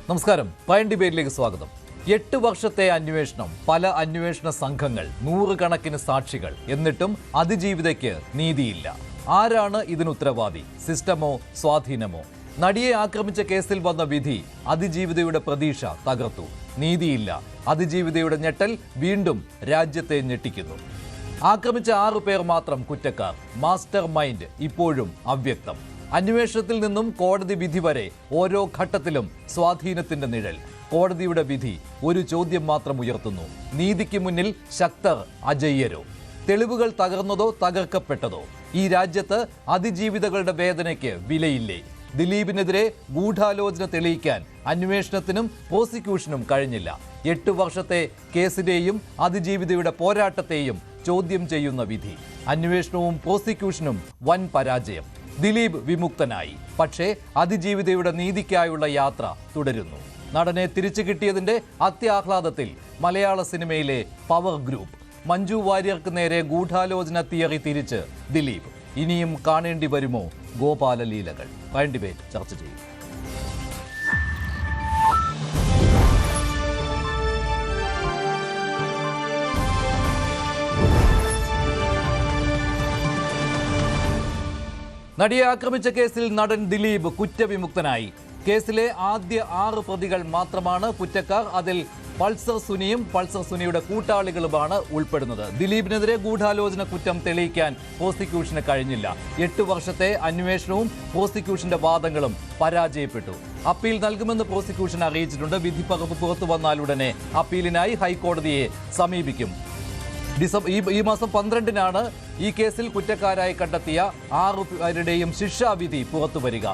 നമസ്കാരം. പ്രൈം ഡിബേറ്റിലേക്ക് സ്വാഗതം. 8 വർഷത്തെ അന്വേഷണം, പല അന്വേഷണ സംഘങ്ങൾ, നൂറുകണക്കിന് സാക്ഷികൾ, എന്നിട്ടും അതിജീവിതയ്ക്ക് നീതിയില്ല. ആരാണ് ഇതിന് ഉത്തരവാദി? സിസ്റ്റമോ സ്വാധീനമോ? നടിയെ ആക്രമിച്ച കേസിൽ വന്ന വിധി അതിജീവിതയുടെ പ്രതീക്ഷ തകർത്തു. നീതിയില്ല. അതിജീവിതയുടെ ഞെട്ടൽ വീണ്ടും രാജ്യത്തെ ഞെട്ടിക്കുന്നു. ആക്രമിച്ച 6 പേർ മാത്രം കുറ്റക്കാർ. മാസ്റ്റർ മൈൻഡ് ഇപ്പോഴും അവ്യക്തം. അന്വേഷണത്തിൽ നിന്നും കോടതി വിധി വരെ ഓരോ ഘട്ടത്തിലും സ്വാധീനത്തിന്റെ നിഴൽ. കോടതിയുടെ വിധി ഒരു ചോദ്യം മാത്രം ഉയർത്തുന്നു: നീതിക്ക് മുന്നിൽ ശക്തർ അജയ്യരോ? തെളിവുകൾ തകർന്നതോ തകർക്കപ്പെട്ടതോ? ഈ രാജ്യത്ത് അതിജീവിതകളുടെ വേദനയ്ക്ക് വിലയില്ലേ? ദിലീപിനെതിരെ ഗൂഢാലോചന തെളിയിക്കാൻ അന്വേഷണത്തിനും പ്രോസിക്യൂഷനും കഴിഞ്ഞില്ല. 8 വർഷത്തെ കേസിന്റെയും അതിജീവിതയുടെ പോരാട്ടത്തെയും ചോദ്യം ചെയ്യുന്ന വിധി. അന്വേഷണവും പ്രോസിക്യൂഷനും വൻ പരാജയം. ദിലീപ് വിമുക്തനായി. പക്ഷേ അതിജീവിതയുടെ നീതിക്കായുള്ള യാത്ര തുടരുന്നു. നടനെ തിരിച്ചു കിട്ടിയതിന്റെ അത്യാഹ്ലാദത്തിൽ മലയാള സിനിമയിലെ പവർ ഗ്രൂപ്പ്. മഞ്ജു വാര്യർക്ക് നേരെ ഗൂഢാലോചന തിയറി തിരിച്ച് ദിലീപ്. ഇനിയും കാണേണ്ടി വരുമോ ഗോപാലലീലകൾ? പ്രൈം ഡിബേറ്റ് ചർച്ച ചെയ്യും. നടിയെ ആക്രമിച്ച കേസിൽ നടൻ ദിലീപ് കുറ്റവിമുക്തനായി. കേസിലെ ആദ്യ 6 പ്രതികൾ മാത്രമാണ് കുറ്റക്കാർ. അതിൽ പൾസർ സുനിയും പൾസർ സുനിയുടെ കൂട്ടാളികളുമാണ് ഉൾപ്പെടുന്നത്. ദിലീപിനെതിരെ ഗൂഢാലോചന കുറ്റം തെളിയിക്കാൻ പ്രോസിക്യൂഷന് കഴിഞ്ഞില്ല. 8 വർഷത്തെ അന്വേഷണവും പ്രോസിക്യൂഷന്റെ വാദങ്ങളും പരാജയപ്പെട്ടു. അപ്പീൽ നൽകുമെന്ന് പ്രോസിക്യൂഷൻ അറിയിച്ചിട്ടുണ്ട്. വിധിപ്പകർപ്പ് പുറത്തു വന്നാലുടനെ അപ്പീലിനായി ഹൈക്കോടതിയെ സമീപിക്കും. ഈ മാസം 12-നാണ് ഈ കേസിൽ കുറ്റക്കാരായി കണ്ടെത്തിയ 6 പേരുടെയും ശിക്ഷാവിധി പുറത്തു വരിക.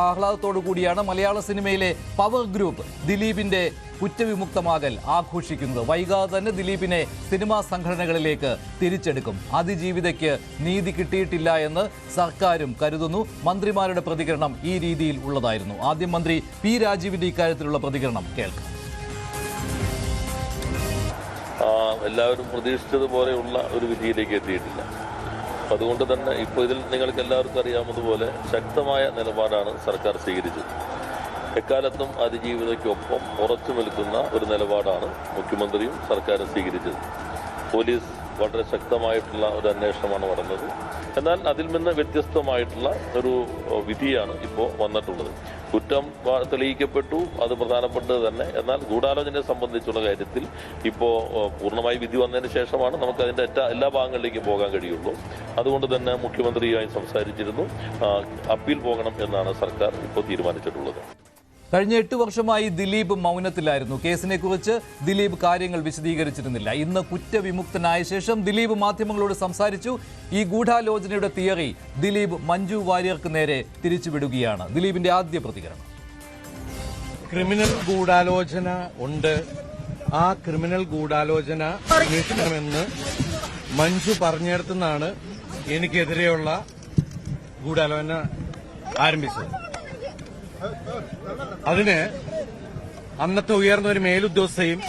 ആഹ്ലാദത്തോടു കൂടിയാണ് മലയാള സിനിമയിലെ പവർ ഗ്രൂപ്പ് ദിലീപിന്റെ കുറ്റവിമുക്തമാകൽ ആഘോഷിക്കുന്നത്. വൈകാതെ തന്നെ ദിലീപിനെ സിനിമാ സംഘടനകളിലേക്ക് തിരിച്ചെടുക്കും. അതിജീവിതയ്ക്ക് നീതി കിട്ടിയിട്ടില്ല എന്ന് സർക്കാരും കരുതുന്നു. മന്ത്രിമാരുടെ പ്രതികരണം ഈ രീതിയിൽ ഉള്ളതായിരുന്നു. ആദ്യം മന്ത്രി പി രാജീവിന്റെ ഇക്കാര്യത്തിലുള്ള പ്രതികരണം കേൾക്കാം. എല്ലാവരും പ്രതീക്ഷിച്ചതുപോലെയുള്ള ഒരു വിധിയിലേക്ക് എത്തിയിട്ടില്ല. അതുകൊണ്ട് തന്നെ ഇപ്പോൾ ഇതിൽ നിങ്ങൾക്ക് എല്ലാവർക്കും അറിയാവുന്നതുപോലെ ശക്തമായ നിലപാടാണ് സർക്കാർ സ്വീകരിച്ചത്. എക്കാലത്തും അതിജീവിതയ്ക്കൊപ്പം ഉറച്ചു നിൽക്കുന്ന ഒരു നിലപാടാണ് മുഖ്യമന്ത്രിയും സർക്കാരും സ്വീകരിച്ചത്. പോലീസ് വളരെ ശക്തമായിട്ടുള്ള ഒരു അന്വേഷണമാണ് നടന്നത്. എന്നാൽ അതിൽ നിന്ന് വ്യത്യസ്തമായിട്ടുള്ള ഒരു വിധിയാണ് ഇപ്പോൾ വന്നിട്ടുള്ളത്. കുറ്റം തെളിയിക്കപ്പെട്ടു, അത് പ്രധാനപ്പെട്ടത് തന്നെ. എന്നാൽ ഗൂഢാലോചനയെ സംബന്ധിച്ചുള്ള കാര്യത്തിൽ ഇപ്പോൾ പൂർണ്ണമായി വിധി വന്നതിന് ശേഷമാണ് നമുക്ക് അതിൻ്റെ എല്ലാ ഭാഗങ്ങളിലേക്കും പോകാൻ കഴിയുള്ളൂ. അതുകൊണ്ട് തന്നെ മുഖ്യമന്ത്രിയുമായി സംസാരിച്ചിരുന്നു. അപ്പീൽ പോകണം എന്നാണ് സർക്കാർ ഇപ്പോൾ തീരുമാനിച്ചിട്ടുള്ളത്. കഴിഞ്ഞ 8 വർഷമായി ദിലീപ് മൗനത്തിലായിരുന്നു. കേസിനെ കുറിച്ച് ദിലീപ് കാര്യങ്ങൾ വിശദീകരിച്ചിരുന്നില്ല. ഇന്ന് കുറ്റവിമുക്തനായ ശേഷം ദിലീപ് മാധ്യമങ്ങളോട് സംസാരിച്ചു. ഈ ഗൂഢാലോചനയുടെ തിയറി ദിലീപ് മഞ്ജു വാര്യർക്ക് നേരെ തിരിച്ചുവിടുകയാണ്. ദിലീപിന്റെ ആദ്യ പ്രതികരണം: ക്രിമിനൽ ഗൂഢാലോചന ഉണ്ട്. ആ ക്രിമിനൽ ഗൂഢാലോചന അന്വേഷിക്കണമെന്ന് മഞ്ജു പറഞ്ഞിടത്തുനിന്നാണ് എനിക്കെതിരെയുള്ള ഗൂഢാലോചന ആരംഭിച്ചത്. അതിന് അന്നത്തെ ഉയർന്ന ഒരു മേലുദ്യോഗസ്ഥയും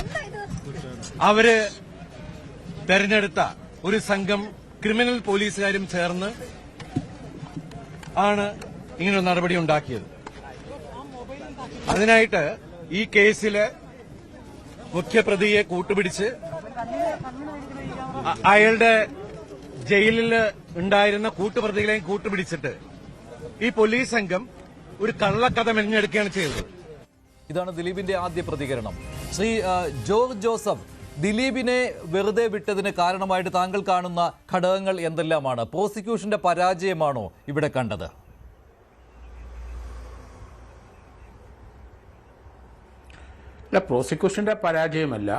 അവര് തെരഞ്ഞെടുത്ത ഒരു സംഘം ക്രിമിനൽ പോലീസുകാരും ചേർന്ന് ആണ് ഇങ്ങനൊരു നടപടി ഉണ്ടാക്കിയത്. അതിനായിട്ട് ഈ കേസില് മുഖ്യപ്രതിയെ കൂട്ടുപിടിച്ച് അയാളുടെ ജയിലിൽ ഉണ്ടായിരുന്ന കൂട്ടുപ്രതികളെയും കൂട്ടുപിടിച്ചിട്ട് ഈ പോലീസ് സംഘം ഒരു കള്ളക്കഥ മെനഞ്ഞെടുക്കുകയാണ് ചെയ്തത്. ഇതാണ് ദിലീപിന്റെ ആദ്യ പ്രതികരണം. ശ്രീ ജോർജ് ജോസഫ്, ദിലീപിനെ വെറുതെ വിട്ടതിന് കാരണമായിട്ട് താങ്കൾ കാണുന്ന ഘടകങ്ങൾ എന്തെല്ലാമാണ്? പ്രോസിക്യൂഷന്റെ പരാജയമാണോ ഇവിടെ കണ്ടത്? അല്ല, പ്രോസിക്യൂഷന്റെ പരാജയമല്ല.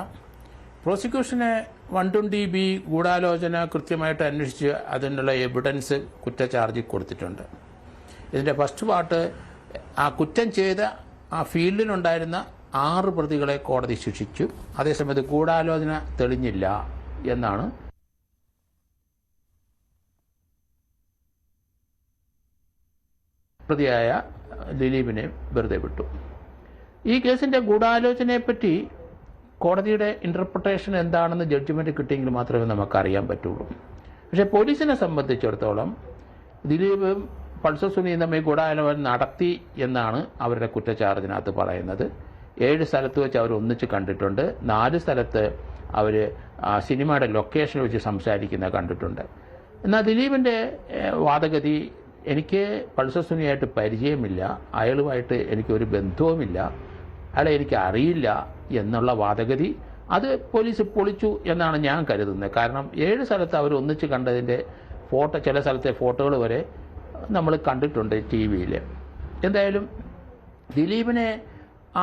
പ്രോസിക്യൂഷനെ 120B ഗൂഢാലോചന കൃത്യമായിട്ട് അന്വേഷിച്ച് അതിനുള്ള എവിഡൻസ് കുറ്റചാർജിൽ കൊടുത്തിട്ടുണ്ട്. ഇതിന്റെ ഫസ്റ്റ് പാർട്ട്, ആ കുറ്റം ചെയ്ത ആ ഫീൽഡിലുണ്ടായിരുന്ന 6 പ്രതികളെ കോടതി ശിക്ഷിച്ചു. അതേസമയത്ത് ഗൂഢാലോചന തെളിഞ്ഞില്ല എന്നാണ് പ്രതിയായ ദിലീപിനെ വെറുതെ വിട്ടു. ഈ കേസിന്റെ ഗൂഢാലോചനയെപ്പറ്റി കോടതിയുടെ ഇന്റർപ്രിട്ടേഷൻ എന്താണെന്ന് ജഡ്ജ്മെന്റ് കിട്ടിയെങ്കിൽ മാത്രമേ നമുക്കറിയാൻ പറ്റുള്ളൂ. പക്ഷേ പോലീസിനെ സംബന്ധിച്ചിടത്തോളം ദിലീപ് പൾസർ സുനിയും തമ്മിൽ ഗൂഢാലോചന നടത്തി എന്നാണ് അവരുടെ കുറ്റച്ചാർജിനകത്ത് പറയുന്നത്. 7 സ്ഥലത്ത് വെച്ച് അവർ ഒന്നിച്ച് കണ്ടിട്ടുണ്ട്. 4 സ്ഥലത്ത് അവർ സിനിമയുടെ ലൊക്കേഷനിൽ വെച്ച് സംസാരിക്കുന്നത് കണ്ടിട്ടുണ്ട്. എന്നാൽ ദിലീപിൻ്റെ വാദഗതി, എനിക്ക് പൾസർ സുനിയായിട്ട് പരിചയമില്ല, അയാളുമായിട്ട് എനിക്കൊരു ബന്ധവുമില്ല, അയാളെ എനിക്ക് അറിയില്ല എന്നുള്ള വാദഗതി അത് പോലീസ് പൊളിച്ചു എന്നാണ് ഞാൻ കരുതുന്നത്. കാരണം 7 സ്ഥലത്ത് അവർ ഒന്നിച്ച് കണ്ടതിൻ്റെ ഫോട്ടോ, ചില സ്ഥലത്തെ ഫോട്ടോകൾ വരെ നമ്മൾ കണ്ടിട്ടുണ്ട് TV-യിൽ. എന്തായാലും ദിലീപിനെ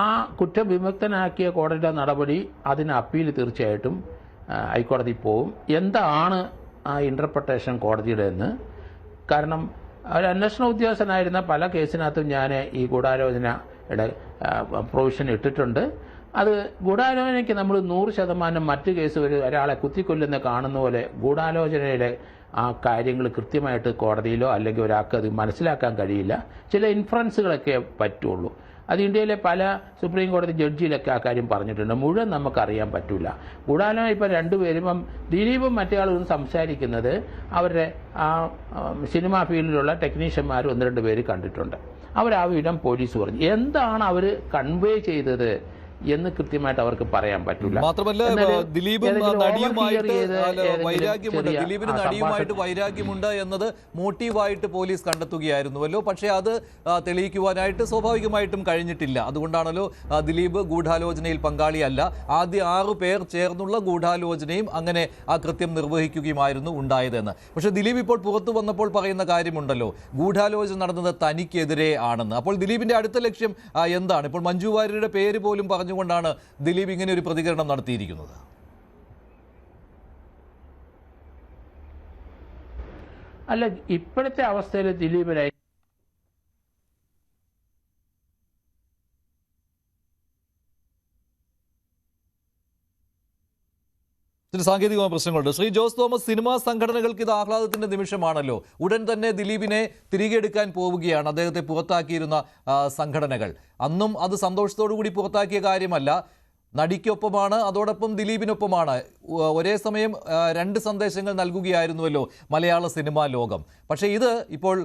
ആ കുറ്റവിമുക്തനാക്കിയ കോടതിയുടെ നടപടി, അതിന് അപ്പീൽ തീർച്ചയായിട്ടും ഹൈക്കോടതി പോവും. എന്താണ് ആ ഇൻ്റർപ്രിട്ടേഷൻ കോടതിയുടെ എന്ന്? കാരണം ഒരു അന്വേഷണ ഉദ്യോഗസ്ഥനായിരുന്ന പല കേസിനകത്തും ഞാൻ ഈ ഗൂഢാലോചനയുടെ പ്രൊവിഷൻ ഇട്ടിട്ടുണ്ട്. അത് ഗൂഢാലോചനയ്ക്ക് നമ്മൾ 100% മറ്റ് കേസ് ഒരാളെ കുത്തിക്കൊല്ലുന്ന കാണുന്ന പോലെ ഗൂഢാലോചനയുടെ ആ കാര്യങ്ങൾ കൃത്യമായിട്ട് കോടതിയിലോ അല്ലെങ്കിൽ ഒരാൾക്ക് അത് മനസ്സിലാക്കാൻ കഴിയില്ല. ചില ഇൻഫറൻസുകളൊക്കെ പറ്റുള്ളൂ. അത് ഇന്ത്യയിലെ പല സുപ്രീം കോടതി ജഡ്ജിയിലൊക്കെ ആ കാര്യം പറഞ്ഞിട്ടുണ്ട്. മുഴുവൻ നമുക്കറിയാൻ പറ്റില്ല. ഗൂഢാലോചന ഇപ്പം 2 പേരും, ഇപ്പം ദിലീപും മറ്റേയാളും സംസാരിക്കുന്നത് അവരുടെ ആ സിനിമാ ഫീൽഡിലുള്ള ടെക്നീഷ്യന്മാർ 1-2 പേര് കണ്ടിട്ടുണ്ട്. അവർ ആ വിധം പോലീസ് പറഞ്ഞു. എന്താണ് അവർ കൺവേ ചെയ്തത് എന്ന് കൃത്യമായിട്ട് അവർക്ക് പറയാൻ പറ്റില്ല. മാത്രമല്ല ദിലീപിന് നടിയുമായിട്ട് വൈരാഗ്യമുണ്ട് എന്നത് മോട്ടീവായിട്ട് പോലീസ് കണ്ടെത്തുകയായിരുന്നുവല്ലോ. പക്ഷേ അത് തെളിയിക്കുവാനായിട്ട് സ്വാഭാവികമായിട്ടും കഴിഞ്ഞിട്ടില്ല. അതുകൊണ്ടാണല്ലോ ദിലീപ് ഗൂഢാലോചനയിൽ പങ്കാളിയല്ല. ആദ്യ 6 പേർ ചേർന്നുള്ള ഗൂഢാലോചനയും അങ്ങനെ ആ കൃത്യം നിർവഹിക്കുകയുമായിരുന്നു ഉണ്ടായതെന്ന്. പക്ഷേ ദിലീപ് ഇപ്പോൾ പുറത്തു വന്നപ്പോൾ പറയുന്ന കാര്യമുണ്ടല്ലോ, ഗൂഢാലോചന നടന്നത് തനിക്കെതിരെ ആണെന്ന്. അപ്പോൾ ദിലീപിന്റെ അടുത്ത ലക്ഷ്യം എന്താണ്? ഇപ്പോൾ മഞ്ജു വാര്യരുടെ പേര് പോലും പറഞ്ഞുകൊണ്ടാണ് ദിലീപ് ഇങ്ങനെ ഒരു പ്രതികരണം നടത്തിയിരിക്കുന്നത്. അല്ല, ഇപ്പോഴത്തെ അവസ്ഥയിൽ ദിലീപിനായി ഇതിന് സാങ്കേതികമായ പ്രശ്നങ്ങളുണ്ട്. ശ്രീ ജോസ് തോമസ്, സിനിമാ സംഘടനകൾക്ക് ഇത് ആഹ്ലാദത്തിന്റെ നിമിഷമാണല്ലോ. ഉടൻ തന്നെ ദിലീപിനെ തിരികെ എടുക്കാൻ പോവുകയാണ് അദ്ദേഹത്തെ പുറത്താക്കിയിരുന്ന സംഘടനകൾ. അന്നും അത് സന്തോഷത്തോടു കൂടി പുറത്താക്കിയ കാര്യമല്ല. നടിക്കൊപ്പമാണ്, അതോടൊപ്പം ദിലീപിനൊപ്പമാണ്. ഒരേ സമയം 2 സന്ദേശങ്ങൾ നൽകുകയായിരുന്നുവല്ലോ മലയാള സിനിമാ ലോകം. പക്ഷേ ഇത് ഇപ്പോൾ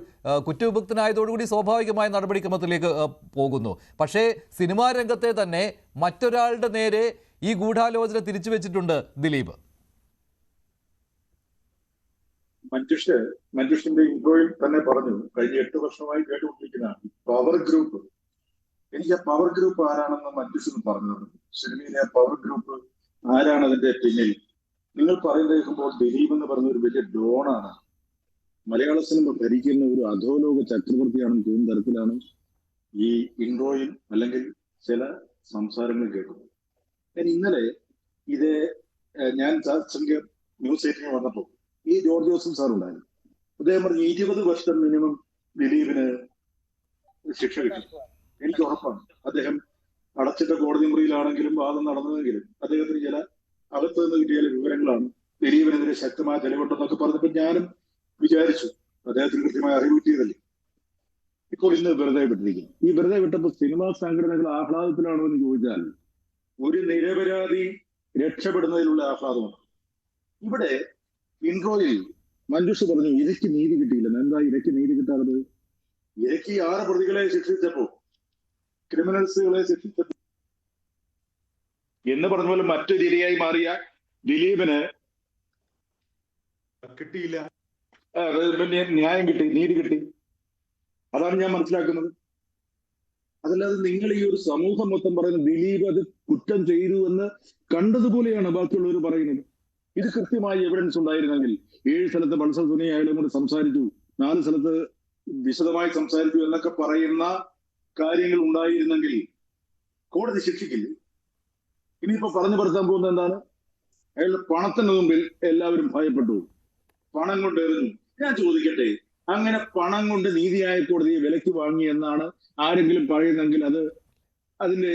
കുറ്റവിമുക്തനായതോടുകൂടി സ്വാഭാവികമായ നടപടിക്രമത്തിലേക്ക് പോകുന്നു. പക്ഷേ സിനിമാ രംഗത്തെ തന്നെ മറ്റൊരാളുടെ നേരെ ഈ ഗൂഢാലോചന തിരിച്ചു വെച്ചിട്ടുണ്ട് ദിലീപ്. മഞ്ജുഷിന്റെ ഇൻട്രോയിൽ തന്നെ പറഞ്ഞു, കഴിഞ്ഞ 8 വർഷമായി കേട്ടുകൊണ്ടിരിക്കുന്നതാണ് പവർ ഗ്രൂപ്പ്. എനിക്ക് ആ പവർ ഗ്രൂപ്പ് ആരാണെന്ന് മഞ്ജുഷിന് പറഞ്ഞത്. സിനിമയിലെ പവർ ഗ്രൂപ്പ് ആരാണ് അതിന്റെ പിന്നിൽ? നിങ്ങൾ പറയുന്നത് കേൾക്കുമ്പോൾ ദിലീപ് എന്ന് പറഞ്ഞ ഒരു വലിയ ഡോണാണ്, മലയാള സിനിമ ഭരിക്കുന്ന ഒരു അധോലോക ചക്രവർത്തിയാണെന്ന് തോന്നുന്ന തരത്തിലാണ് ഈ ഇൻട്രോയിൽ അല്ലെങ്കിൽ ചില സംസാരങ്ങൾ കേൾക്കുന്നത്. ഞാൻ ഇന്നലെ ഞാൻ ന്യൂസ് 8 വന്നപ്പോൾ ഈ ജോർജ് ജോസഫ് സാർ ഉണ്ടായിരുന്നു. അദ്ദേഹം പറഞ്ഞു 20 വർഷം മിനിമം ദിലീപിന് ശിക്ഷ കിട്ടും. എനിക്ക് ഉറപ്പാണ്. അദ്ദേഹം അടച്ചിട്ട കോടതി മുറിയിലാണെങ്കിലും വാദം നടന്നതെങ്കിലും അദ്ദേഹത്തിന് ചില അകത്ത് നിന്ന് കിട്ടിയ വിവരങ്ങളാണ് ദിലീപിനെതിരെ ശക്തമായ തെളിവുണ്ടെന്നൊക്കെ പറഞ്ഞപ്പോൾ ഞാനും വിചാരിച്ചു അദ്ദേഹത്തിന് കൃത്യമായ അറിവ് കിട്ടിയതല്ലേ. ഇപ്പോൾ ഇന്ന് വെറുതെ വിട്ടിരിക്കുന്നു. ഈ വെറുതെ വിട്ടപ്പോൾ സിനിമാ സംഘടനകൾ ആഹ്ലാദത്തിലാണോ എന്ന് ചോദിച്ചാൽ ഒരു നിരപരാധി രക്ഷപ്പെടുന്നതിലുള്ള ആഹ്ലാദമാണ്. ഇവിടെ ഇൻട്രോയിൽ മഞ്ജുഷ് പറഞ്ഞു ഇരയ്ക്ക് നീതി കിട്ടിയില്ല. എന്താ ഇരയ്ക്ക് നീതി കിട്ടാത്തത്? ഇരയ്ക്ക് 6 പ്രതികളെ ശിക്ഷിച്ചപ്പോ, ക്രിമിനൽസുകളെ ശിക്ഷിച്ചപ്പോ എന്ന് പറഞ്ഞ പോലെ മറ്റൊരു ഇരയായി മാറിയ ദിലീപിന് കിട്ടിയില്ല, ന്യായം കിട്ടി, നീതി കിട്ടി. അതാണ് ഞാൻ മനസ്സിലാക്കുന്നത്. അതല്ലാതെ നിങ്ങൾ ഈ ഒരു സമൂഹം മൊത്തം പറയുന്ന ദിലീപ് അത് കുറ്റം ചെയ്തു എന്ന് കണ്ടതുപോലെയാണ് ബാക്കിയുള്ളവർ പറയുന്നത്. ഇത് കൃത്യമായി എവിഡൻസ് ഉണ്ടായിരുന്നെങ്കിൽ 7 സ്ഥലത്ത് പൾസർ സുനി അയാളും കൂടെ സംസാരിച്ചു, 4 സ്ഥലത്ത് വിശദമായി സംസാരിച്ചു എന്നൊക്കെ പറയുന്ന കാര്യങ്ങൾ ഉണ്ടായിരുന്നെങ്കിൽ കോടതി ശിക്ഷിക്കില്ല. ഇനിയിപ്പോ പറഞ്ഞു പടുത്താൻ പോകുന്നത് എന്താണ്? അയാളുടെ പണത്തിന് മുമ്പിൽ എല്ലാവരും ഭയപ്പെട്ടു, പണം കൊണ്ട് എറിഞ്ഞു. ഞാൻ ചോദിക്കട്ടെ, അങ്ങനെ പണം കൊണ്ട് നീതിയായ കോടതിയെ വിലക്ക് വാങ്ങി എന്നാണ് ആരെങ്കിലും പറയുന്നെങ്കിൽ അത് അതിന്റെ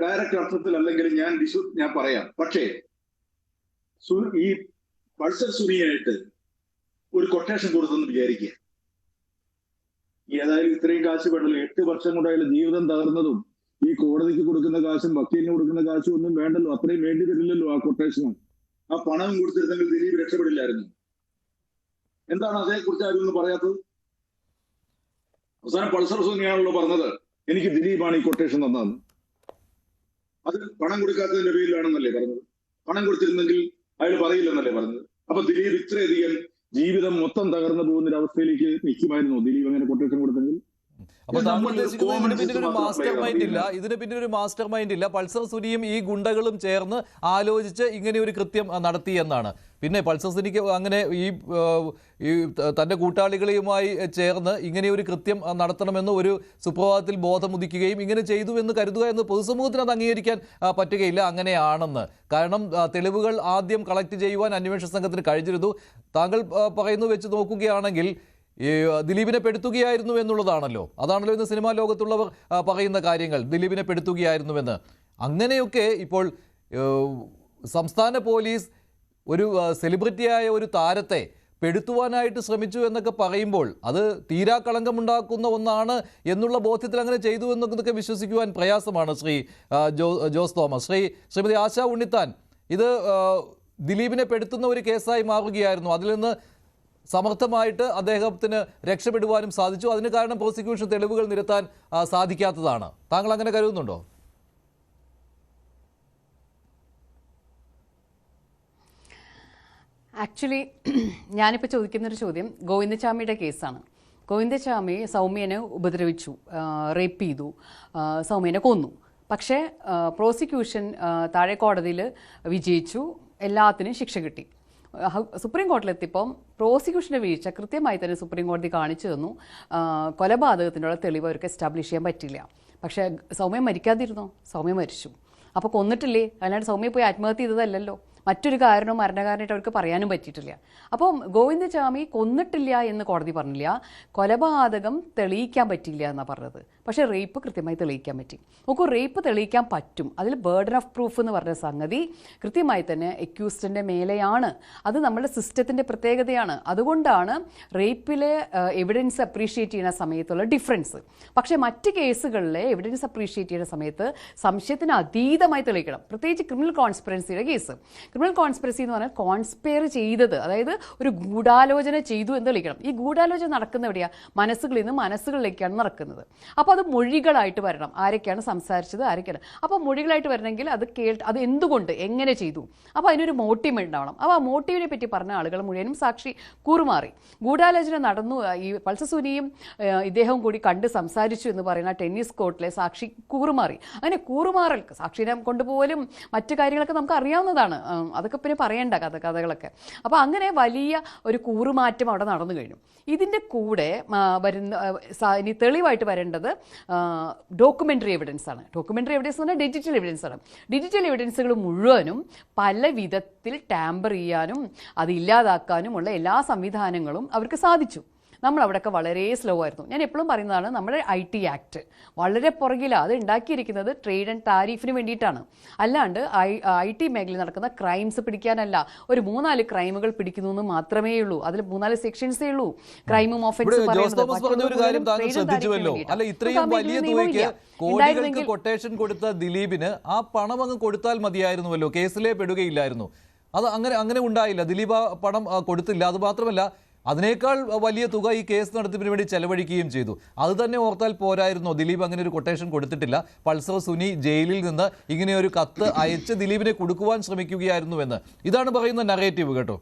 ഡയറക്റ്റ് അർത്ഥത്തിൽ അല്ലെങ്കിൽ ഞാൻ പറയാം. പക്ഷേ ഈ പൾസർ സുനിയായിട്ട് ഒരു കൊട്ടേഷൻ കൊടുത്തെന്ന് വിചാരിക്കുക. ഏതായാലും ഇത്രയും കാശ് വേണ്ടല്ലോ. 8 വർഷം കൊണ്ട് അയാൾ ജീവിതം തകർന്നതും ഈ കോടതിക്ക് കൊടുക്കുന്ന കാശും വക്കീലിന് കൊടുക്കുന്ന കാശും ഒന്നും വേണ്ടല്ലോ, അത്രയും വേണ്ടി വരില്ലല്ലോ ആ കൊട്ടേഷനും. ആ പണവും കൊടുത്തിരുന്നെങ്കിൽ ദിലീപ് രക്ഷപ്പെടില്ലായിരുന്നു. എന്താണ് അതേക്കുറിച്ച് ആരും ഒന്നും പറയാത്തത്? അവസാനം പൾസർ സുനിയാണല്ലോ പറഞ്ഞത് എനിക്ക് ദിലീപാണ് ഈ കൊട്ടേഷൻ തന്നതെന്ന്. അത് പണം കൊടുക്കാത്തതിന്റെ പേരിലാണെന്നല്ലേ പറഞ്ഞത്? പണം കൊടുത്തിരുന്നെങ്കിൽ അയാൾ പറയില്ലെന്നല്ലേ പറഞ്ഞത്? അപ്പൊ ദിലീപ് ഇത്രയധികം ജീവിതം മൊത്തം തകർന്നു പോകുന്ന ഒരു അവസ്ഥയിലേക്ക് നിൽക്കുമായിരുന്നു ദിലീപ് അങ്ങനെ കൊട്ടേഷൻ കൊടുത്തെങ്കിൽ? അപ്പോൾ താങ്കൾ ഉദ്ദേശിക്കുന്നത് ഇതിന് പിന്നിൽ ഒരു മാസ്റ്റർ മൈൻഡ് ഇല്ല, ഇതിന് പിന്നിൽ ഒരു മാസ്റ്റർ മൈൻഡ് ഇല്ല, പൾസർ സുനിയും ഈ ഗുണ്ടകളും ചേർന്ന് ആലോചിച്ച് ഇങ്ങനെ ഒരു കൃത്യം നടത്തി എന്നാണ്. പിന്നെ പൾസർ സുനിക്ക് അങ്ങനെ ഈ തൻ്റെ കൂട്ടാളികളുമായി ചേർന്ന് ഇങ്ങനെ ഒരു കൃത്യം നടത്തണമെന്ന് ഒരു സുപ്രഭാതത്തിൽ ബോധമുദിക്കുകയും ഇങ്ങനെ ചെയ്തു എന്ന് കരുതുക എന്ന് പൊതുസമൂഹത്തിന് അത് അംഗീകരിക്കാൻ പറ്റുകയില്ല അങ്ങനെയാണെന്ന്. കാരണം തെളിവുകൾ ആദ്യം കളക്ട് ചെയ്യുവാൻ അന്വേഷണ സംഘത്തിന് കഴിഞ്ഞിരുന്നു. താങ്കൾ പറയുന്നു വെച്ച് നോക്കുകയാണെങ്കിൽ ഈ ദിലീപിനെ പെടുത്തുകയായിരുന്നു എന്നുള്ളതാണല്ലോ, അതാണല്ലോ ഇന്ന് സിനിമാ ലോകത്തുള്ളവർ പറയുന്ന കാര്യങ്ങൾ, ദിലീപിനെ പെടുത്തുകയായിരുന്നുവെന്ന്. അങ്ങനെയൊക്കെ ഇപ്പോൾ സംസ്ഥാന പോലീസ് ഒരു സെലിബ്രിറ്റിയായ ഒരു താരത്തെ പെടുത്തുവാനായിട്ട് ശ്രമിച്ചു എന്നൊക്കെ പറയുമ്പോൾ അത് തീരാ കളങ്കമുണ്ടാക്കുന്ന ഒന്നാണ് എന്നുള്ള ബോധ്യത്തിൽ അങ്ങനെ ചെയ്തു എന്നൊക്കെ വിശ്വസിക്കുവാൻ പ്രയാസമാണ്. ശ്രീ ജോസ് തോമസ്, ശ്രീമതി ആശ ഉണ്ണിത്താൻ, ഇത് ദിലീപിനെ പെടുത്തുന്ന ഒരു കേസായി മാറുകയായിരുന്നു. അതിൽ നിന്ന് സമർത്ഥമായിട്ട് അദ്ദേഹത്തിന് രക്ഷപ്പെടുവാനും സാധിച്ചു. അതിന് കാരണം പ്രോസിക്യൂഷൻ തെളിവുകൾ നിരത്താൻ സാധിക്കാത്തതാണ്. താങ്കൾ അങ്ങനെ കരുതുന്നുണ്ടോ? ആക്ച്വലി ഞാനിപ്പോൾ ചോദിക്കുന്നൊരു ചോദ്യം ഗോവിന്ദചാമിയുടെ കേസാണ്. ഗോവിന്ദചാമി സൗമ്യനെ ഉപദ്രവിച്ചു, റേപ്പ് ചെയ്തു, സൗമ്യനെ കൊന്നു. പക്ഷേ പ്രോസിക്യൂഷൻ താഴെ കോടതിയിൽ വിജയിച്ചു, എല്ലാത്തിനും ശിക്ഷ കിട്ടി. സുപ്രീം കോടതിയിലെത്തിയപ്പം പ്രോസിക്യൂഷൻ്റെ വീഴ്ച കൃത്യമായി തന്നെ സുപ്രീം കോടതി കാണിച്ചു തന്നു. കൊലപാതകത്തിനുള്ള തെളിവ് അവർക്ക് എസ്റ്റാബ്ലിഷ് ചെയ്യാൻ പറ്റില്ല. പക്ഷേ സൗമ്യ മരിക്കാതിരുന്നോ? സൗമ്യ മരിച്ചു. അപ്പോൾ കൊന്നിട്ടില്ലേ? അല്ലാണ്ട് സൗമ്യ പോയി ആത്മഹത്യ ചെയ്തതല്ലല്ലോ. മറ്റൊരു കാരണവും മരണകാരനായിട്ട് അവർക്ക് പറയാനും പറ്റിയിട്ടില്ല. അപ്പം ഗോവിന്ദചാമി കൊന്നിട്ടില്ല എന്ന് കോടതി പറഞ്ഞില്ല, കൊലപാതകം തെളിയിക്കാൻ പറ്റില്ല എന്നാണ് പറഞ്ഞത്. പക്ഷേ റേപ്പ് കൃത്യമായി തെളിയിക്കാൻ പറ്റി. നോക്കൂ, റേപ്പ് തെളിയിക്കാൻ പറ്റും. അതിൽ ബേർഡൻ ഓഫ് പ്രൂഫ് എന്ന് പറഞ്ഞ സംഗതി കൃത്യമായി തന്നെ അക്യൂസ്ഡിൻ്റെ മേലെയാണ്. അത് നമ്മുടെ സിസ്റ്റത്തിൻ്റെ പ്രത്യേകതയാണ്. അതുകൊണ്ടാണ് റേപ്പിലെ എവിഡൻസ് അപ്രീഷിയേറ്റ് ചെയ്യുന്ന സമയത്തുള്ള ഡിഫറൻസ്. പക്ഷേ മറ്റ് കേസുകളിലെ എവിഡൻസ് അപ്രീഷിയേറ്റ് ചെയ്യുന്ന സമയത്ത് സംശയത്തിന് അതീതമായി തെളിയിക്കണം. പ്രത്യേകിച്ച് ക്രിമിനൽ കോൺസ്പിറൻസിയുടെ കേസ്. ക്രിമിനൽ കോൺസ്പിറസി എന്ന് പറഞ്ഞാൽ കോൺസ്പയർ ചെയ്തത്, അതായത് ഒരു ഗൂഢാലോചന ചെയ്തു എന്ന് തെളിയിക്കണം. ഈ ഗൂഢാലോചന നടക്കുന്ന എവിടെയാണ്? മനസ്സുകളിൽ നിന്ന് മനസ്സുകളിലേക്കാണ് നടക്കുന്നത്. അപ്പോൾ അത് മൊഴികളായിട്ട് വരണം. ആരൊക്കെയാണ് സംസാരിച്ചത്, ആരൊക്കെയാണ്. അപ്പോൾ മൊഴികളായിട്ട് വരണമെങ്കിൽ അത് എന്തുകൊണ്ട്, എങ്ങനെ ചെയ്തു, അപ്പോൾ അതിനൊരു മോട്ടീവ് ഉണ്ടാവണം. അപ്പോൾ ആ മോട്ടീവിനെ പറ്റി പറഞ്ഞ ആളുകൾ മുഴുവനും സാക്ഷി കൂറുമാറി. ഗൂഢാലോചന നടന്നു, ഈ പൾസർ സുനിയും ഇദ്ദേഹവും കൂടി കണ്ട് സംസാരിച്ചു എന്ന് പറയുന്ന ടെന്നീസ് കോർട്ടിലെ സാക്ഷി കൂറുമാറി. അങ്ങനെ കൂറുമാറൽ സാക്ഷിനെ കൊണ്ടുപോലും മറ്റു കാര്യങ്ങളൊക്കെ നമുക്ക് അറിയാവുന്നതാണ്. അതൊക്കെ പിന്നെ പറയേണ്ട കഥകളൊക്കെ. അപ്പോൾ അങ്ങനെ വലിയ ഒരു കൂറുമാറ്റം അവിടെ നടന്നു കഴിഞ്ഞു. ഇതിൻ്റെ കൂടെ ഇനി തെളിവായിട്ട് വരേണ്ടത് ഡോക്യുമെൻ്ററി എവിഡൻസ് ആണ്. ഡോക്യുമെൻ്ററി എവിഡൻസ് എന്ന് പറഞ്ഞാൽ ഡിജിറ്റൽ എവിഡൻസ് ആണ്. ഡിജിറ്റൽ എവിഡൻസുകൾ മുഴുവനും പല വിധത്തിൽ ടാമ്പർ ചെയ്യാനും അത് ഇല്ലാതാക്കാനുമുള്ള എല്ലാ സംവിധാനങ്ങളും അവർക്ക് സാധിച്ചു. നമ്മളവിടെയൊക്കെ വളരെ സ്ലോ ആയിരുന്നു. ഞാൻ എപ്പോഴും പറയുന്നതാണ്, നമ്മുടെ IT ആക്ട് വളരെ പുറകിലാണ്. അത് ഉണ്ടാക്കിയിരിക്കുന്നത് ട്രേഡ് ആൻഡ് താരിഫിന് വേണ്ടിയിട്ടാണ്, അല്ലാണ്ട് IT മേഖലയിൽ നടക്കുന്ന ക്രൈംസ് പിടിക്കാനല്ല. ഒരു 3-4 ക്രൈമുകൾ പിടിക്കുന്നു എന്ന് മാത്രമേ ഉള്ളൂ. അതിൽ 3-4 സെക്ഷൻസേ ഉള്ളൂ. ക്രൈമും ഓഫൻസും കോടികൾക്ക് കൊട്ടേഷൻ കൊടുത്ത ദിലീപിന് ആ പണം അങ്ങ് കൊടുത്താൽ മതിയായിരുന്നുവല്ലോ, കേസിലേ പെടുകയില്ലായിരുന്നു. അത് അങ്ങനെ ഉണ്ടായില്ല. ദിലീപ് പണം കൊടുത്തില്ല. അത് മാത്രമല്ല, അതിനേക്കാൾ വലിയ തുക ഈ കേസ് നടത്തിപ്പിന് വേണ്ടി ചെലവഴിക്കുകയും ചെയ്തു. അത് തന്നെ ഓർത്താൽ പോരായിരുന്നോ? ദിലീപ് അങ്ങനെ ഒരു കൊട്ടേഷൻ കൊടുത്തിട്ടില്ല. പൾസർ സുനി ജയിലിൽ നിന്ന് ഇങ്ങനെ ഒരു കത്ത് അയച്ച് ദിലീപിനെ കൊടുക്കുവാൻ ശ്രമിക്കുകയായിരുന്നുവെന്ന് ഇതാണ് പറയുന്ന നറേറ്റീവ് കേട്ടോ.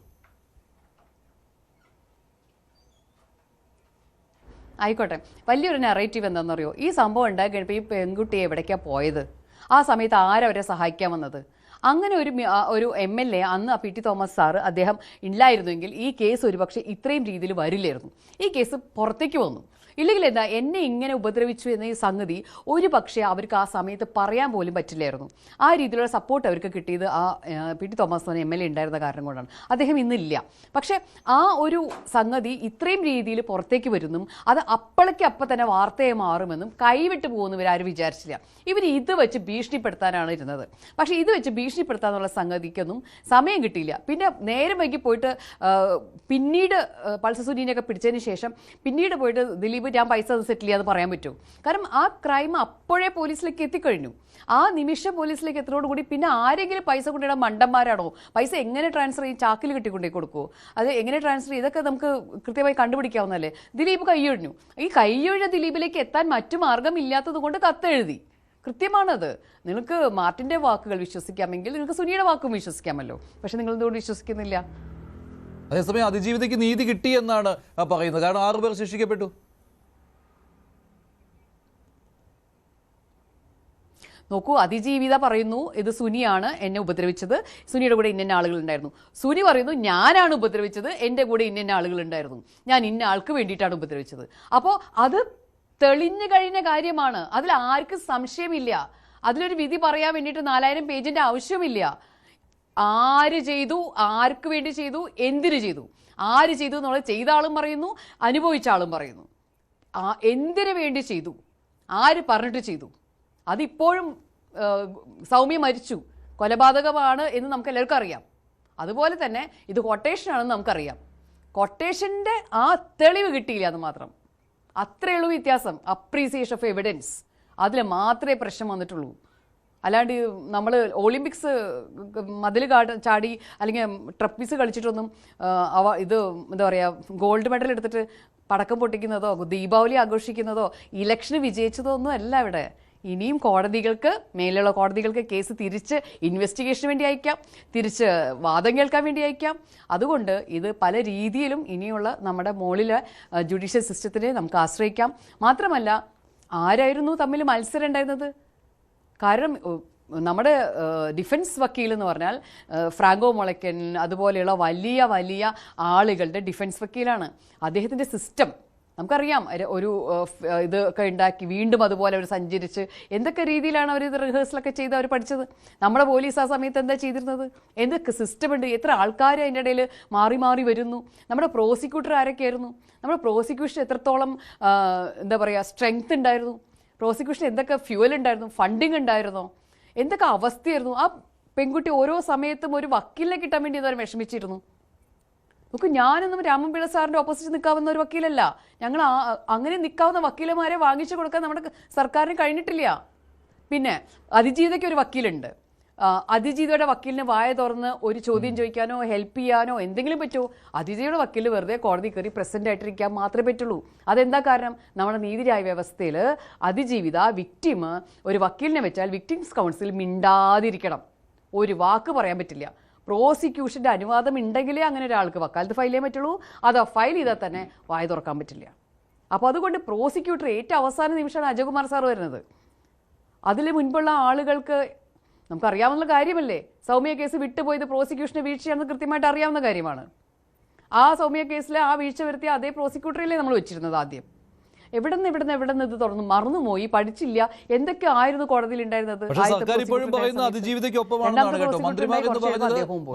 ആയിക്കോട്ടെ, വലിയൊരു നറേറ്റീവ് എന്താണെന്നറിയോ? ഈ സംഭവം ഉണ്ടായി കഴിഞ്ഞപ്പോൾ ഈ പെൺകുട്ടിയെ എവിടേക്കാണ് പോയത്? ആ സമയത്ത് ആരവരെ സഹായിക്കാൻ വന്നത്? അങ്ങനെ ഒരു MLA അന്ന് PT തോമസ് സാറ് അദ്ദേഹം ഇല്ലായിരുന്നെങ്കിൽ ഈ കേസ് ഒരുപക്ഷെ ഇത്രയും രീതിയിൽ വരില്ലായിരുന്നു. ഈ കേസ് പുറത്തേക്ക് വന്നു. ഇല്ലെങ്കിൽ എന്താ, എന്നെ ഇങ്ങനെ ഉപദ്രവിച്ചു എന്ന ഈ സംഗതി ഒരു പക്ഷേ അവർക്ക് ആ സമയത്ത് പറയാൻ പോലും പറ്റില്ലായിരുന്നു. ആ രീതിയിലുള്ള സപ്പോർട്ട് അവർക്ക് കിട്ടിയത് ആ PT തോമസ് MLA ഉണ്ടായിരുന്ന കാരണം കൊണ്ടാണ്. അദ്ദേഹം ഇന്നില്ല. പക്ഷേ ആ ഒരു സംഗതി ഇത്രയും രീതിയിൽ പുറത്തേക്ക് വരുന്നും അത് അപ്പം തന്നെ വാർത്തയെ മാറുമെന്നും കൈവിട്ട് പോകുന്നു ഇവരാരും വിചാരിച്ചില്ല. ഇവർ ഇത് വെച്ച് ഭീഷണിപ്പെടുത്താനാണ് ഇരുന്നത്. പക്ഷേ ഇത് വെച്ച് ഭീഷണിപ്പെടുത്താനുള്ള സംഗതിക്കൊന്നും സമയം കിട്ടിയില്ല. പിന്നെ നേരം വൈകി പോയിട്ട് പിന്നീട് പൾസർ സുനിയൊക്കെ പിടിച്ചതിന് ശേഷം പിന്നീട് പോയിട്ട് ദിലീപ് ദിലീപ് ഞാൻ പൈസ സെറ്റിൽ ചെയ്യാതെ പറയാൻ പറ്റുമോ? കാരണം ആ ക്രൈം അപ്പോഴേ പോലീസിലേക്ക് എത്തിക്കഴിഞ്ഞു. ആ നിമിഷം പോലീസിലേക്ക് എത്തുന്നതോടുകൂടി പിന്നെ ആരെങ്കിലും പൈസ കൊണ്ടിടാൻ മണ്ടന്മാരാണോ? പൈസ എങ്ങനെ ട്രാൻസ്ഫർ ചെയ്യും? ചാക്കിൽ കെട്ടിക്കൊണ്ടേ കൊടുക്കുമോ? അത് എങ്ങനെ ട്രാൻസ്ഫർ ചെയ്യും? ഇതൊക്കെ നമുക്ക് കൃത്യമായി കണ്ടുപിടിക്കാവുന്നതല്ലേ? ദിലീപ് കൈയൊഴിഞ്ഞു. ഈ കൈയൊഴിഞ്ഞ ദിലീപിലേക്ക് എത്താൻ മറ്റു മാർഗമില്ലാത്തത് കൊണ്ട് കത്തെഴുതി. കൃത്യമാണത്. നിങ്ങൾക്ക് മാർട്ടിൻ്റെ വാക്കുകൾ വിശ്വസിക്കാമെങ്കിൽ നിങ്ങൾക്ക് സുനിയുടെ വാക്കും വിശ്വസിക്കാമല്ലോ. പക്ഷെ നിങ്ങൾ എന്തുകൊണ്ട് വിശ്വസിക്കുന്നില്ല? അതേസമയം അതിജീവിതയ്ക്ക് നീതി കിട്ടിയെന്നാണ് പറയുന്നത്. കാരണം 6 പേർ ശിക്ഷിക്കപ്പെട്ടു. നോക്കൂ, അതിജീവിത പറയുന്നു ഇത് സുനിയാണ് എന്നെ ഉപദ്രവിച്ചത്, സുനിയുടെ കൂടെ ഇന്ന ആളുകളുണ്ടായിരുന്നു. സുനി പറയുന്നു ഞാനാണ് ഉപദ്രവിച്ചത്, എൻ്റെ കൂടെ ഇന്ന ആളുകളുണ്ടായിരുന്നു, ഞാൻ ഇന്ന ആൾക്ക് വേണ്ടിയിട്ടാണ് ഉപദ്രവിച്ചത്. അപ്പോൾ അത് തെളിഞ്ഞു കഴിഞ്ഞ കാര്യമാണ്. അതിൽ ആർക്കും സംശയമില്ല. അതിലൊരു വിധി പറയാൻ വേണ്ടിയിട്ട് 4000 പേജിൻ്റെ ആവശ്യമില്ല. ആര് ചെയ്തു, ആർക്ക് വേണ്ടി ചെയ്തു, എന്തിനു ചെയ്തു, ആര് ചെയ്തു എന്നുള്ളത് ചെയ്ത ആളും പറയുന്നു, അനുഭവിച്ച ആളും പറയുന്നു. എന്തിനു വേണ്ടി ചെയ്തു, ആര് പറഞ്ഞിട്ട് ചെയ്തു. അതിപ്പോഴും സൗമ്യ മരിച്ചു, കൊലപാതകമാണ് എന്ന് നമുക്ക് എല്ലാവർക്കും അറിയാം. അതുപോലെ തന്നെ ഇത് കൊട്ടേഷനാണെന്ന് നമുക്കറിയാം. കൊട്ടേഷൻ്റെ ആ തെളിവ് കിട്ടിയില്ല എന്ന് മാത്രം. അത്രയുള്ളൂ വ്യത്യാസം. അപ്രീസിയേഷൻ ഓഫ് എവിഡൻസ്, അതിൽ മാത്രമേ പ്രശ്നം വന്നിട്ടുള്ളൂ. അല്ലാണ്ട് നമ്മൾ ഒളിമ്പിക്സ് മതിൽ ചാടി അല്ലെങ്കിൽ ട്രപ്പീസ് കളിച്ചിട്ടൊന്നും ഇത് എന്താ പറയുക ഗോൾഡ് മെഡൽ എടുത്തിട്ട് പടക്കം പൊട്ടിക്കുന്നതോ ദീപാവലി ആഘോഷിക്കുന്നതോ ഇലക്ഷന് വിജയിച്ചതോ ഒന്നും അല്ല ഇവിടെ. ഇനിയും കോടതികൾക്ക്, മേലുള്ള കോടതികൾക്ക് കേസ് തിരിച്ച് ഇൻവെസ്റ്റിഗേഷന് വേണ്ടി അയക്കാം, തിരിച്ച് വാദം കേൾക്കാൻ വേണ്ടി അയക്കാം. അതുകൊണ്ട് ഇത് പല രീതിയിലും ഇനിയുള്ള നമ്മുടെ മുകളിലെ ജുഡീഷ്യൽ സിസ്റ്റത്തിനെ നമുക്ക് ആശ്രയിക്കാം. മാത്രമല്ല, ആരായിരുന്നു തമ്മിൽ മത്സരം ഉണ്ടായിരുന്നത്? കാരണം നമ്മുടെ ഡിഫൻസ് വക്കീൽ എന്ന് പറഞ്ഞാൽ ഫ്രാങ്കോ മൊളയ്ക്കൻ അതുപോലെയുള്ള വലിയ വലിയ ആളുകളുടെ ഡിഫൻസ് വക്കീലാണ്. അദ്ദേഹത്തിൻ്റെ സിസ്റ്റം നമുക്കറിയാം. ഒരു ഇതൊക്കെ ഉണ്ടാക്കി വീണ്ടും അതുപോലെ അവർ സഞ്ചരിച്ച് എന്തൊക്കെ രീതിയിലാണ് അവർ ഇത് റിഹേഴ്സലൊക്കെ ചെയ്ത് അവർ പഠിച്ചത്. നമ്മുടെ പോലീസ് ആ സമയത്ത് എന്താ ചെയ്തിരുന്നത്? എന്തൊക്കെ സിസ്റ്റമുണ്ട്, എത്ര ആൾക്കാർ അതിൻ്റെ ഇടയിൽ മാറി മാറി വരുന്നു. നമ്മുടെ പ്രോസിക്യൂട്ടർ ആരൊക്കെയായിരുന്നു? നമ്മുടെ പ്രോസിക്യൂഷൻ എത്രത്തോളം എന്താ പറയുക സ്ട്രെങ്ത് ഉണ്ടായിരുന്നു? പ്രോസിക്യൂഷൻ എന്തൊക്കെ ഫ്യൂവൽ ഉണ്ടായിരുന്നു, ഫണ്ടിങ് ഉണ്ടായിരുന്നോ, എന്തൊക്കെ അവസ്ഥയായിരുന്നു. ആ പെൺകുട്ടി ഓരോ സമയത്തും ഒരു വക്കീലിനെ കിട്ടാൻ വേണ്ടി ഇതുവരെ വിഷമിച്ചിരുന്നു. നമുക്ക് ഞാനൊന്നും രാമൻപിള്ള സാറിൻ്റെ ഓപ്പോസിറ്റ് നിൽക്കാവുന്ന ഒരു വക്കീലല്ല. ഞങ്ങൾ അങ്ങനെ നിൽക്കാവുന്ന വക്കീലന്മാരെ വാങ്ങിച്ചു കൊടുക്കാൻ നമ്മുടെ സർക്കാരിന് കഴിഞ്ഞിട്ടില്ല. പിന്നെ അതിജീവിതയ്ക്ക് ഒരു വക്കീലുണ്ട്. അതിജീവിതയുടെ വക്കീലിന് വായ തുറന്ന് ഒരു ചോദ്യം ചോദിക്കാനോ ഹെൽപ്പ് ചെയ്യാനോ എന്തെങ്കിലും പറ്റുമോ? അതിജീവിതയുടെ വക്കീൽ വെറുതെ കോടതി കയറി പ്രസന്റ് ആയിട്ടിരിക്കാൻ മാത്രമേ പറ്റുള്ളൂ. അതെന്താ കാരണം? നമ്മുടെ നീതിന്യായ വ്യവസ്ഥയിൽ അതിജീവിത വിക്ടിം ഒരു വക്കീലിനെ വെച്ചാൽ വിക്ടിംസ് കൗൺസിൽ മിണ്ടാതിരിക്കണം, ഒരു വാക്ക് പറയാൻ പറ്റില്ല. പ്രോസിക്യൂഷൻ്റെ അനുവാദം ഉണ്ടെങ്കിലേ അങ്ങനെ ഒരാൾക്ക് വക്കാലത്ത് ഫയൽ ചെയ്യാൻ പറ്റുള്ളൂ. അത് ഫയൽ ചെയ്താൽ തന്നെ വായ തുറക്കാൻ പറ്റില്ല. അപ്പോൾ അതുകൊണ്ട് പ്രോസിക്യൂട്ടർ ഏറ്റവും അവസാന നിമിഷമാണ് അജയകുമാർ സാർ വരുന്നത്. അതിൽ മുൻപുള്ള ആളുകൾക്ക് നമുക്കറിയാവുന്ന കാര്യമല്ലേ. സൗമ്യ കേസ് വിട്ടുപോയത് പ്രോസിക്യൂഷൻ്റെ വീഴ്ചയാണെന്ന് കൃത്യമായിട്ട് അറിയാവുന്ന കാര്യമാണ്. ആ സൗമ്യ കേസിൽ ആ വീഴ്ച വരുത്തിയ അതേ പ്രോസിക്യൂട്ടറിലേ നമ്മൾ വെച്ചിരുന്നത് ആദ്യം. എവിടെ നിന്ന് ഇത് തുറന്നു മറന്നുപോയി, പഠിച്ചില്ല, എന്തൊക്കെ ആയിരുന്നു കോടതിയിൽ ഉണ്ടായിരുന്നത്.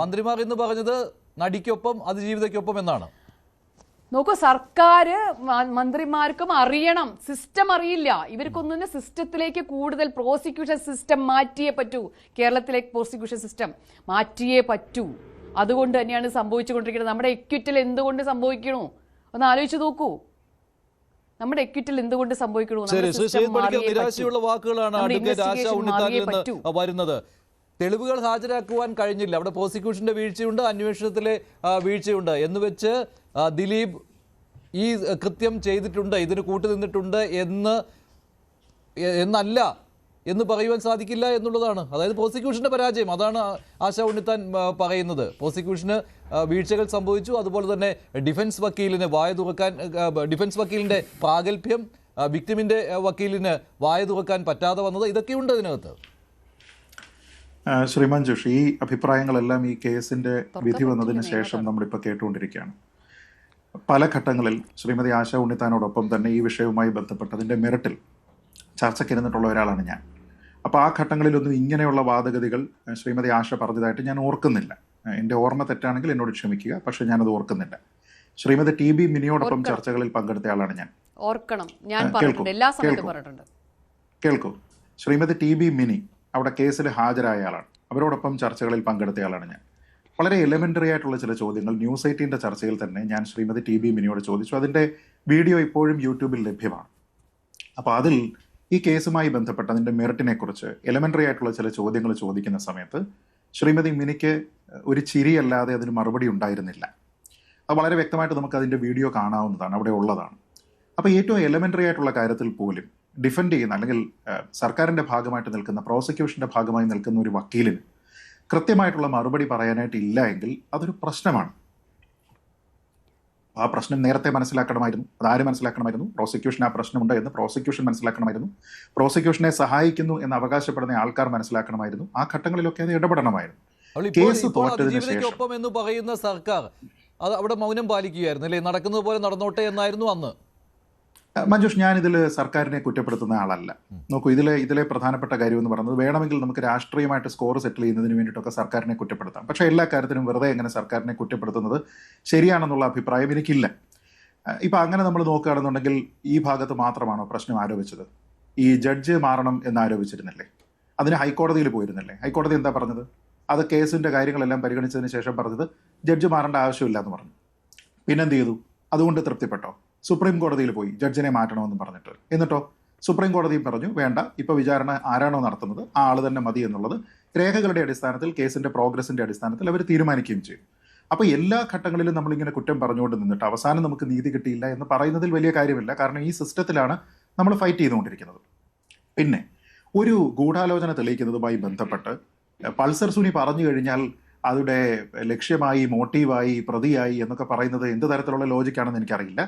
മന്ത്രിമാർ എന്ന് പറഞ്ഞത് നടിക്കൊപ്പം അതിജീവിതയ്ക്കൊപ്പം എന്നാണ്. നോക്കൂ, സർക്കാർ മന്ത്രിമാർക്കും അറിയണം, സിസ്റ്റം അറിയില്ല. ഇവർക്കൊന്നും സിസ്റ്റത്തിലേക്ക് കൂടുതൽ പ്രോസിക്യൂഷൻ സിസ്റ്റം മാറ്റിയേ പറ്റൂ. കേരളത്തിലെ പ്രോസിക്യൂഷൻ സിസ്റ്റം മാറ്റിയേ പറ്റൂ. അതുകൊണ്ട് തന്നെയാണ് സംഭവിച്ചുകൊണ്ടിരിക്കുന്നത്. നമ്മുടെ എക്വിറ്റൽ എന്തുകൊണ്ട് സംഭവിക്കണു ഒന്ന് ആലോചിച്ച് നോക്കൂ. നമ്മുടെ എക്വിറ്റൽ എന്തുകൊണ്ട് സംഭവിക്കണു? നിരാശയുള്ള വാക്കുകളാണ് വരുന്നത്. തെളിവുകൾ ഹാജരാക്കുവാൻ കഴിഞ്ഞില്ല. അവിടെ പ്രോസിക്യൂഷന്റെ വീഴ്ചയുണ്ട്, അന്വേഷണത്തിലെ വീഴ്ചയുണ്ട് എന്ന് വെച്ച് ദിലീപ് ഈ കൃത്യം ചെയ്തിട്ടുണ്ട്, ഇതിന് കൂട്ടുനിന്നിട്ടുണ്ട് എന്നല്ല എന്ന് പറയുവാൻ സാധിക്കില്ല എന്നുള്ളതാണ്. അതായത് പ്രോസിക്യൂഷന്റെ പരാജയം, അതാണ് ആശാ ഉണ്ണിത്താൻ പറയുന്നത്. പ്രോസിക്യൂഷന് വീഴ്ചകൾ സംഭവിച്ചു. അതുപോലെ തന്നെ ഡിഫൻസ് വക്കീലിന് വായ തുറക്കാൻ, ഡിഫൻസ് വക്കീലിന്റെ പ്രാഗൽഭ്യം, വിക്ടിമിന്റെ വക്കീലിന് വായ തുറക്കാൻ പറ്റാതെ വന്നത്, ഇതൊക്കെയുണ്ട് ഇതിനകത്ത്. ശ്രീമാൻ ജോഷി, ഈ അഭിപ്രായങ്ങളെല്ലാം ഈ കേസിന്റെ വിധി വന്നതിന് ശേഷം നമ്മളിപ്പോൾ കേട്ടുകൊണ്ടിരിക്കുകയാണ്. പല ഘട്ടങ്ങളിൽ ശ്രീമതി ആശാ ഉണ്ണിത്താനോടൊപ്പം തന്നെ ഈ വിഷയവുമായി ബന്ധപ്പെട്ടതിൻ്റെ മെറിറ്റിൽ ചർച്ചയ്ക്കിരുന്നിട്ടുള്ള ഒരാളാണ് ഞാൻ. അപ്പോൾ ആ ഘട്ടങ്ങളിലൊന്നും ഇങ്ങനെയുള്ള വാദഗതികൾ ശ്രീമതി ആശ പറഞ്ഞതായിട്ട് ഞാൻ ഓർക്കുന്നില്ല. എൻ്റെ ഓർമ്മ തെറ്റാണെങ്കിൽ എന്നോട് ക്ഷമിക്കുക, പക്ഷെ ഞാനത് ഓർക്കുന്നില്ല. ശ്രീമതി TB മിനിയോടൊപ്പം ചർച്ചകളിൽ പങ്കെടുത്ത ആളാണ് ഞാൻ. കേൾക്കൂ, ശ്രീമതി TB മിനി അവിടെ കേസിൽ ഹാജരായ ആളാണ്. അവരോടൊപ്പം ചർച്ചകളിൽ പങ്കെടുത്ത ആളാണ് ഞാൻ. വളരെ എലിമെൻ്ററി ആയിട്ടുള്ള ചില ചോദ്യങ്ങൾ ന്യൂസ് 18 ചർച്ചയിൽ തന്നെ ഞാൻ ശ്രീമതി ടി ബി മിനിയോട് ചോദിച്ചു. അതിൻ്റെ വീഡിയോ ഇപ്പോഴും യൂട്യൂബിൽ ലഭ്യമാണ്. അപ്പോൾ അതിൽ ഈ കേസുമായി ബന്ധപ്പെട്ട അതിൻ്റെ മെറിറ്റിനെക്കുറിച്ച് എലിമെൻ്ററി ആയിട്ടുള്ള ചില ചോദ്യങ്ങൾ ചോദിക്കുന്ന സമയത്ത് ശ്രീമതി മിനിക്ക് ഒരു ചിരിയല്ലാതെ അതിന് മറുപടി ഉണ്ടായിരുന്നില്ല. അത് വളരെ വ്യക്തമായിട്ട് നമുക്ക് അതിൻ്റെ വീഡിയോ കാണാവുന്നതാണ്, അവിടെ ഉള്ളതാണ്. അപ്പോൾ ഏറ്റവും എലിമെൻ്ററി ആയിട്ടുള്ള കാര്യത്തിൽ പോലും ഡിഫെൻഡ് ചെയ്യുന്ന അല്ലെങ്കിൽ സർക്കാരിൻ്റെ ഭാഗമായിട്ട് നിൽക്കുന്ന, പ്രോസിക്യൂഷൻ്റെ ഭാഗമായി നിൽക്കുന്ന ഒരു വക്കീലിന് കൃത്യമായിട്ടുള്ള മറുപടി പറയാനായിട്ട് ഇല്ല എങ്കിൽ അതൊരു പ്രശ്നമാണ്. ആ പ്രശ്നം നേരത്തെ മനസ്സിലാക്കണമായിരുന്നു. അതാര് മനസ്സിലാക്കണമായിരുന്നു? പ്രോസിക്യൂഷൻ ആ പ്രശ്നമുണ്ട് എന്ന് പ്രോസിക്യൂഷൻ മനസ്സിലാക്കണമായിരുന്നു. പ്രോസിക്യൂഷനെ സഹായിക്കുന്നു എന്ന് അവകാശപ്പെടുന്ന ആൾക്കാർ മനസ്സിലാക്കണമായിരുന്നു. ആ ഘട്ടങ്ങളിലൊക്കെ അത് ഇടപെടണമായിരുന്നു. കേസ് തോറ്റതിന് ശേഷം എന്ന് പറയുന്ന സർക്കാർ അത് അവിടെ മൗനം പാലിക്കുകയായിരുന്നു അല്ലേ? നടക്കുന്നത് പോലെ നടന്നോട്ടെ എന്നായിരുന്നു അന്ന്. മഞ്ജുഷ്, ഞാനിതിൽ സർക്കാരിനെ കുറ്റപ്പെടുത്തുന്ന ആളല്ല. നോക്കൂ, ഇതിലെ പ്രധാനപ്പെട്ട കാര്യം എന്ന് പറയുന്നത്, വേണമെങ്കിൽ നമുക്ക് രാഷ്ട്രീയമായിട്ട് സ്കോർ സെറ്റിൽ ചെയ്യുന്നതിന് വേണ്ടിയിട്ടൊക്കെ സർക്കാരിനെ കുറ്റപ്പെടുത്താം. പക്ഷേ എല്ലാ കാര്യത്തിനും വെറുതെ എങ്ങനെ സർക്കാരിനെ കുറ്റപ്പെടുത്തുന്നത് ശരിയാണെന്നുള്ള അഭിപ്രായം എനിക്കില്ല. ഇപ്പം അങ്ങനെ നമ്മൾ നോക്കുകയാണെന്നുണ്ടെങ്കിൽ ഈ ഭാഗത്ത് മാത്രമാണോ പ്രശ്നം ആരോപിച്ചത്? ഈ ജഡ്ജ് മാറണം എന്ന് ആരോപിച്ചിരുന്നില്ലേ? അതിന് ഹൈക്കോടതിയിൽ പോയിരുന്നില്ലേ? ഹൈക്കോടതി എന്താ പറഞ്ഞത്? അത് കേസിൻ്റെ കാര്യങ്ങളെല്ലാം പരിഗണിച്ചതിന് ശേഷം പറഞ്ഞത് ജഡ്ജ് മാറേണ്ട ആവശ്യമില്ല എന്ന് പറഞ്ഞു. പിന്നെന്ത് ചെയ്തു? അതുകൊണ്ട് തൃപ്തിപ്പെട്ടോ? സുപ്രീം കോടതിയിൽ പോയി ജഡ്ജിനെ മാറ്റണമെന്ന് പറഞ്ഞിട്ട്. എന്നിട്ടോ സുപ്രീം കോടതിയും പറഞ്ഞു വേണ്ട, ഇപ്പോൾ വിചാരണ ആരാണോ നടത്തുന്നത് ആ ആൾ തന്നെ മതി എന്നുള്ളത് രേഖകളുടെ അടിസ്ഥാനത്തിൽ, കേസിൻ്റെ പ്രോഗ്രസിൻ്റെ അടിസ്ഥാനത്തിൽ അവർ തീരുമാനിക്കുകയും ചെയ്തു. അപ്പോൾ എല്ലാ ഘട്ടങ്ങളിലും നമ്മളിങ്ങനെ കുറ്റം പറഞ്ഞുകൊണ്ട് നിന്നിട്ട് അവസാനം നമുക്ക് നീതി കിട്ടിയില്ല എന്ന് പറയുന്നതിൽ വലിയ കാര്യമില്ല. കാരണം ഈ സിസ്റ്റത്തിലാണ് നമ്മൾ ഫൈറ്റ് ചെയ്തുകൊണ്ടിരിക്കുന്നത്. പിന്നെ ഒരു ഗൂഢാലോചന തെളിയിക്കുന്നതുമായി ബന്ധപ്പെട്ട് പൾസർ സുനി പറഞ്ഞു കഴിഞ്ഞാൽ അതിൻ്റെ ലക്ഷ്യമായി, മോട്ടീവായി, പ്രതിയായി എന്നൊക്കെ പറയുന്നത് എന്ത് തരത്തിലുള്ള ലോജിക്കാണെന്ന് എനിക്കറിയില്ല.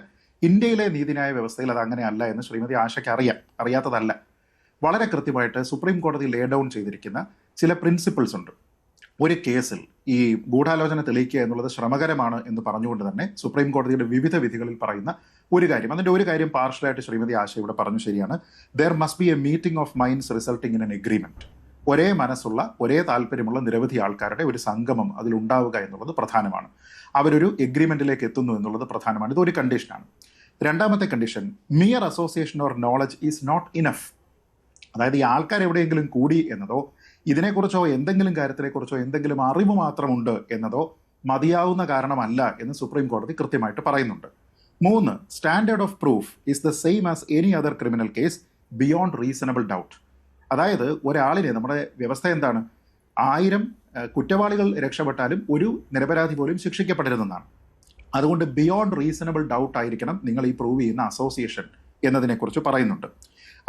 ഇന്ത്യയിലെ നീതിന്യായ വ്യവസ്ഥയിൽ അത് അങ്ങനെയല്ല എന്ന് ശ്രീമതി ആശയ്ക്ക് അറിയാത്തതല്ല. വളരെ കൃത്യമായിട്ട് സുപ്രീം കോടതി ലേ ഡൗൺ ചെയ്തിരിക്കുന്ന ചില പ്രിൻസിപ്പിൾസ് ഉണ്ട്. ഒരു കേസിൽ ഈ ഗൂഢാലോചന തെളിയിക്കുക എന്നുള്ളത് ശ്രമകരമാണ് എന്ന് പറഞ്ഞുകൊണ്ട് തന്നെ സുപ്രീം കോടതിയുടെ വിവിധ വിധികളിൽ പറയുന്ന ഒരു കാര്യം, അതിൻ്റെ ഒരു കാര്യം പാർഷ്യലായിട്ട് ശ്രീമതി ആശ ഇവിടെ പറഞ്ഞു ശരിയാണ്. There must B A meeting of minds resulting in N agreement. ഒരേ മനസ്സുള്ള, ഒരേ താല്പര്യമുള്ള നിരവധി ആൾക്കാരുടെ ഒരു സംഗമം അതിലുണ്ടാവുക എന്നുള്ളത് പ്രധാനമാണ്. അവരൊരു എഗ്രിമെന്റിലേക്ക് എത്തുന്നു എന്നുള്ളത് പ്രധാനമാണ്. ഇതൊരു കണ്ടീഷനാണ്. രണ്ടാമത്തെ condition, mere association or knowledge is not enough. അതായത് ഈ ആൾക്കാർ എവിടെയെങ്കിലും കൂടി എന്നതോ ഇതിനെക്കുറിച്ചോ എന്തെങ്കിലും കാര്യത്തിനെക്കുറിച്ചോ എന്തെങ്കിലും അറിവ് മാത്രമുണ്ട് എന്നതോ മതിയാവുന്ന കാരണമല്ല എന്ന് സുപ്രീം കോടതി കൃത്യമായിട്ട് പറയുന്നുണ്ട്. 3, standard of proof is the same as any other criminal case beyond reasonable doubt. അതായത് ഒരാളിനെ, നമ്മുടെ വ്യവസ്ഥ എന്താണ്, 1000 കുറ്റവാളികൾ രക്ഷപ്പെട്ടാലും ഒരു നിരപരാധി പോലും ശിക്ഷിക്കപ്പെടരുതെന്നാണ്. അതുകൊണ്ട് ബിയോണ്ട് റീസണബിൾ ഡൗട്ട് ആയിരിക്കണം നിങ്ങൾ ഈ പ്രൂവ് ചെയ്യുന്ന അസോസിയേഷൻ എന്നതിനെക്കുറിച്ച് പറയുന്നുണ്ട്.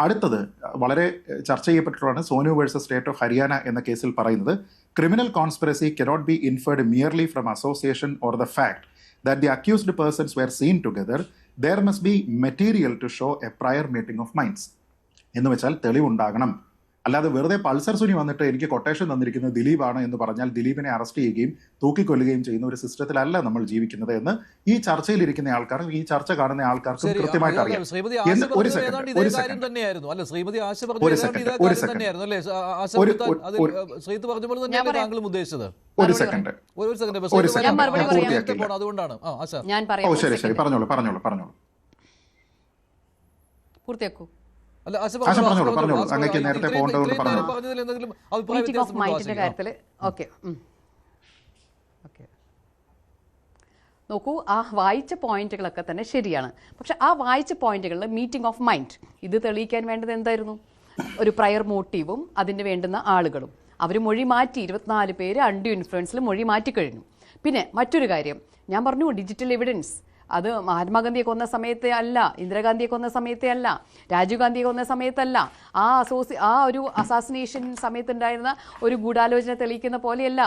അടുത്തത് വളരെ ചർച്ച ചെയ്യപ്പെട്ടിട്ടുള്ളതാണ് Sonu versus state of Haryana എന്ന കേസിൽ പറയുന്നത്, criminal conspiracy cannot be inferred merely from association or the fact that the accused persons were seen together. There must be material to show a prior meeting of minds. എന്ന് വെച്ചാൽ തെളിവുണ്ടാകണം. അല്ലാതെ വെറുതെ Pulsar Suni വന്നിട്ട് എനിക്ക് quotation തന്നിരിക്കുന്നത് ദിലീപാണ് എന്ന് പറഞ്ഞാൽ ദിലീപിനെ അറസ്റ്റ് ചെയ്യുകയും തൂക്കിക്കൊല്ലുകയും ചെയ്യുന്ന ഒരു സിസ്റ്റത്തിലല്ല നമ്മൾ ജീവിക്കുന്നത് എന്ന് ഈ ചർച്ചയിലിരിക്കുന്ന ആൾക്കാർ, ഈ ചർച്ച കാണുന്ന ആൾക്കാർക്കും കൃത്യമായിട്ട് അറിയാം. ശരി, പറഞ്ഞോളൂ. പൂർത്തിയാക്കൂ. നോക്കൂ, ആ വായിച്ച പോയിന്റുകളൊക്കെ തന്നെ ശരിയാണ്. പക്ഷെ ആ വായിച്ച പോയിന്റുകളിൽ മീറ്റിംഗ് ഓഫ് മൈൻഡ് ഇത് തെളിയിക്കാൻ വേണ്ടത് എന്തായിരുന്നു? ഒരു പ്രയർ മോട്ടീവും അതിന് വേണ്ടുന്ന ആളുകളും. അവർ മൊഴി മാറ്റി, 24 പേര് അൺഡ്യൂ ഇൻഫ്ലുവൻസിൽ മൊഴി മാറ്റിക്കഴിഞ്ഞു. പിന്നെ മറ്റൊരു കാര്യം ഞാൻ പറഞ്ഞു, ഡിജിറ്റൽ എവിഡൻസ്. അത് മഹാത്മാഗാന്ധിയെ കൊന്ന സമയത്തെ അല്ല, ഇന്ദിരാഗാന്ധിയെ കൊന്ന സമയത്തെ അല്ല, രാജീവ് ഗാന്ധിയെ കൊന്ന സമയത്തല്ല, ആ ഒരു അസാസിനേഷൻ സമയത്തുണ്ടായിരുന്ന ഒരു ഗൂഢാലോചന തെളിയിക്കുന്ന പോലെയല്ല.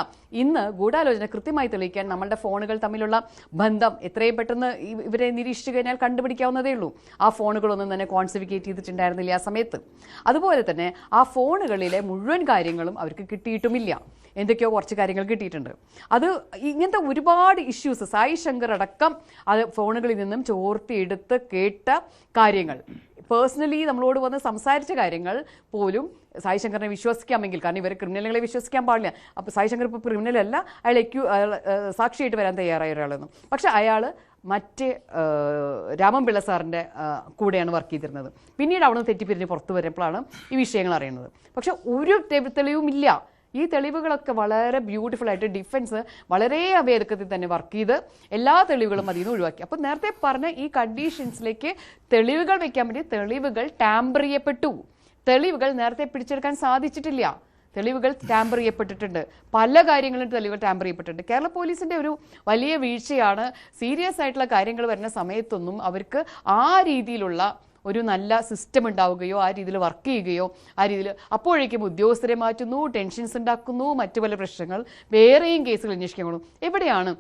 ഇന്ന് ഗൂഢാലോചന കൃത്യമായി തെളിയിക്കാൻ നമ്മളുടെ ഫോണുകൾ തമ്മിലുള്ള ബന്ധം എത്രയും പെട്ടെന്ന് ഇവരെ നിരീക്ഷിച്ചു കഴിഞ്ഞാൽ കണ്ടുപിടിക്കാവുന്നതേ ഉള്ളൂ. ആ ഫോണുകളൊന്നും തന്നെ കോൺസിഫിക്കേറ്റ് ചെയ്തിട്ടുണ്ടായിരുന്നില്ല ആ സമയത്ത്. അതുപോലെ തന്നെ ആ ഫോണുകളിലെ മുഴുവൻ കാര്യങ്ങളും അവർക്ക് കിട്ടിയിട്ടുമില്ല. എന്തൊക്കെയോ കുറച്ച് കാര്യങ്ങൾ കിട്ടിയിട്ടുണ്ട്. അത് ഇങ്ങനത്തെ ഒരുപാട് ഇഷ്യൂസ്, സായി ശങ്കർ അടക്കം അത് ഫോണുകളിൽ നിന്നും ചോർത്തിയെടുത്ത് കേട്ട കാര്യങ്ങൾ, പേഴ്സണലി നമ്മളോട് വന്ന് സംസാരിച്ച കാര്യങ്ങൾ പോലും സായി ശങ്കറിനെ വിശ്വസിക്കാമെങ്കിൽ, കാരണം ഇവർ ക്രിമിനലുകളെ വിശ്വസിക്കാൻ പാടില്ല. അപ്പോൾ സായി ശങ്കർ ഇപ്പോൾ ക്രിമിനലല്ല, അയാൾ സാക്ഷിയായിട്ട് വരാൻ തയ്യാറായ ഒരാളെന്നും. പക്ഷെ അയാൾ മറ്റേ രാമൻപിള്ള സാറിൻ്റെ കൂടെയാണ് വർക്ക് ചെയ്തിരുന്നത്. പിന്നീട് അവിടെ നിന്ന് തെറ്റിപ്പിരിഞ്ഞ് പുറത്തു വരുമ്പോഴാണ് ഈ വിഷയങ്ങൾ അറിയുന്നത്. പക്ഷെ ഒരു തെളിവുമില്ല. ഈ തെളിവുകളൊക്കെ വളരെ ബ്യൂട്ടിഫുൾ ആയിട്ട് ഡിഫൻസ് വളരെ വേഗത്തിൽ തന്നെ വർക്ക് ചെയ്ത് എല്ലാ തെളിവുകളും അതിൽ നിന്ന് ഒഴിവാക്കി. അപ്പോൾ നേരത്തെ പറഞ്ഞ ഈ കണ്ടീഷൻസിലേക്ക് തെളിവുകൾ വെക്കാൻ വേണ്ടി തെളിവുകൾ ടാമ്പർ ചെയ്യപ്പെട്ടു. തെളിവുകൾ നേരത്തെ പിടിച്ചെടുക്കാൻ സാധിച്ചിട്ടില്ല. തെളിവുകൾ ടാമ്പർ ചെയ്യപ്പെട്ടിട്ടുണ്ട്. പല കാര്യങ്ങളും തെളിവുകൾ ടാമ്പർ ചെയ്യപ്പെട്ടിട്ടുണ്ട്. കേരള പോലീസിന്റെ ഒരു വലിയ വീഴ്ചയാണ്. സീരിയസ് ആയിട്ടുള്ള കാര്യങ്ങൾ വരുന്ന സമയത്തൊന്നും അവർക്ക് ആ രീതിയിലുള്ള ഒരു നല്ല സിസ്റ്റം ഉണ്ടാവുകയോ ആ രീതിയിൽ വർക്ക് ചെയ്യുകയോ ആ രീതിയിൽ അപ്പോഴേക്കും ഉദ്യോഗസ്ഥരെ മാറ്റുന്നു, ടെൻഷൻസ് ഉണ്ടാക്കുന്നു, മറ്റു പല പ്രശ്നങ്ങൾ, വേറെയും കേസുകൾ അന്വേഷിക്കാൻ. എവിടെയാണ്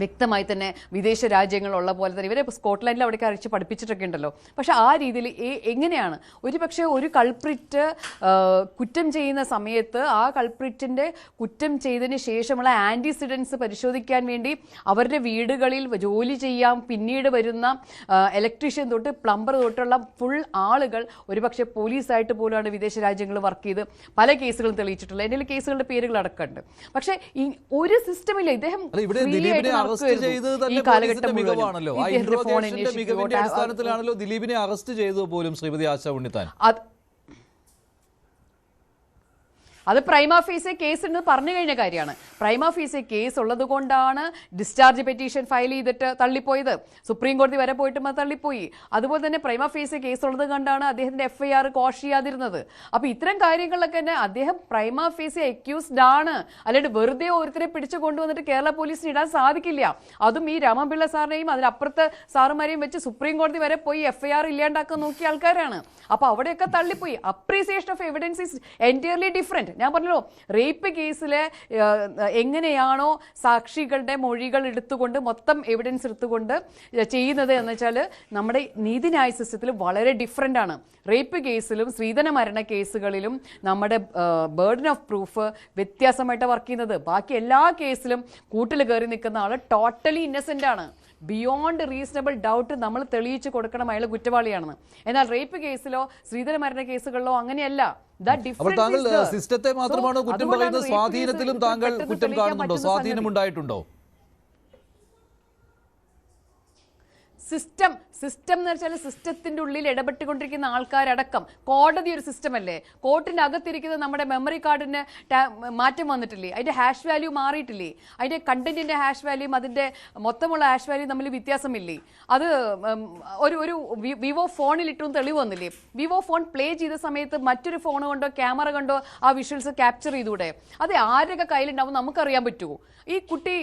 വ്യക്തമായി തന്നെ വിദേശ രാജ്യങ്ങളുള്ള പോലെ തന്നെ ഇവരെ സ്കോട്ട്ലൻഡിൽ അവിടേക്ക് അഴിച്ച് പഠിപ്പിച്ചിട്ടൊക്കെ ഉണ്ടല്ലോ. പക്ഷെ ആ രീതിയിൽ എങ്ങനെയാണ് പക്ഷേ ഒരു കൾപ്രിറ്റ് കുറ്റം ചെയ്യുന്ന സമയത്ത് ആ കൾപ്രിറ്റിൻ്റെ കുറ്റം ചെയ്തതിന് ശേഷമുള്ള ആൻറ്റിസിഡൻസ് പരിശോധിക്കാൻ വേണ്ടി അവരുടെ വീടുകളിൽ ജോലി ചെയ്യാൻ പിന്നീട് വരുന്ന ഇലക്ട്രീഷ്യൻ തൊട്ട് പ്ലംബർ തൊട്ടുള്ള ഫുൾ ആളുകൾ ഒരുപക്ഷെ പോലീസായിട്ട് പോലാണ് വിദേശ രാജ്യങ്ങളിൽ വർക്ക് ചെയ്ത് പല കേസുകളും തെളിയിച്ചിട്ടുള്ളത്. എൻ്റെ കേസുകളുടെ പേരുകൾ അടക്കമുണ്ട്. പക്ഷേ ഒരു സിസ്റ്റമില്ല. ഇദ്ദേഹം അറസ്റ്റ് ചെയ്തത് തന്നെ പോലീസിന്റെ മികവാണല്ലോ. ആ ഇന്ററോഗേഷന്റെ മികവിന്റെ അടിസ്ഥാനത്തിലാണല്ലോ ദിലീപിനെ അറസ്റ്റ് ചെയ്തത് പോലും ശ്രീമതി ആശ ഉണ്ണിത്താൻ. അത് പ്രൈമാ ഫേസെ കേസ് എന്ന് പറഞ്ഞു കഴിഞ്ഞ കാര്യമാണ്. പ്രൈമാ ഫേസെ കേസ് ഉള്ളത് കൊണ്ടാണ് ഡിസ്ചാർജ് പെറ്റീഷൻ ഫയൽ ചെയ്തിട്ട് തള്ളിപ്പോയത്. സുപ്രീം കോടതി വരെ പോയിട്ടും അത് തള്ളിപ്പോയി. അതുപോലെ തന്നെ പ്രൈമാ ഫേസെ കേസ് ഉള്ളത് കൊണ്ടാണ് അദ്ദേഹത്തിന്റെ FIR കോഷ് ചെയ്യാതിരുന്നത്. അപ്പൊ ഇത്തരം കാര്യങ്ങളിലൊക്കെ തന്നെ അദ്ദേഹം പ്രൈമാ ഫേസെ അക്യൂസ്ഡ് ആണ്. അല്ലാണ്ട് വെറുതെ ഓരോരുത്തരെ പിടിച്ചു കൊണ്ടുവന്നിട്ട് കേരള പോലീസിന് ഇടാൻ സാധിക്കില്ല. അതും ഈ രാമപിള്ള സാറിനെയും അതിനപ്പുറത്തെ സാറുമാരെയും വെച്ച് സുപ്രീം കോടതി വരെ പോയി FIR ഇല്ലാണ്ടാക്കാൻ നോക്കിയ ആൾക്കാരാണ്. അപ്പൊ അവിടെയൊക്കെ തള്ളിപ്പോയി. Appreciation of evidence is entirely different. ഞാൻ പറഞ്ഞല്ലോ, റേപ്പ് കേസിലെ എങ്ങനെയാണോ സാക്ഷികളുടെ മൊഴികൾ എടുത്തുകൊണ്ട് മൊത്തം എവിഡൻസ് എടുത്തുകൊണ്ട് ചെയ്യുന്നത് എന്ന് വെച്ചാൽ നമ്മുടെ നീതിന്യായ സിസ്റ്റത്തിൽ വളരെ ഡിഫറെൻ്റ് ആണ്. റേപ്പ് കേസിലും സ്ത്രീധന മരണ കേസുകളിലും നമ്മുടെ ബേർഡൻ ഓഫ് പ്രൂഫ് വ്യത്യാസമായിട്ട് വർക്ക് ചെയ്യുന്നത്. ബാക്കി എല്ലാ കേസിലും കൂട്ടിൽ കയറി നിൽക്കുന്ന ആൾ ടോട്ടലി ഇന്നസെൻ്റ് ആണ്. ബിയോണ്ട് റീസണബിൾ ഡൗട്ട് നമ്മൾ തെളിയിച്ച് കൊടുക്കണം അയാൾ കുറ്റവാളിയാണെന്ന്. എന്നാൽ റേപ്പ് കേസിലോ സ്ത്രീധന മരണ കേസുകളിലോ അങ്ങനെയല്ല. അപ്പോൾ താങ്കൾ സിസ്റ്റത്തെ മാത്രമാണ് കുറ്റം പറയുന്നത്, സ്വാധീനത്തിലും താങ്കൾ കുറ്റം കാണുന്നുണ്ടോ? സ്വാധീനം ഉണ്ടായിട്ടുണ്ടോ? സിസ്റ്റം എന്ന് വെച്ചാൽ സിസ്റ്റത്തിന്റെ ഉള്ളിൽ ഇടപെട്ടുകൊണ്ടിരിക്കുന്ന ആൾക്കാരടക്കം. കോടതി ഒരു സിസ്റ്റം അല്ലേ? കോർട്ടിന്റെ അകത്തിരിക്കുന്ന നമ്മുടെ മെമ്മറി കാർഡിന് മാറ്റം വന്നിട്ടില്ലേ? അതിന്റെ ഹാഷ് വാല്യൂ മാറിയിട്ടില്ലേ? അതിന്റെ കണ്ടന്റിന്റെ ഹാഷ് വാല്യൂയും അതിന്റെ മൊത്തമുള്ള ഹാഷ് വാല്യൂ തമ്മിൽ വ്യത്യാസമില്ലേ? അത് ഒരു വിവോ ഫോണിൽ ഇട്ടും തെളിവ് വന്നില്ലേ? വിവോ ഫോൺ പ്ലേ ചെയ്ത സമയത്ത് മറ്റൊരു ഫോൺ കൊണ്ടോ ക്യാമറ കൊണ്ടോ ആ വിഷ്വൽസ് ക്യാപ്ചർ ചെയ്തൂടെ? അത് ആരൊക്കെ കയ്യിലുണ്ടാവും നമുക്കറിയാൻ പറ്റുമോ? ഈ കുട്ടി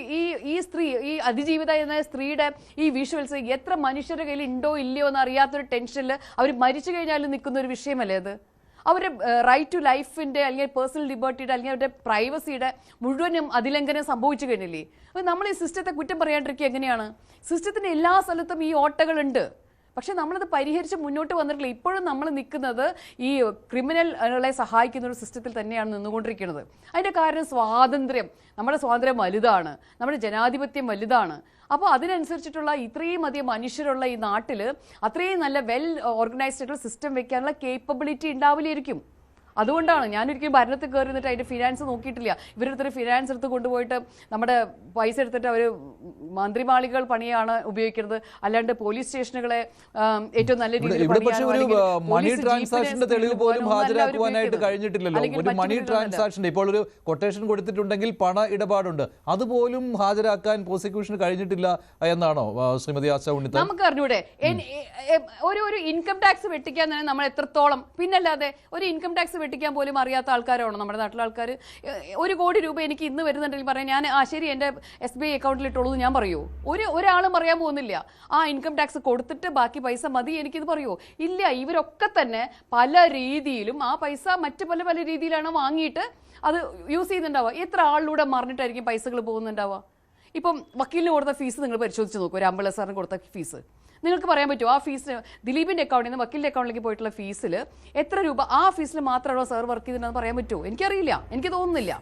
ഈ സ്ത്രീ ഈ അതിജീവിത എന്ന സ്ത്രീയുടെ ഈ വിഷ്വൽസ് എത്ര മനുഷ്യരുടെ കയ്യിൽ ഉണ്ടോ ഇല്ലയോ എന്ന് അറിയാത്തൊരു ടെൻഷനിൽ അവർ മരിച്ചു കഴിഞ്ഞാലും നിൽക്കുന്ന ഒരു വിഷയമല്ലേ അത്? അവരുടെ റൈറ്റ് ടു ലൈഫിന്റെ അല്ലെങ്കിൽ പേഴ്സണൽ ലിബർട്ടിയുടെ അല്ലെങ്കിൽ അവരുടെ പ്രൈവസിയുടെ മുഴുവനും അതിലംഘനം സംഭവിച്ചു കഴിഞ്ഞില്ലേ? അപ്പോൾ നമ്മൾ ഈ സിസ്റ്റത്തെ കുറ്റം പറയാണ്ടിരിക്കുക എങ്ങനെയാണ്? സിസ്റ്റത്തിന്റെ എല്ലാ സ്ഥലത്തും ഈ ഓട്ടകളുണ്ട്. പക്ഷെ നമ്മളത് പരിഹരിച്ച് മുന്നോട്ട് വന്നിട്ടില്ല. ഇപ്പോഴും നമ്മൾ നിൽക്കുന്നത് ഈ ക്രിമിനലുകളെ സഹായിക്കുന്ന ഒരു സിസ്റ്റത്തിൽ തന്നെയാണ് നിന്നുകൊണ്ടിരിക്കുന്നത്. അതിൻ്റെ കാരണം സ്വാതന്ത്ര്യം, നമ്മുടെ സ്വാതന്ത്ര്യം വലുതാണ്, നമ്മുടെ ജനാധിപത്യം വലുതാണ്. അപ്പോൾ അതിനനുസരിച്ചിട്ടുള്ള ഇത്രയും അധികം മനുഷ്യരുള്ള ഈ നാട്ടിൽ അത്രയും നല്ല വെൽ ഓർഗനൈസ്ഡ് ആയിട്ടുള്ള സിസ്റ്റം വെക്കാനുള്ള കേപ്പബിലിറ്റി ഉണ്ടാവില്ലായിരിക്കും. അതുകൊണ്ടാണ് ഞാനൊരിക്കലും ഭരണത്തിൽ കയറി നിന്നിട്ട് അതിൻ്റെ ഫിനാൻസ് നോക്കിയിട്ടില്ല. ഇവരെടുത്തൊരു ഫിനാൻസ് എടുത്ത് കൊണ്ടുപോയിട്ട് നമ്മുടെ പൈസ എടുത്തിട്ട് അവർ മന്ത്രിമാളികൾ പണിയാണ് ഉപയോഗിക്കുന്നത്. അല്ലാണ്ട് പോലീസ് സ്റ്റേഷനുകളെ ഏറ്റവും നല്ല രീതിയിൽ മണി ട്രാൻസാക്ഷന്റെ തെളിവ് പോലും ഹാജരാക്കുവാനായിട്ട് കഴിഞ്ഞിട്ടില്ലല്ലോ. ഒരു മണി ട്രാൻസാക്ഷൻ ഇപ്പോൾ ഒരു കൊട്ടേഷൻ കൊടുത്തിട്ടുണ്ടെങ്കിൽ പണ ഇടപാടുണ്ട്, അതുപോലും ഹാജരാക്കാൻ പ്രോസിക്യൂഷന് കഴിഞ്ഞിട്ടില്ല എന്നാണോ ശ്രീമതി ആശ ഉണ്ണിത്താൻ? നമുക്ക് അറിഞ്ഞൂടെ? ഒരു ഇൻകം ടാക്സ് വെട്ടിക്കാൻ തന്നെ നമ്മൾ എത്രത്തോളം, പിന്നല്ലാതെ ഒരു ഇൻകം ടാക്സ് വെട്ടിക്കാൻ പോലും അറിയാത്ത ആൾക്കാരാണോ നമ്മുടെ നാട്ടിലെ ആൾക്കാർ? 1 കോടി രൂപ എനിക്ക് ഇന്ന് വരുന്നുണ്ടെങ്കിൽ പറയാം ഞാൻ ശരി എൻ്റെ SBI അക്കൗണ്ടിൽ ഇട്ടുള്ളൂ ഞാൻ പറയൂ? ഒരാളും പറയാൻ പോകുന്നില്ല. ആ ഇൻകം ടാക്സ് കൊടുത്തിട്ട് ബാക്കി പൈസ മതി എനിക്കിത് പറയുമോ? ഇല്ല. ഇവരൊക്കെ തന്നെ പല രീതിയിലും ആ പൈസ മറ്റ് പല പല രീതിയിലാണ് വാങ്ങിയിട്ട് അത് യൂസ് ചെയ്യുന്നുണ്ടാവുക. എത്ര ആളിലൂടെ മറിഞ്ഞിട്ടായിരിക്കും പൈസകൾ പോകുന്നുണ്ടാവുക? ഇപ്പം വക്കീലിന് കൊടുത്ത ഫീസ് നിങ്ങൾ പരിശോധിച്ച് നോക്കൂ. രാമപിള്ള സാറിന് കൊടുത്ത ഫീസ് നിങ്ങൾക്ക് പറയാൻ പറ്റുമോ? ആ ഫീസ് ദിലീപിന്റെ അക്കൗണ്ടിൽ നിന്ന് വക്കീലിന്റെ അക്കൗണ്ടിലേക്ക് പോയിട്ടുള്ള ഫീസിൽ എത്ര രൂപ ആ ഫീസിൽ മാത്രമാണോ സാർ വർക്ക് ചെയ്തിട്ടുണ്ടെന്ന് പറയാൻ പറ്റുമോ? എനിക്കറിയില്ല, എനിക്ക് തോന്നുന്നില്ല.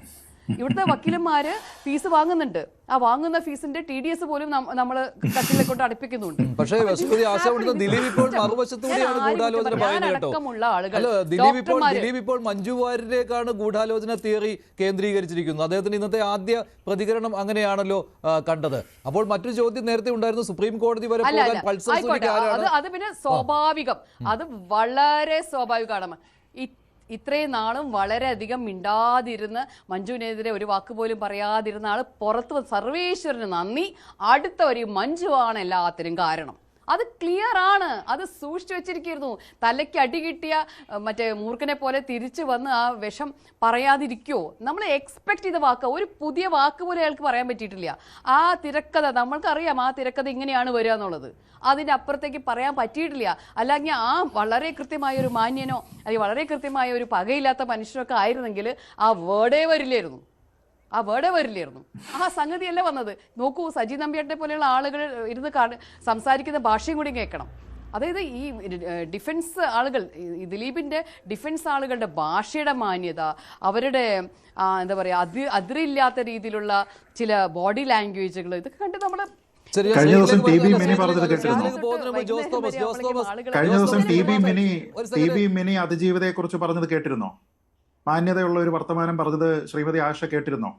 ഇവിടുത്തെ വക്കീലന്മാര് ഫീസ് വാങ്ങുന്നുണ്ട്. ആ വാങ്ങുന്ന ഫീസിന്റെ TDS പോലും നമ്മൾ കട്ടിലെ കൊണ്ട് അടുപ്പിക്കുന്നുണ്ട്. പക്ഷേ ദിലീപ് ഇപ്പോൾ മറുവശത്തൂടെയാണ് ഗൂഢാലോചന പറയുന്നത് കേട്ടോ. ദിലീപ് ഇപ്പോൾ മഞ്ജു വാര്യരേക്കാണ് ഗൂഢാലോചന തിയറി കേന്ദ്രീകരിച്ചിരിക്കുന്നത്. അദ്ദേഹത്തിന് ഇന്നത്തെ ആദ്യ പ്രതികരണം അങ്ങനെയാണല്ലോ കണ്ടത്. അപ്പോൾ മറ്റൊരു ചോദ്യം നേരത്തെ ഉണ്ടായിരുന്നു, സുപ്രീം കോടതി വരെ പോകാൻ പൾസർ അത് പിന്നെ സ്വാഭാവികം, അത് വളരെ സ്വാഭാവികമാണ്. ഇത്രയും നാളും വളരെയധികം മിണ്ടാതിരുന്ന് മഞ്ജുവിനെതിരെ ഒരു വാക്ക് പോലും പറയാതിരുന്ന ആൾ പുറത്ത് സർവേശ്വരന് നന്ദി, അടുത്ത ഒരു മഞ്ജുവാണ് എല്ലാത്തിനും കാരണം. അത് ക്ലിയർ ആണ്, അത് സൂക്ഷിച്ചു വെച്ചിരിക്കുന്നു. തലയ്ക്ക് അടി കിട്ടിയ മറ്റേ മൂർഖനെ പോലെ തിരിച്ചു വന്ന് ആ വിഷം പറയാതിരിക്കുമോ? നമ്മൾ എക്സ്പെക്ട് ചെയ്ത വാക്ക്, ഒരു പുതിയ വാക്ക് പോലും അയാൾക്ക് പറയാൻ പറ്റിയിട്ടില്ല. ആ തിരക്കഥ നമ്മൾക്കറിയാം, ആ തിരക്കഥ ഇങ്ങനെയാണ് വരിക എന്നുള്ളത്. അതിൻ്റെ അപ്പുറത്തേക്ക് പറയാൻ പറ്റിയിട്ടില്ല. അല്ലെങ്കിൽ ആ വളരെ കൃത്യമായ ഒരു മാന്യനോ അല്ലെങ്കിൽ വളരെ കൃത്യമായ ഒരു പകയില്ലാത്ത മനുഷ്യനൊക്കെ ആയിരുന്നെങ്കിൽ ആ വേർഡേ വരില്ലായിരുന്നു. ആ സംഗതിയല്ല വന്നത്. നോക്കൂ, സജി നമ്പ്യാട്ടിനെ പോലെയുള്ള ആളുകൾ ഇരുന്ന് സംസാരിക്കുന്ന ഭാഷയും കൂടി കേൾക്കണം. അതായത് ഈ ഡിഫൻസ് ആളുകൾ, ഈ ദിലീപിൻ്റെ ഡിഫൻസ് ആളുകളുടെ ഭാഷയുടെ മാന്യത, അവരുടെ എന്താ പറയുക, അതിരില്ലാത്ത രീതിയിലുള്ള ചില ബോഡി ലാംഗ്വേജുകൾ, ഇതൊക്കെ കണ്ട് നമ്മൾ കഴിഞ്ഞ ദിവസം ടി ബി മിനി പറഞ്ഞത് കേട്ടിരുന്നോ? കഴിഞ്ഞ ദിവസം ടി ബി മിനി അതിജീവിതയെ കുറിച്ച് പറഞ്ഞത് കേട്ടിരുന്നോ? മാന്യതയുള്ള ഒരു വർത്തമാനം പറഞ്ഞത് ശ്രീമതി ആശ കേട്ടിരുന്നോ?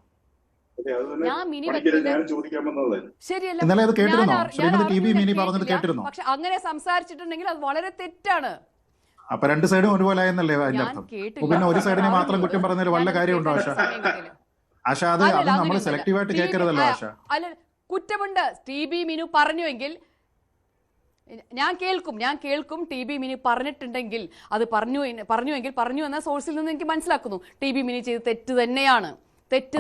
ഇന്നലെ അത് കേട്ടിരുന്നോ? ശ്രീമതി ടി ബി മിനി പറഞ്ഞത് കേട്ടിരുന്നോ? പക്ഷെ അങ്ങനെ സംസാരിച്ചിട്ടുണ്ടെങ്കിൽ അത് വളരെ തെറ്റാണ്. അപ്പൊ രണ്ട് സൈഡും ഒരുപോലെ ആയെന്നല്ലേ അതിന്റെ അർത്ഥം? പിന്നെ ഒരു സൈഡിനെ മാത്രം കുറ്റം പറഞ്ഞതിൽ വല്ല കാര്യമുണ്ടോ ആശ? ആശ അത് നമ്മൾ സെലക്റ്റീവായിട്ട് കേൾക്കരുതല്ലോ ആശ. അല്ല, കുറ്റമുണ്ട്. ടി ബി മിനു പറഞ്ഞുവെങ്കിൽ ഞാൻ കേൾക്കും. ടി ബി മിനി പറഞ്ഞിട്ടുണ്ടെങ്കിൽ അത് പറഞ്ഞുവെങ്കിൽ പറഞ്ഞു എന്ന സോഴ്സിൽ നിന്ന് എനിക്ക് മനസ്സിലാക്കുന്നു. ടി ബി മിനി ചെയ്ത് തെറ്റ് തന്നെയാണ്. തെറ്റ്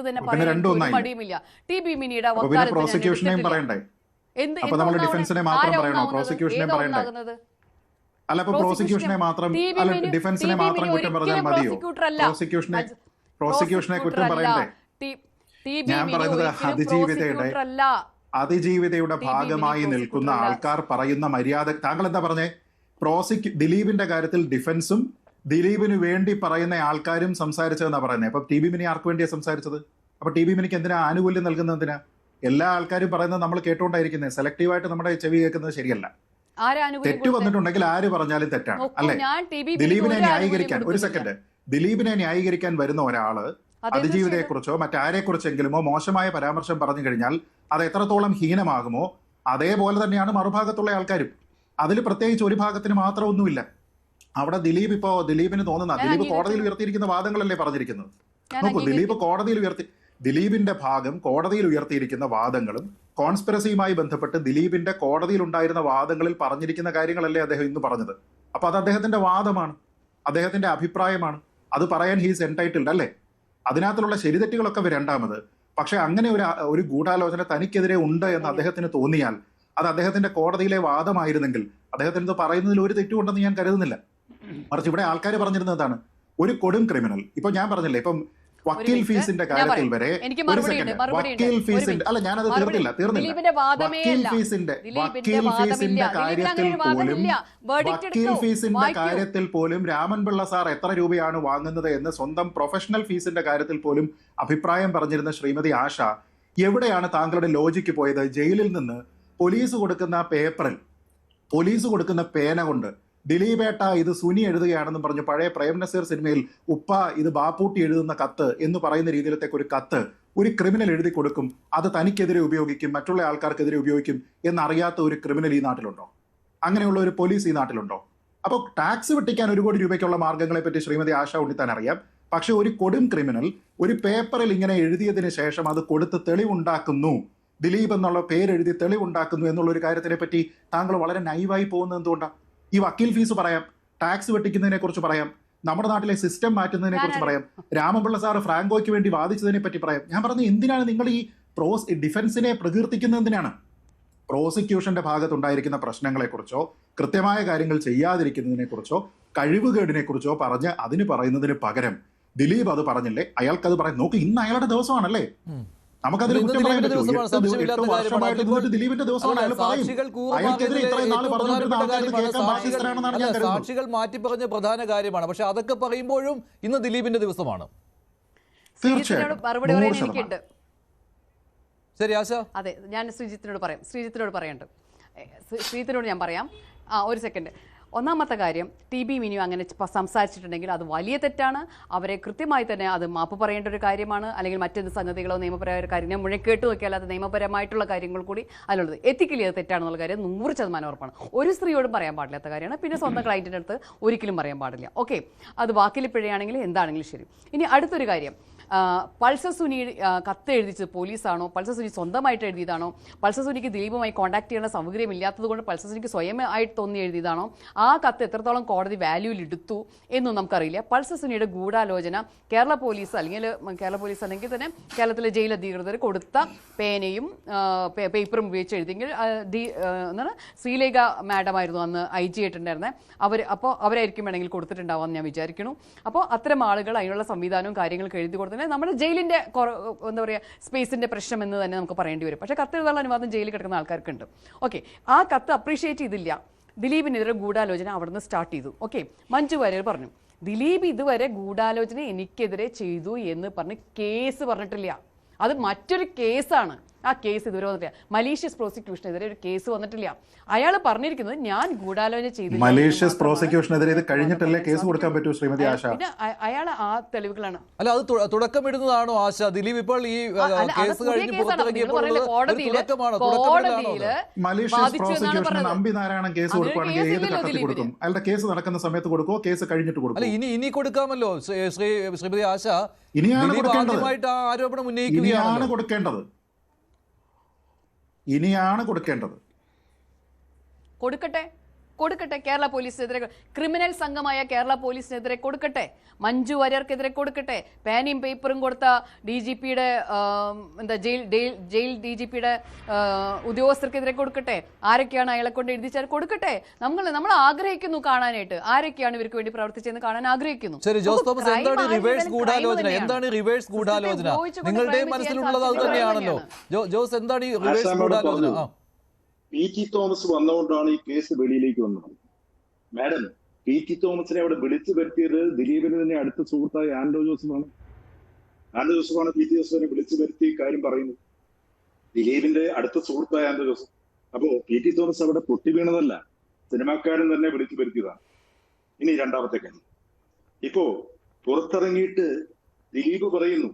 തന്നെ പറയാൻ മടിയുമില്ല. ടി ബി മിനിയുടെ പ്രോസിക്യൂഷനെയും പറയണ്ടേ? അപ്പൊ നമ്മൾ ഡിഫൻസിനെ മാത്രം പറയണോ? പ്രോസിക്യൂഷനെ പറയണ്ടേ? അല്ല, അപ്പൊ പ്രോസിക്യൂഷനെ മാത്രം, അല്ല ഡിഫൻസിനെ മാത്രം കുറ്റം പറഞ്ഞാൽ മതിയോ? പ്രോസിക്യൂഷനെ കുറ്റം പറയണ്ടേ? ഞാൻ പറയുന്നത് അതിജീവിതയുടെ ഭാഗമായി നിൽക്കുന്ന ആൾക്കാർ പറയുന്ന മര്യാദ. താങ്കൾ എന്താ പറഞ്ഞേ? ദിലീപിന്റെ കാര്യത്തിൽ ഡിഫൻസും ദിലീപിന് വേണ്ടി പറയുന്ന ആൾക്കാരും സംസാരിച്ചതെന്നാ പറയുന്നത്. അപ്പൊ ടി ബി മിനി ആർക്ക് വേണ്ടിയാ സംസാരിച്ചത്? അപ്പൊ ടി ബി മിനിക്ക് എന്തിനാ ആനുകൂല്യം നൽകുന്നതിനാ? എല്ലാ ആൾക്കാരും പറയുന്നത് നമ്മൾ കേട്ടോണ്ടായിരിക്കുന്നത്. സെലക്റ്റീവായിട്ട് നമ്മുടെ ചെവി കേൾക്കുന്നത് ശരിയല്ല. തെറ്റ് വന്നിട്ടുണ്ടെങ്കിൽ ആര് പറഞ്ഞാലും തെറ്റാണ്, അല്ലെ? ദിലീപിനെ ന്യായീകരിക്കാൻ, ഒരു സെക്കൻഡ്, ദിലീപിനെ ന്യായീകരിക്കാൻ വരുന്ന ഒരാള് അതിജീവിതയെ കുറിച്ചോ മറ്റാരെ കുറിച്ചെങ്കിലുമോ മോശമായ പരാമർശം പറഞ്ഞു കഴിഞ്ഞാൽ അത് എത്രത്തോളം ഹീനമാകുമോ അതേപോലെ തന്നെയാണ് മറുഭാഗത്തുള്ള ആൾക്കാരും. അതിൽ പ്രത്യേകിച്ച് ഒരു ഭാഗത്തിന് മാത്രം ഒന്നുമില്ല. അവിടെ ദിലീപിന് തോന്നുന്ന, ദിലീപ് കോടതിയിൽ ഉയർത്തിയിരിക്കുന്ന വാദങ്ങളല്ലേ പറഞ്ഞിരിക്കുന്നത്. നോക്കൂ, ദിലീപിന്റെ ഭാഗം കോടതിയിൽ ഉയർത്തിയിരിക്കുന്ന വാദങ്ങളും കോൺസ്പിറസിയുമായി ബന്ധപ്പെട്ട് ദിലീപിന്റെ കോടതിയിൽ ഉണ്ടായിരുന്ന വാദങ്ങളിൽ പറഞ്ഞിരിക്കുന്ന കാര്യങ്ങളല്ലേ അദ്ദേഹം ഇന്ന് പറഞ്ഞത്. അപ്പൊ അത് അദ്ദേഹത്തിന്റെ വാദമാണ്, അദ്ദേഹത്തിന്റെ അഭിപ്രായമാണ്. അത് പറയാൻ ഹീസ് എൻടൈറ്റിൽഡ്, അല്ലേ? അതിനകത്തുള്ള ശരിതെറ്റുകളൊക്കെ രണ്ടാമത്. പക്ഷെ അങ്ങനെ ഒരു ഗൂഢാലോചന തനിക്കെതിരെ ഉണ്ട് എന്ന് അദ്ദേഹത്തിന് തോന്നിയാൽ അത് അദ്ദേഹത്തിന്റെ കോടതിയിലെ വാദമായിരുന്നെങ്കിൽ അദ്ദേഹത്തിന് ഇത് പറയുന്നതിൽ ഒരു തെറ്റുണ്ടെന്ന് ഞാൻ കരുതുന്നില്ല. മറിച്ച് ഇവിടെ ആൾക്കാർ പറഞ്ഞിരുന്നതാണ് ഒരു കൊടും ക്രിമിനൽ. ഇപ്പൊ ഞാൻ പറഞ്ഞില്ലേ, ഇപ്പം വക്കീൽ ഫീസിന്റെ കാര്യത്തിൽ വരെ, വക്കീൽ ഫീസിന്റെ, അല്ല ഞാനത് തീർന്നില്ല. വക്കീൽ ഫീസിന്റെ കാര്യത്തിൽ പോലും രാമൻപിള്ള സാർ എത്ര രൂപയാണ് വാങ്ങുന്നത് എന്ന് സ്വന്തം പ്രൊഫഷണൽ ഫീസിന്റെ കാര്യത്തിൽ പോലും അഭിപ്രായം പറഞ്ഞിരുന്ന ശ്രീമതി ആശ എവിടെയാണ് താങ്കളുടെ ലോജിക്ക് പോയത്? ജയിലിൽ നിന്ന് പോലീസ് കൊടുക്കുന്ന പേപ്പറിൽ, പോലീസ് കൊടുക്കുന്ന പേന കൊണ്ട് ദിലീപേട്ട ഇത് സുനി എഴുതുകയാണെന്നും പറഞ്ഞു പഴയ പ്രേം നസീർ സിനിമയിൽ ഉപ്പ ഇത് ബാപ്പൂട്ടി എഴുതുന്ന കത്ത് എന്ന് പറയുന്ന രീതിയിലത്തേക്ക് ഒരു കത്ത് ഒരു ക്രിമിനൽ എഴുതി കൊടുക്കും, അത് തനിക്കെതിരെ ഉപയോഗിക്കും, മറ്റുള്ള ആൾക്കാർക്കെതിരെ ഉപയോഗിക്കും എന്നറിയാത്ത ഒരു ക്രിമിനൽ ഈ നാട്ടിലുണ്ടോ? അങ്ങനെയുള്ള ഒരു പോലീസ് ഈ നാട്ടിലുണ്ടോ? അപ്പോൾ ടാക്സ് വെട്ടിക്കാൻ 1 കോടി രൂപയ്ക്കുള്ള മാർഗങ്ങളെ പറ്റി ശ്രീമതി ആശ ഉണ്ണിത്താൻ അറിയാം. പക്ഷെ ഒരു കൊടും ക്രിമിനൽ ഒരു പേപ്പറിൽ ഇങ്ങനെ എഴുതിയതിന് ശേഷം അത് കൊടുത്ത് തെളിവുണ്ടാക്കുന്നു, ദിലീപ് എന്നുള്ള പേരെഴുതി തെളിവുണ്ടാക്കുന്നു എന്നുള്ള ഒരു കാര്യത്തിനെ പറ്റി താങ്കൾ വളരെ നൈവായി പോകുന്നത് എന്തുകൊണ്ടാണ്? ഈ വക്കീൽ ഫീസ് പറയാം, ടാക്സ് വെട്ടിക്കുന്നതിനെ കുറിച്ച് പറയാം, നമ്മുടെ നാട്ടിലെ സിസ്റ്റം മാറ്റുന്നതിനെ കുറിച്ച് പറയാം, രാമൻപിള്ള സാറ് ഫ്രാങ്കോയ്ക്ക് വേണ്ടി വാദിച്ചതിനെ പറ്റി പറയാം. ഞാൻ പറഞ്ഞു, എന്തിനാണ് നിങ്ങൾ ഈ ഡിഫൻസിനെ പ്രകീർത്തിക്കുന്നത്? എന്തിനാണ്? പ്രോസിക്യൂഷന്റെ ഭാഗത്തുണ്ടായിരിക്കുന്ന പ്രശ്നങ്ങളെക്കുറിച്ചോ കൃത്യമായ കാര്യങ്ങൾ ചെയ്യാതിരിക്കുന്നതിനെ കുറിച്ചോ കഴിവുകേടിനെ കുറിച്ചോ പറഞ്ഞ് അതിന് പറയുന്നതിന് പകരം ദിലീപ് അത് പറഞ്ഞില്ലേ, അയാൾക്കത് പറയാം. നോക്ക്, ഇന്ന് അയാളുടെ ദിവസമാണല്ലേ, നമുക്കതിൽ കുറ്റം പറയാൻ പറ്റുമോ? 8 വർഷമായിട്ട് ഇന്നൊരു ദിലീപിന്റെ ദിവസമാണ്. അയാൾ പറയും അയാൾക്കെതിരെ ഇത്രയും നാൾ പറഞ്ഞുകൊണ്ടിരുന്ന ആൾക്കാർക്ക് കേൾക്കാൻ ബാധ്യസ്ഥരാണെന്നാണ് ഞാൻ കരുതുന്നത്. സാക്ഷികൾ മാറ്റി പറഞ്ഞ പ്രധാന കാര്യമാണ്. പക്ഷെ അതൊക്കെ പറയുമ്പോഴും ഇന്ന് ദിലീപിന്റെ ദിവസമാണ്. തീർച്ചയായിട്ടും. ശരി ആശ. അതെ, ഞാൻ ശ്രീജിത്തിനോട് പറയണ്ട. ശ്രീജിത്തിനോട് ഞാൻ പറയാം. ഒരു സെക്കൻഡ്. ഒന്നാമത്തെ കാര്യം TB മിനിയും അങ്ങനെ സംസാരിച്ചിട്ടുണ്ടെങ്കിൽ അത് വലിയ തെറ്റാണ്. അവരെ കൃത്യമായി തന്നെ അത് മാപ്പ് പറയേണ്ട ഒരു കാര്യമാണ്. അല്ലെങ്കിൽ മറ്റെന്ത് സംഗതികളോ നിയമപരമായ ഒരു കാര്യം ഞാൻ മുഴക്കേട്ട് നോക്കിയാൽ അത് നിയമപരമായിട്ടുള്ള കാര്യങ്ങൾ കൂടി അതിലുള്ളത്. എത്തിക്കലി അത് തെറ്റാണെന്നുള്ള കാര്യം 100% ഉറപ്പാണ്. ഒരു സ്ത്രീയോടും പറയാൻ പാടില്ലാത്ത കാര്യമാണ്. പിന്നെ സ്വന്തം ക്ലയൻറ്റിൻ്റെ അടുത്ത് ഒരിക്കലും പറയാൻ പാടില്ല. ഓക്കെ, അത് വാക്കിൽ പിഴയാണെങ്കിലും എന്താണെങ്കിലും ശരി. ഇനി അടുത്തൊരു കാര്യം, പൾസർ സുനി കത്ത് എഴുതിച്ചത് പോലീസാണോ, പൾസർ സുനി സ്വന്തമായിട്ട് എഴുതിയതാണോ, പൾസർ സുനിക്ക് ദിലീപുമായി കോൺടാക്ട് ചെയ്യേണ്ട സൗകര്യം ഇല്ലാത്തതുകൊണ്ട് പൾസർ സുനിക്ക് സ്വയമായിട്ട് തോന്നി എഴുതിയതാണോ, ആ കത്ത് എത്രത്തോളം കോടതി വാല്യൂവിൽ എടുത്തു എന്നും നമുക്കറിയില്ല. പൾസർ സുനിയുടെ ഗൂഢാലോചന കേരള പോലീസ് അല്ലെങ്കിൽ തന്നെ കേരളത്തിലെ ജയിൽ അധികൃതർ കൊടുത്ത പേനയും പേപ്പറും ഉപയോഗിച്ച് എഴുതിയെങ്കിൽ എന്താണ് ശ്രീലേഖ മാഡമായിരുന്നു അന്ന് IG ആയിട്ടുണ്ടായിരുന്നത്. അപ്പോൾ അവരായിരിക്കും വേണമെങ്കിൽ കൊടുത്തിട്ടുണ്ടാവാമെന്ന് ഞാൻ വിചാരിക്കുന്നു. അപ്പോൾ അത്തരം ആളുകൾ അതിനുള്ള സംവിധാനവും കാര്യങ്ങളൊക്കെ എഴുതി കൊടുത്തത് നമ്മുടെ ജയിലിൻ്റെ എന്താ പറയുക സ്പേസിൻ്റെ പ്രശ്നം എന്ന് തന്നെ നമുക്ക് പറയേണ്ടി വരും. പക്ഷേ കത്ത് എഴുതാനുള്ള അനുവാദം ജയിലിൽ കിടക്കുന്ന ആൾക്കാർക്കുണ്ട്. ഓക്കെ, ആ കത്ത് അപ്രീഷിയേറ്റ് ചെയ്തില്ല. ദിലീപിനെതിരെ ഗൂഢാലോചന അവിടെ നിന്ന് സ്റ്റാർട്ട് ചെയ്തു. ഓക്കെ, മഞ്ജു വാര്യർ പറഞ്ഞു ദിലീപ് ഇതുവരെ ഗൂഢാലോചന എനിക്കെതിരെ ചെയ്തു എന്ന് പറഞ്ഞ് കേസ് പറഞ്ഞിട്ടില്ല. അത് മറ്റൊരു കേസാണ്. ആ കേസ് ഇതുവരെ വന്നിട്ടില്ല. മലീഷ്യസ് പ്രോസിക്യൂഷനെതിരെ ഒരു കേസ് വന്നിട്ടില്ല. അയാൾ പറഞ്ഞിരിക്കുന്നത് ഞാൻ ഗൂഢാലോചന ചെയ്തു. മലീഷ്യസ് പ്രോസിക്യൂഷനെതിരെ ഇത് കഴിഞ്ഞിട്ടല്ലേ കേസ് കൊടുക്കാൻ പറ്റൂ ശ്രീമതി ആശ? പിന്നെ അയാൾ ആ തെളിവുകളാണ്. അല്ല, അത് തുടക്കമിടുന്നതാണോ ആശ? ദിലീപ് ഇപ്പോൾ ഈ കേസ് കഴിഞ്ഞ് പുറത്തിറങ്ങിയപ്പോൾ മലീഷ്യസ് പ്രോസിക്യൂഷന് നമ്പി നാരായണൻ കേസ് കൊടുക്കുകയാണെങ്കിൽ ഏത് ഘട്ടത്തിൽ കൊടുക്കും? അയാളുടെ കേസ് നടക്കുന്ന സമയത്ത് കൊടുക്കുമോ, കേസ് കഴിഞ്ഞിട്ട് കൊടുക്കും? അല്ല, ഇനി കൊടുക്കാമല്ലോ ശ്രീമതി ആശ. ഇനിയാണ് ആരോപണം ഉന്നയിക്കുകയാണ്. ഇനിയാണ് കൊടുക്കേണ്ടത്. കൊടുക്കട്ടെ കേരള പോലീസിനെതിരെ, ക്രിമിനൽ സംഘമായ കേരള പോലീസിനെതിരെ കൊടുക്കട്ടെ, മഞ്ജു വാര്യർക്കെതിരെ കൊടുക്കട്ടെ, പേനയും പേപ്പറും കൊടുത്ത DGPയുടെ ജയിൽ DGPയുടെ ഉദ്യോഗസ്ഥർക്കെതിരെ കൊടുക്കട്ടെ. ആരൊക്കെയാണ് അയാളെ കൊണ്ട് എഴുതിച്ചാൽ കൊടുക്കട്ടെ. നമ്മൾ ആഗ്രഹിക്കുന്നു കാണാനായിട്ട് ആരൊക്കെയാണ് ഇവർക്ക് വേണ്ടി പ്രവർത്തിച്ചതെന്ന് കാണാൻ ആഗ്രഹിക്കുന്നു. ശരി, ജോസ് തോമസ്, എന്താണ് റിവേഴ്സ് ഗൂഢാലോചന? നിങ്ങളുടെ മനസ്സിലുള്ളത് അത് തന്നെയാണല്ലോ. ജോസ്, എന്താണ് ഈ റിവേഴ്സ് ഗൂഢാലോചന? PT തോമസ് വന്നുകൊണ്ടാണ് ഈ കേസ് വെളിയിലേക്ക് വന്നത്. മാഡം, PT തോമസിനെ അവിടെ വിളിച്ചു വരുത്തിയത് ദിലീപിന് തന്നെ അടുത്ത സുഹൃത്തായ ആൻഡോ ജോസഫാണ്. PT തോമസിനെ വിളിച്ചു വരുത്തി കാര്യം പറയുന്നത്. ദിലീപിന്റെ അടുത്ത സുഹൃത്തായ ആൻഡോ ജോസഫ്. അപ്പോ PT തോമസ് അവിടെ പൊട്ടി വീണതല്ല, സിനിമാക്കാരൻ തന്നെ വിളിച്ചു വരുത്തിയതാണ്. ഇനി രണ്ടാമത്തെ കാര്യം, ഇപ്പോ പുറത്തിറങ്ങിയിട്ട് ദിലീപ് പറയുന്നു,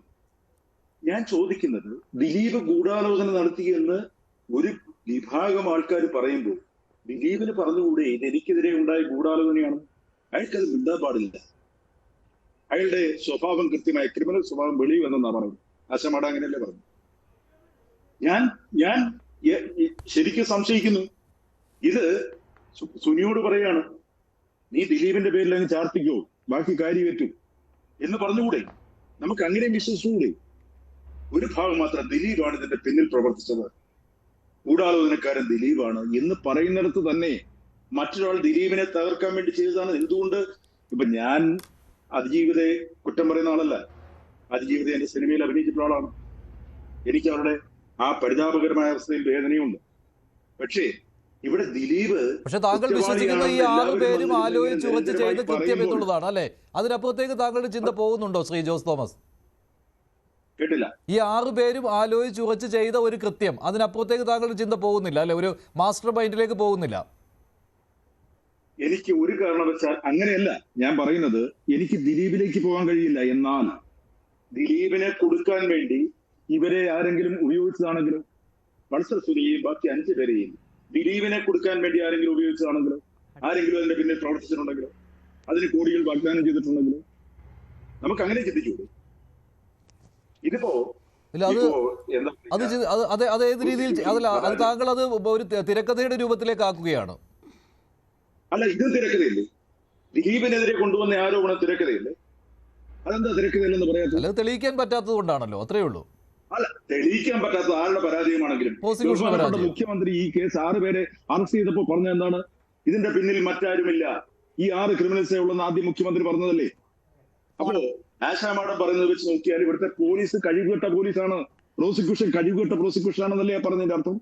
ഞാൻ ചോദിക്കുന്നത് ദിലീപ് ഗൂഢാലോചന നടത്തിയെന്ന് ഒരു വിഭാഗം ആൾക്കാർ പറയുമ്പോൾ ദിലീപിന് പറഞ്ഞുകൂടെ ഇത് എനിക്കെതിരെ ഉണ്ടായ ഗൂഢാലോചനയാണ്? അയാൾക്കത് മിണ്ടാൻ പാടില്ല. അയാളുടെ സ്വഭാവം കൃത്യമായ ക്രിമിനൽ സ്വഭാവം വെളിയിൽ വന്നെന്നാ പറയുന്നത്. ആശമാട അങ്ങനെയല്ലേ പറഞ്ഞു. ഞാൻ ശരിക്കും സംശയിക്കുന്നു. ഇത് സുനിയോട് പറയാണ്, നീ ദിലീപിന്റെ പേരിൽ അങ്ങ് ചാർത്തിക്കോ, ബാക്കി കാര്യമേറ്റു എന്ന് പറഞ്ഞുകൂടെ? നമുക്ക് അങ്ങനെ വിശ്വസിച്ചുകൂടെ? ഒരു ഭാഗം മാത്രം ദിലീപാണ് ഇതിന്റെ പിന്നിൽ പ്രവർത്തിച്ചത്, ഗൂഢാലോചനക്കാരൻ ദിലീപാണ് എന്ന് പറയുന്നിടത്ത് തന്നെ മറ്റൊരാൾ ദിലീപിനെ തകർക്കാൻ വേണ്ടി ചെയ്തതാണ്. എന്തുകൊണ്ട്? ഇപ്പൊ ഞാൻ അതിജീവിതയെ കുറ്റം പറയുന്ന ആളല്ല. അതിജീവിത എന്റെ സിനിമയിൽ അഭിനയിച്ചിട്ടുള്ള ആളാണ്. എനിക്ക് അവരുടെ ആ പരിതാപകരമായ അവസ്ഥയിൽ വേദനയുണ്ട്. പക്ഷേ ഇവിടെ ദിലീപ്, പക്ഷെ താങ്കൾ വിശ്വസിക്കുന്ന ഈ 6 പേരും ആലോചിച്ച് ഉറച്ച് ചെയ്ത് കൃത്യം എന്നുള്ളതാണ് അല്ലേ? അതിനപ്പുറത്തേക്ക് താങ്കളുടെ ചിന്ത പോകുന്നുണ്ടോ ശ്രീ ജോസ് തോമസ്? കേട്ടില്ല. ഈ 6 പേരും ആലോചിച്ച് ഉറച്ച് ചെയ്ത ഒരു കൃത്യം, അതിനപ്പുറത്തേക്ക് താങ്കളുടെ ചിന്ത പോകുന്നില്ല അല്ലെ? ഒരു മാസ്റ്റർ മൈൻഡിലേക്ക് പോകുന്നില്ല? എനിക്ക് ഒരു കാരണവശാൽ അങ്ങനെയല്ല ഞാൻ പറയുന്നത്. എനിക്ക് ദിലീപിലേക്ക് പോകാൻ കഴിയില്ല. എന്നാൽ ദിലീപിനെ കൊടുക്കാൻ വേണ്ടി ഇവരെ ആരെങ്കിലും ഉപയോഗിച്ചതാണെങ്കിലും, പൾസർ സുനിയെയും ബാക്കി 5 പേരെയും ദിലീപിനെ കൊടുക്കാൻ വേണ്ടി ആരെങ്കിലും ഉപയോഗിച്ചതാണെങ്കിലും, ആരെങ്കിലും അതിന്റെ പിന്നിൽ പ്രവർത്തിച്ചിട്ടുണ്ടെങ്കിലും, അതിന് കോടികൾ വാഗ്ദാനം ചെയ്തിട്ടുണ്ടെങ്കിലും നമുക്ക് അങ്ങനെ ചിന്തിച്ചൂടെ? ഇതിപ്പോ അതേത് രീതിയിൽ അത് താങ്കൾ അത് ഒരു തിരക്കഥയുടെ രൂപത്തിലേക്ക് ആക്കുകയാണ്? അല്ല, ഇത് തിരക്കഥയില്ലേ? ദിലീപിനെതിരെ കൊണ്ടുവന്ന ആരോപണം തിരക്കഥയില്ലേ? അതെന്താ തിരക്കഥയില്ലെന്ന് പറയാത്തത്? അല്ല, തെളിയിക്കാൻ പറ്റാത്തത് കൊണ്ടാണല്ലോ, അത്രയേ ഉള്ളൂ. അല്ല, തെളിയിക്കാൻ പറ്റാത്ത ആളുടെ പരാജയമാണെങ്കിലും മുഖ്യമന്ത്രി ഈ കേസ് 6 പേരെ അറസ്റ്റ് ചെയ്തപ്പോ പറഞ്ഞ എന്താണ്? ഇതിന്റെ പിന്നിൽ മറ്റാരുമില്ല, ഈ 6 ക്രിമിനൽസേ ഉള്ളെന്ന് ആദ്യം മുഖ്യമന്ത്രി പറഞ്ഞതല്ലേ? അപ്പോ ആശാ മാഡം പറയുന്നത് വെച്ച് നോക്കിയാൽ ഇവിടുത്തെ പോലീസ് കഴിവുകെട്ട പോലീസാണ്, പ്രോസിക്യൂഷൻ കഴിവുകെട്ട പ്രോസിക്യൂഷൻ ആണെന്നല്ലേ പറഞ്ഞതിന്റെ അർത്ഥം?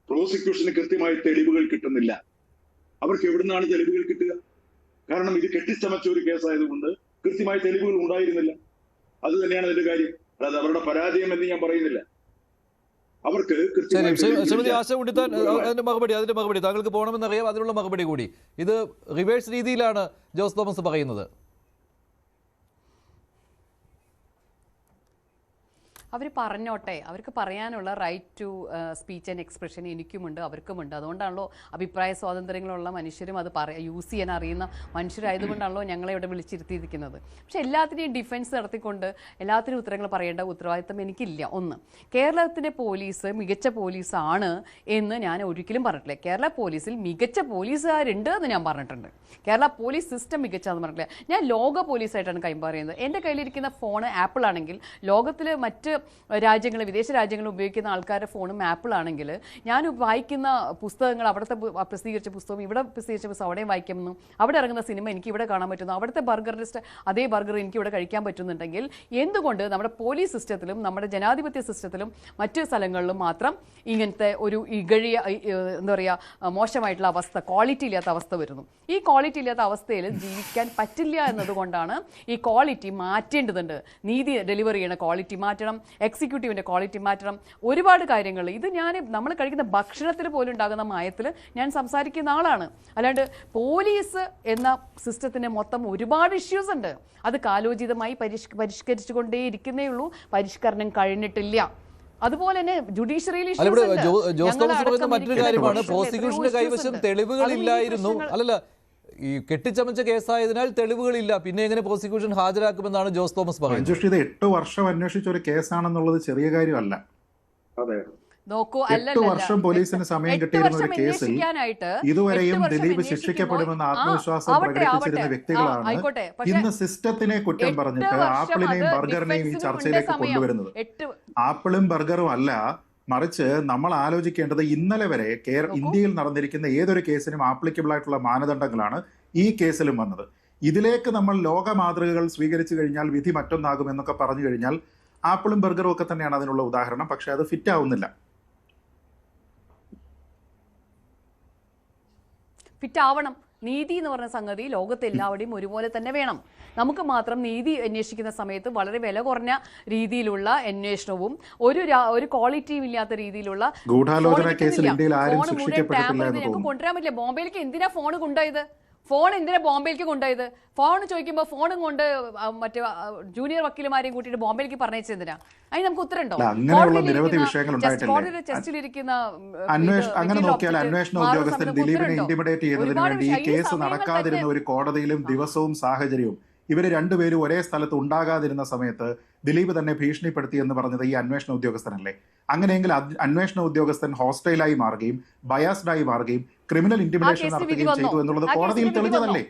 പ്രോസിക്യൂഷന് കൃത്യമായി തെളിവുകൾ കിട്ടുന്നില്ല. അവർക്ക് എവിടുന്നാണ് തെളിവുകൾ കിട്ടുക? കാരണം ഇത് കെട്ടിച്ചമച്ച ഒരു കേസായതുകൊണ്ട് കൃത്യമായി തെളിവുകൾ ഉണ്ടായിരുന്നില്ല. അത് തന്നെയാണ് അതിന്റെ കാര്യം. അല്ലാതെ അവരുടെ പരാജയം എന്ന് ഞാൻ പറയുന്നില്ല. അവർക്ക് ശരി, കൃത്യമായിട്ട് ശ്രീമതി ആശ ഉണ്ണിത്താൻ അതിന്റെ മറുപടി താങ്കൾക്ക് പോകണമെന്നറിയാം, അതിനുള്ള മറുപടി കൂടി. ഇത് റിവേഴ്സ് രീതിയിലാണ് ജോസ് തോമസ് പറയുന്നത്. അവർ പറഞ്ഞോട്ടെ, അവർക്ക് പറയാനുള്ള right to speech and expression എനിക്കുമുണ്ട്, അവർക്കുമുണ്ട്. അതുകൊണ്ടാണല്ലോ അഭിപ്രായ സ്വാതന്ത്ര്യങ്ങളുള്ള മനുഷ്യരും അത് യൂസ് ചെയ്യാൻ അറിയുന്ന മനുഷ്യരായതുകൊണ്ടാണല്ലോ ഞങ്ങളെ ഇവിടെ വിളിച്ചിരുത്തിയിരിക്കുന്നത്. പക്ഷെ എല്ലാത്തിനെയും ഡിഫൻസ് നടത്തിക്കൊണ്ട് എല്ലാത്തിനും ഉത്തരങ്ങൾ പറയേണ്ട ഉത്തരവാദിത്തം എനിക്കില്ല. ഒന്ന്, കേരളത്തിൻ്റെ പോലീസ് മികച്ച പോലീസാണ് എന്ന് ഞാൻ ഒരിക്കലും പറഞ്ഞിട്ടില്ല. കേരള പോലീസിൽ മികച്ച പോലീസുകാരുണ്ട് എന്ന് ഞാൻ പറഞ്ഞിട്ടുണ്ട്. കേരള പോലീസ് സിസ്റ്റം മികച്ചതെന്ന് പറഞ്ഞിട്ടില്ല. ഞാൻ ലോക പോലീസായിട്ടാണ് കൈമാറി പറയുന്നത്. എൻ്റെ കയ്യിലിരിക്കുന്ന ഫോണ് ആപ്പിൾ ആണെങ്കിൽ ലോകത്തിൽ മറ്റ് രാജ്യങ്ങൾ, വിദേശ രാജ്യങ്ങൾ ഉപയോഗിക്കുന്ന ആൾക്കാരുടെ ഫോണും ആപ്പിൾ ആണെങ്കിൽ ഞാൻ വായിക്കുന്ന പുസ്തകങ്ങൾ, അവിടുത്തെ പ്രസിദ്ധീകരിച്ച പുസ്തകം ഇവിടെ പ്രസിദ്ധീകരിച്ച പുസ്തകം അവിടെയും വായിക്കാമെന്നു, അവിടെ ഇറങ്ങുന്ന സിനിമ എനിക്ക് ഇവിടെ കാണാൻ പറ്റുന്നു, അവിടുത്തെ ബർഗർ ലിസ്റ്റ് അതേ ബർഗർ എനിക്ക് ഇവിടെ കഴിക്കാൻ പറ്റുന്നുണ്ടെങ്കിൽ എന്തുകൊണ്ട് നമ്മുടെ പോലീസ് സിസ്റ്റത്തിലും നമ്മുടെ ജനാധിപത്യ സിസ്റ്റത്തിലും മറ്റ് സ്ഥലങ്ങളിലും മാത്രം ഇങ്ങനത്തെ ഒരു ഇകഴിയ എന്താ പറയുക മോശമായിട്ടുള്ള അവസ്ഥ, ക്വാളിറ്റി ഇല്ലാത്ത അവസ്ഥ വരുന്നു? ഈ ക്വാളിറ്റി ഇല്ലാത്ത അവസ്ഥയിൽ ജീവിക്കാൻ പറ്റില്ല എന്നതുകൊണ്ടാണ് ഈ ക്വാളിറ്റി മാറ്റേണ്ടതുണ്ട്. നീതി ഡെലിവറി ചെയ്യണ ക്വാളിറ്റി മാറ്റണം, എക്സിക്യൂട്ടീവിൻ്റെ ക്വാളിറ്റി മാറ്റണം, ഒരുപാട് കാര്യങ്ങൾ. ഇത് നമ്മൾ കഴിക്കുന്ന ഭക്ഷണത്തിൽ പോലും ഉണ്ടാകുന്ന മായത്തിൽ ഞാൻ സംസാരിക്കുന്ന ആളാണ്. അല്ലാണ്ട് പോലീസ് എന്ന സിസ്റ്റത്തിന് മൊത്തം ഒരുപാട് ഇഷ്യൂസ് ഉണ്ട്. അത് കാലോചിതമായി പരിഷ്കരിച്ചുകൊണ്ടേയിരിക്കുന്നേ ഉള്ളൂ, പരിഷ്കരണം കഴിഞ്ഞിട്ടില്ല. അതുപോലെ തന്നെ ജുഡീഷ്യറിയിൽ ജോസ് തോമസ് പറയുന്ന മറ്റൊരു കാര്യമാണ്, പ്രോസിക്യൂഷന്റെ കൈവശം തെളിവുകളില്ലായിരുന്നു. അല്ലല്ല, ഈ കെട്ടിച്ചമച്ച കേസായതിനാൽ തെളിവുകളില്ല, പിന്നെ എങ്ങനെ പ്രോസിക്യൂഷൻ ഹാജരാക്കുമെന്നാണ് ജോസ് തോമസ് പറയുന്നത്. ഇത് 8 വർഷം അന്വേഷിച്ച ഒരു കേസാണെന്നുള്ളത് ചെറിയ കാര്യമല്ല. അതെ, നോക്കൂ, 8 വർഷം പോലീസിന് സമയം കിട്ടിയിരുന്ന ഒരു കേസിൽ ഇതുവരെയും ദിലീപ് ശിക്ഷിക്കപ്പെടുമെന്ന് ആത്മവിശ്വാസം പ്രകടിപ്പിച്ചിരുന്ന വ്യക്തികളാണ് ഇന്ന് സിസ്റ്റത്തിനെ കുറ്റം പറഞ്ഞിട്ട് ആപ്പിളിനെയും ബർഗറിനെയും ഈ ചർച്ചയിലേക്ക് കൊണ്ടുവരുന്നത്. ആപ്പിളും ബർഗറും അല്ല, മറിച്ച് നമ്മൾ ആലോചിക്കേണ്ടത് ഇന്നലെ വരെ ഇന്ത്യയിൽ നടന്നിരിക്കുന്ന ഏതൊരു കേസിനും ആപ്ലിക്കബിൾ ആയിട്ടുള്ള മാനദണ്ഡങ്ങളാണ് ഈ കേസിലും വന്നത്. ഇതിലേക്ക് നമ്മൾ ലോക മാതൃകകൾ സ്വീകരിച്ചു കഴിഞ്ഞാൽ വിധി മറ്റൊന്നാകും എന്നൊക്കെ പറഞ്ഞു കഴിഞ്ഞാൽ ആപ്പിളും ബർഗറും ഒക്കെ തന്നെയാണ് അതിനുള്ള ഉദാഹരണം. പക്ഷെ അത് ഫിറ്റ് ആവുന്നില്ല. ഫിറ്റ് ആവണം. നീതി എന്ന് പറഞ്ഞ സംഗതി ലോകത്ത് എല്ലാവരുടെയും ഒരുപോലെ തന്നെ വേണം. നമുക്ക് മാത്രം നീതി അന്വേഷിക്കുന്ന സമയത്ത് വളരെ വില കുറഞ്ഞ രീതിയിലുള്ള അന്വേഷണവും ഒരു ക്വാളിറ്റിയും ഇല്ലാത്ത രീതിയിലുള്ള കൊണ്ടുവരാൻ പറ്റില്ല. ബോംബെയിലേക്ക് എന്തിനാ ഫോൺ കൊണ്ടുപോയത്? ഫോൺ എന്തിനാ ബോംബെയിലേക്ക് കൊണ്ടുപോയത്? ഫോൺ ചോദിക്കുമ്പോൾ ഫോണും കൊണ്ട് മറ്റേ ജൂനിയർ വക്കീലുമാരെയും കൂട്ടിയിട്ട് ബോംബെയിലേക്ക് പറഞ്ഞയച്ചെന്തിനാ? അതിന് നമുക്ക് ഉത്തരണ്ടോ? ചെസ്റ്റിലിരിക്കുന്ന അങ്ങനെ നോക്കിയാൽ അന്വേഷണ ഉദ്യോഗസ്ഥൻ ദിലീപിനെ ഇന്റിമിഡേറ്റ് ചെയ്യുന്നതിന് വേണ്ടി ഈ കേസ് നടക്കാതിരുന്ന ഒരു കോടതിയിലും ദിവസവും സാഹചര്യവും ഇവര് രണ്ടുപേരും ഒരേ സ്ഥലത്ത് ഉണ്ടാകാതിരുന്ന സമയത്ത് ദിലീപ് തന്നെ ഭീഷണിപ്പെടുത്തി എന്ന് പറഞ്ഞത് ഈ അന്വേഷണ ഉദ്യോഗസ്ഥനല്ലേ? അങ്ങനെയെങ്കിൽ അന്വേഷണ ഉദ്യോഗസ്ഥൻ ഹോസ്റ്റൈലായി മാറുകയും ബയാസ്ഡായി മാറുകയും ക്രിമിനൽ ഇന്റിമിഡേഷൻ നടത്തുകയും ചെയ്തു എന്നുള്ളത് കോടതിയിൽ തെളിഞ്ഞതല്ലേ?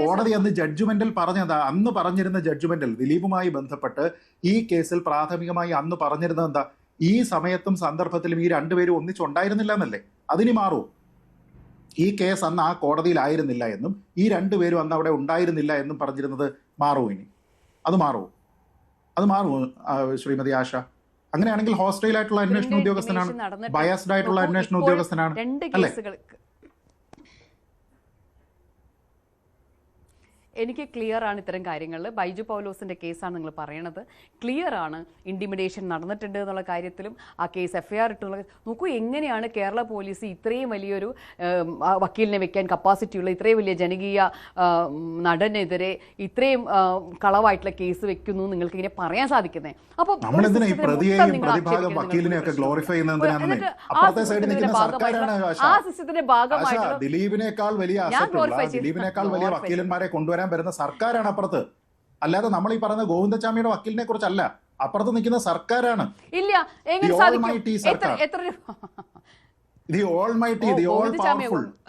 കോടതി അന്ന് ജഡ്ജ്മെന്റിൽ പറഞ്ഞതാ. അന്ന് പറഞ്ഞിരുന്ന ജഡ്ജ്മെന്റിൽ ദിലീപുമായി ബന്ധപ്പെട്ട് ഈ കേസിൽ പ്രാഥമികമായി അന്ന് പറഞ്ഞിരുന്നത് എന്താ? ഈ സമയത്തും സന്ദർഭത്തിലും ഈ രണ്ടുപേരും ഒന്നിച്ചുണ്ടായിരുന്നില്ല എന്നല്ലേ? അതിനി മാറൂ. ഈ കേസ് അന്ന് ആ കോടതിയിലായിരുന്നില്ല എന്നും ഈ രണ്ടുപേരും അന്ന് അവിടെ ഉണ്ടായിരുന്നില്ല എന്നും പറഞ്ഞിരുന്നത് മാറൂ. ഇനി അത് മാറൂ ശ്രീമതി ആശ. അങ്ങനെയാണെങ്കിൽ ഹോസ്റ്റൈലായിട്ടുള്ള അന്വേഷണ ഉദ്യോഗസ്ഥനാണ്, ബയാസ്ഡ് ആയിട്ടുള്ള അന്വേഷണ ഉദ്യോഗസ്ഥനാണ് അല്ലേ? എനിക്ക് ക്ലിയർ ആണ് ഇത്തരം കാര്യങ്ങളിൽ. ബൈജു പൗലോസിൻ്റെ കേസാണ് നിങ്ങൾ പറയണത്. ക്ലിയർ ആണ്, ഇൻറ്റിമിഡേഷൻ നടന്നിട്ടുണ്ട് എന്നുള്ള കാര്യത്തിലും ആ കേസ് FIR ഇട്ടുള്ള. നോക്കൂ എങ്ങനെയാണ് കേരള പോലീസ് ഇത്രയും വലിയൊരു വക്കീലിനെ വെക്കാൻ കപ്പാസിറ്റിയുള്ള ഇത്രയും വലിയ ജനകീയ നടനെതിരെ ഇത്രയും കളവായിട്ടുള്ള കേസ് വെക്കുന്നു നിങ്ങൾക്ക് ഇങ്ങനെ പറയാൻ സാധിക്കുന്നത്. അപ്പോൾ ആ സിസ്റ്റത്തിന്റെ ഭാഗമായിട്ട് ദിലീപിനേക്കാൾ വലിയ വക്കീലന്മാരെ കൊണ്ടുവരാൻ വരുന്ന സർക്കാരാണ് അപ്പുറത്ത്. അല്ലാതെ നമ്മൾ ഈ പറയുന്ന ഗോവിന്ദചാമിയുടെ വക്കീലിനെ കുറിച്ചല്ല. അപ്പുറത്ത് നിൽക്കുന്ന സർക്കാരാണ്. ഇല്ല, എങ്ങനെ സാധിക്കും?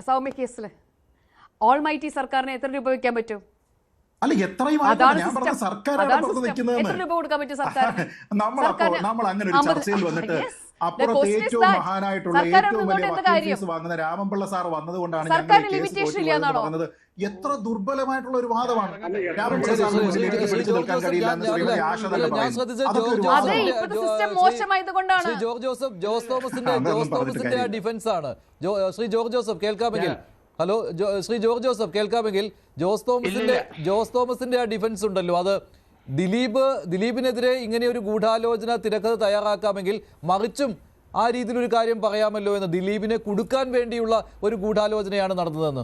സൗമ്യ കേസിൽ ഓൾമൈറ്റി സർക്കാരിന് എത്ര രൂപ വെക്കാൻ പറ്റും? അല്ല, എത്രയും സർക്കാരാണ് അപ്പുറത്ത് നിൽക്കുന്നത്. എത്ര രൂപ കൊടുക്കാൻ പറ്റും സർക്കാരിന്? നമ്മൾ അങ്ങനെ ഒരു ചർച്ചയിൽ വന്നിട്ട് അപ്പുറത്ത് ഏറ്റവും മഹാനായിട്ടുള്ള ഏറ്റവും വലിയ വക്കീൽ ഫീസ് വാങ്ങുന്ന രാമൻപിള്ള സാർ വന്നതുകൊണ്ടാണ് ഞങ്ങൾ പറഞ്ഞത്. എത്ര ദുർബലമായിട്ടുള്ള ഒരു വാദമാണ്. രാമൻപിള്ള സാറിന് പിടിച്ചു നിൽക്കാൻ കഴിയില്ല എന്ന് ശ്രീമതി ആശ തന്നെ ജോസ് തോമസിന്റെ ഡിഫൻസ് ആണ്. ശ്രീ ജോർജ് ജോസഫ് കേൾക്കാമെങ്കിൽ, ഹലോ ശ്രീ ജോർജ് ജോസഫ് കേൾക്കാമെങ്കിൽ, ജോസ് തോമസിന്റെ ആ ഡിഫൻസ് ഉണ്ടല്ലോ, അത് ദിലീപിനെതിരെ ഇങ്ങനെ ഒരു ഗൂഢാലോചന തിരക്കഥ തയ്യാറാക്കാമെങ്കിൽ മറിച്ചും ആ രീതിയിലൊരു കാര്യം പറയാമല്ലോ എന്ന്, ദിലീപിനെ കുടുക്കാൻ വേണ്ടിയുള്ള ഒരു ഗൂഢാലോചനയാണ് നടന്നതെന്ന്.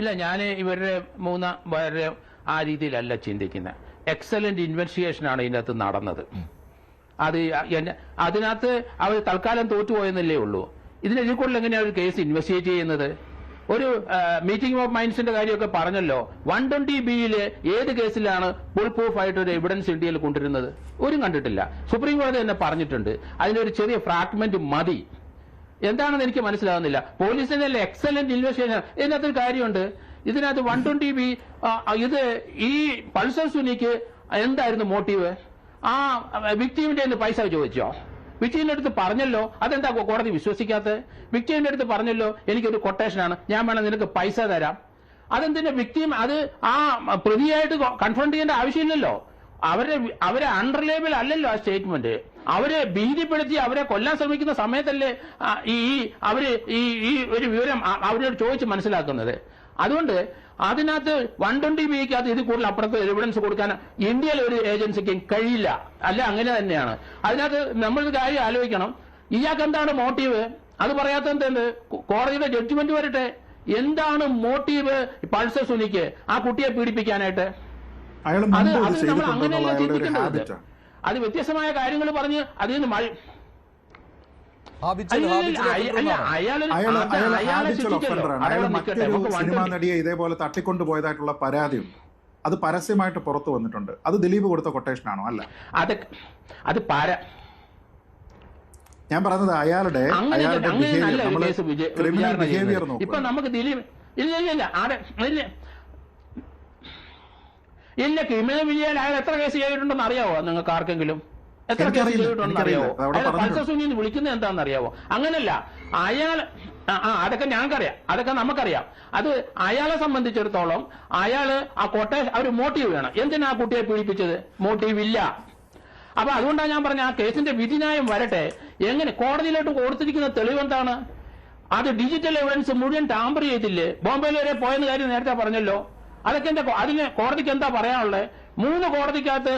ഇല്ല, ഞാൻ ഇവരുടെ പേരുടെ ആ രീതിയിലല്ല ചിന്തിക്കുന്നത്. എക്സലന്റ് ഇൻവെസ്റ്റിഗേഷനാണ് ഇതിനകത്ത് നടന്നത്. അതിനകത്ത് അവർ തൽക്കാലം തോറ്റുപോയെന്നല്ലേ ഉള്ളൂ. ഇതിൽ കൂടുതൽ എങ്ങനെയാണ് ഒരു കേസ് ഇൻവെസ്റ്റിഗേറ്റ് ചെയ്യുന്നത്? ഒരു മീറ്റിംഗ് ഓഫ് മൈൻഡ്സിന്റെ കാര്യമൊക്കെ പറഞ്ഞല്ലോ. 120B ഏത് കേസിലാണ് ഫുൾ പ്രൂഫ് ആയിട്ട് ഒരു എവിഡൻസ് ഇന്ത്യയിൽ കൊണ്ടുവരുന്നത്? ഒരു കണ്ടിട്ടില്ല. സുപ്രീം കോടതി തന്നെ പറഞ്ഞിട്ടുണ്ട് അതിന്റെ ഒരു ചെറിയ ഫ്രാഗ്മെന്റ് മതി. എന്താണെന്ന് എനിക്ക് മനസ്സിലാവുന്നില്ല. പോലീസിന്റെ എക്സലന്റ് ഇൻവെസ്റ്റിഗേഷൻ. ഇതിനകത്തൊരു കാര്യമുണ്ട്. ഇതിനകത്ത് 120B ഇത് ഈ പൾസർ സുനിക്ക് എന്തായിരുന്നു മോട്ടീവ്? ആ വിക്ടിമിന്റെ പൈസ ചോദിച്ചോ? വിക്ടിമിന്റെ അടുത്ത് പറഞ്ഞല്ലോ. അതെന്താ കോടതി വിശ്വസിക്കാത്തത്? വിക്ടിമിന്റെ അടുത്ത് പറഞ്ഞല്ലോ എനിക്കൊരു കൊട്ടേഷനാണ്, ഞാൻ വേണം നിനക്ക് പൈസ തരാം. അതെന്തിന്റെ വിക്ടിം അത് ആ പ്രതിയായിട്ട് കൺഫ്രണ്ട് ചെയ്യേണ്ട ആവശ്യമില്ലല്ലോ. അവരെ അൺറിലയബിൾ അല്ലല്ലോ ആ സ്റ്റേറ്റ്മെന്റ്. അവരെ ഭീതിപ്പെടുത്തി അവരെ കൊല്ലാൻ ശ്രമിക്കുന്ന സമയത്തല്ലേ അവര് ഈ ഒരു വിവരം അവരോട് ചോദിച്ച് മനസ്സിലാക്കുന്നത്. അതുകൊണ്ട് അതിനകത്ത് 120B ഇത് കൂടുതൽ അപ്പുറത്ത് എവിഡൻസ് കൊടുക്കാൻ ഇന്ത്യയിലെ ഒരു ഏജൻസിക്കും കഴിയില്ല. അല്ല, അങ്ങനെ തന്നെയാണ്. അതിനകത്ത് നമ്മളൊരു കാര്യം ആലോചിക്കണം. ഇയാൾക്ക് എന്താണ് മോട്ടീവ്? അത് പറയാത്തത് കോടതിയുടെ ജഡ്ജ്മെന്റ് വരട്ടെ. എന്താണ് മോട്ടീവ് പൾസർ സുനിക്ക് ആ കുട്ടിയെ പീഡിപ്പിക്കാനായിട്ട്? അത് നമ്മൾ അങ്ങനെയല്ല ചിന്തിക്കേണ്ടത്. അത് വ്യത്യസ്തമായ കാര്യങ്ങൾ പറഞ്ഞ് അതിൽ നിന്ന് സിനിമാ നടിയെ ഇതേപോലെ തട്ടിക്കൊണ്ടുപോയതായിട്ടുള്ള പരാതിയുണ്ട്. അത് പരസ്യമായിട്ട് പുറത്തു വന്നിട്ടുണ്ട്. അത് ദിലീപ് കൊടുത്ത കൊട്ടേഷൻ ആണോ? അല്ല, ഞാൻ പറഞ്ഞത് അയാളുടെ ക്രിമിനൽ ബിഹേവിയർ നോക്കും. ഇപ്പൊ നമുക്ക് ദിലീപ് ഇല്ല ക്രിമിനൽ വിജയൻ അയാൾ എത്ര കേസ് ചെയ്തിട്ടുണ്ടെന്ന് അറിയാവോ നിങ്ങൾക്ക് ആർക്കെങ്കിലും? എത്ര കേസ് ചെയ്തിട്ടുണ്ടെന്ന് അറിയാവോ? അയാൾ പൾസർ സുനിന്ന് വിളിക്കുന്നത് എന്താണെന്ന് അറിയാവോ? അങ്ങനല്ല, അയാൾ അതൊക്കെ ഞങ്ങൾക്കറിയാം, അതൊക്കെ നമുക്കറിയാം. അത് അയാളെ സംബന്ധിച്ചിടത്തോളം അയാള് ആ കൊട്ടേഷൻ ഒരു മോട്ടീവ് വേണം. എന്തിനാ ആ കുട്ടിയെ പീഡിപ്പിച്ചത്? മോട്ടീവ് ഇല്ല. അപ്പൊ അതുകൊണ്ടാണ് ഞാൻ പറഞ്ഞ ആ കേസിന്റെ വിധിന്യായം വരട്ടെ. എങ്ങനെ കോടതിയിലോട്ട് കൊടുത്തിരിക്കുന്ന തെളിവ് എന്താണ്? അത് ഡിജിറ്റൽ എവിഡൻസ് മുഴുവൻ ടാമ്പർ ചെയ്തില്ലേ? ബോംബെയിൽ വരെ പോയെന്ന കാര്യം നേരത്തെ പറഞ്ഞല്ലോ. അതൊക്കെ അതിന് കോടതിക്ക് എന്താ പറയാനുള്ളത്? 3 കോടതിക്കകത്ത്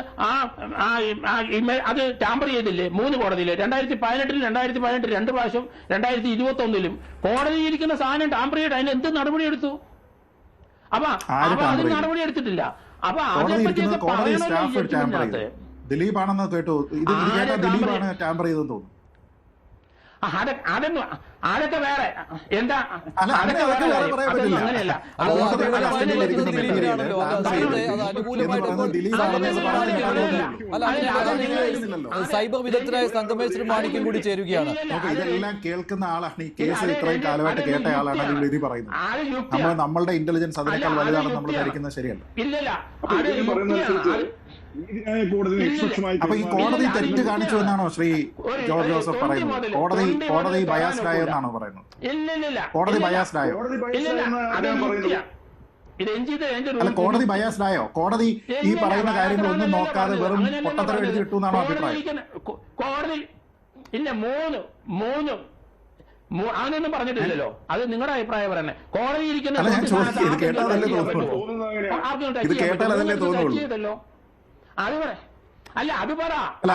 അത് ടാമ്പർ ചെയ്തില്ലേ? 3 കോടതിയിൽ 2018 2 പ്രാവശ്യം 2021 കോടതിയിരിക്കുന്ന സാധനം ടാമ്പർ ചെയ്തിട്ട് അതിന് എന്ത് നടപടി എടുത്തു? അപ്പൊ അതിന് നടപടി എടുത്തിട്ടില്ല. അപ്പൊ അതിനെപ്പറ്റിയൊക്കെ പറയണല്ലോ. ദിലീപാണെന്ന് കേട്ടു. ഇത് ദിലീപാണ് ടാമ്പർ ചെയ്തെന്ന് തോന്നുന്നു. അതൊക്കെ വേറെ എന്താ? അതൊക്കെ അങ്ങനെയല്ല. സൈബർ വിദഗ്ധരായ സംഗമേശ്വരൻ മാണിക്യം കൂടി ചേരുകയാണ്. ഇതെല്ലാം കേൾക്കുന്ന ആളാണ്. ഈ കേസ് ഇത്രയും കാലമായിട്ട് കേട്ട ആളാണ് അതിൽ വിധി പറയുന്നത്. നമ്മളുടെ ഇന്റലിജൻസ് അതിനേക്കാൾ വലുതാണെന്ന് നമ്മൾ ധരിക്കുന്നത് ശരിയല്ല. അപ്പൊ ഈ കോടതി തെറ്റ് കാണിച്ചു എന്നാണോ ശ്രീ ജോർജ് ജോസഫ് പറയുന്നത്? കോടതി ബയാസ്ഡ് ആയോ എന്നാണോ പറയുന്നത്? കോടതി ബയാസ്ഡ് ആയോ? അല്ല, കോടതി ബയാസ്ഡ് ആയോ? കോടതി ഈ പറയുന്ന കാര്യങ്ങളൊന്നും നോക്കാതെ വെറും പൊട്ടത്തരം എഴുതി വിട്ടു എന്നാണോ അഭിപ്രായം? കോടതി ഇല്ല, അങ്ങനെയൊന്നും പറഞ്ഞിട്ടില്ലല്ലോ. അത് നിങ്ങളുടെ അഭിപ്രായം പറയണേ. കോടതി ഇരിക്കുന്ന ഇത് കേട്ടാൽ അതല്ലേ തോന്നുള്ളൂ. അല്ല,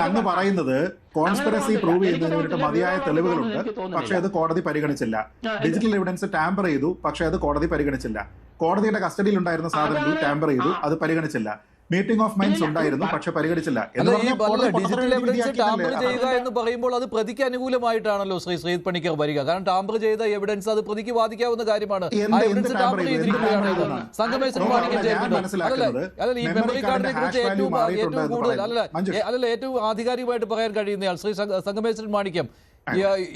അന്ന് പറയുന്നത് കോൺസ്പിറസി പ്രൂവ് ചെയ്യുന്നതിന് വേണ്ടിയിട്ട് മതിയായ തെളിവുകളുണ്ട്, പക്ഷെ അത് കോടതി പരിഗണിച്ചില്ല. ഡിജിറ്റൽ എവിഡൻസ് ടാമ്പർ ചെയ്തു, പക്ഷെ അത് കോടതി പരിഗണിച്ചില്ല. കോടതിയുടെ കസ്റ്റഡിയിൽ ഉണ്ടായിരുന്ന സാധനങ്ങൾ ടാമ്പർ ചെയ്തു, അത് പരിഗണിച്ചില്ല. മീറ്റിംഗ് ഓഫ് മൈൻഡ്സ് ഉണ്ടായിരുന്നു, പക്ഷെ പരിഗണിച്ചില്ല. ഡിജിറ്റൽ എവിഡൻസ് ടാമ്പർ ചെയ്യുക എന്ന് പറയുമ്പോൾ അത് പ്രതിക്ക് അനുകൂലമായിട്ടാണല്ലോ ശ്രീത് പണിക്കർ വരിക. കാരണം ടാമ്പർ ചെയ്ത എവിഡൻസ് അത് പ്രതിക്ക് വാദിക്കാവുന്ന കാര്യമാണ്. സംഗമേശ്വരൻ മാണിക്യം ചേർക്കുന്നത് അല്ല, ഈ മെമ്മറി കാർഡിനെ കുറിച്ച് ഏറ്റവും കൂടുതൽ അല്ലല്ല ഏറ്റവും ആധികാരികമായിട്ട് പറയാൻ കഴിയുന്നയാൾ ശ്രീ സംഗമേശ്വരൻ മാണിക്യം.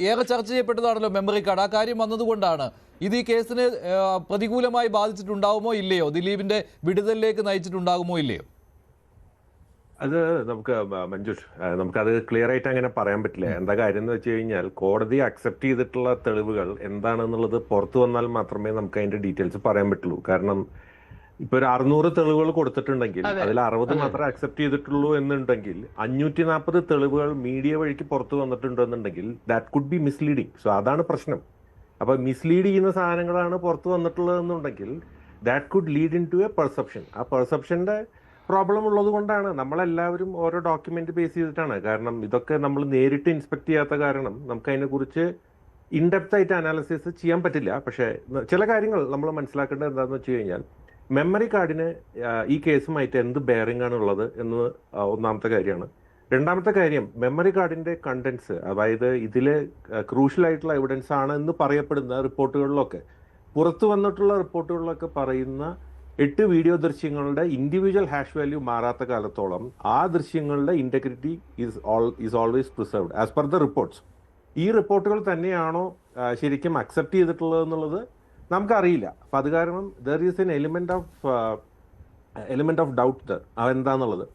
ഏറെ ചർച്ച ചെയ്യപ്പെട്ടതാണല്ലോ മെമ്മറി കാർഡ്. ആ കാര്യം വന്നതുകൊണ്ടാണ് ഇത് ഈ കേസിന് പ്രതികൂലമായി ബാധിച്ചിട്ടുണ്ടാവുമോ ഇല്ലയോ? ദിലീപിന്റെ വിടുതലിലേക്ക് നയിച്ചിട്ടുണ്ടാകുമോ ഇല്ലയോ? അത് മഞ്ജുഷ് നമുക്കത് ക്ലിയർ ആയിട്ട് അങ്ങനെ പറയാൻ പറ്റില്ല. എന്താ കാര്യം എന്ന് വെച്ച് കഴിഞ്ഞാൽ കോടതി അക്സെപ്റ്റ് ചെയ്തിട്ടുള്ള തെളിവുകൾ എന്താണെന്നുള്ളത് പുറത്തു വന്നാൽ മാത്രമേ നമുക്ക് അതിന്റെ ഡീറ്റെയിൽസ് പറയാൻ പറ്റുള്ളൂ. കാരണം ഇപ്പൊ ഒരു 600 തെളിവുകൾ കൊടുത്തിട്ടുണ്ടെങ്കിൽ അതിൽ 60 മാത്രമേ അക്സെപ്റ്റ് ചെയ്തിട്ടുള്ളൂ എന്നുണ്ടെങ്കിൽ 540 തെളിവുകൾ മീഡിയ വഴിക്ക് പുറത്തു വന്നിട്ടുണ്ടെന്നുണ്ടെങ്കിൽ that could be misleading. So അതാണ് പ്രശ്നം. അപ്പോൾ മിസ്ലീഡ് ചെയ്യുന്ന സാധനങ്ങളാണ് പുറത്ത് വന്നിട്ടുള്ളതെന്നുണ്ടെങ്കിൽ that could lead in to a perception. ആ പെർസെപ്ഷൻ്റെ പ്രോബ്ലം ഉള്ളത് കൊണ്ടാണ് നമ്മളെല്ലാവരും ഓരോ ഡോക്യുമെന്റ് ബേസ് ചെയ്തിട്ടാണ്. കാരണം ഇതൊക്കെ നമ്മൾ നേരിട്ട് ഇൻസ്പെക്ട് ചെയ്യാത്ത കാരണം നമുക്ക് അതിനെക്കുറിച്ച് ഇൻഡെപ്ത് ആയിട്ട് അനാലിസിസ് ചെയ്യാൻ പറ്റില്ല. പക്ഷേ ചില കാര്യങ്ങൾ നമ്മൾ മനസ്സിലാക്കേണ്ടത് എന്താണെന്ന് വെച്ച് കഴിഞ്ഞാൽ മെമ്മറി കാർഡിന് ഈ കേസുമായിട്ട് എന്ത് ബെയറിംഗ് ആണ് ഉള്ളത് എന്ന് ഒന്നാമത്തെ കാര്യമാണ്. രണ്ടാമത്തെ കാര്യം, മെമ്മറി കാർഡിന്റെ കണ്ടന്റ്സ്, അതായത് ഇതിൽ ക്രൂഷ്യൽ ആയിട്ടുള്ള എവിഡൻസ് ആണ് എന്ന് പറയപ്പെടുന്ന റിപ്പോർട്ടുകളിലൊക്കെ, പുറത്തു വന്നിട്ടുള്ള റിപ്പോർട്ടുകളിലൊക്കെ പറയുന്ന 8 വീഡിയോ ദൃശ്യങ്ങളുടെ ഇൻഡിവിജ്വൽ ഹാഷ് വാല്യൂ മാറാത്ത കാലത്തോളം ആ ദൃശ്യങ്ങളുടെ integrity is always preserved as per the reports. ഈ റിപ്പോർട്ടുകൾ തന്നെയാണോ ശരിക്കും അക്സെപ്റ്റ് ചെയ്തിട്ടുള്ളത് എന്നുള്ളത് നമുക്കറിയില്ല. അപ്പം അത് കാരണം there is an element of doubt അതെന്താന്നുള്ളത്.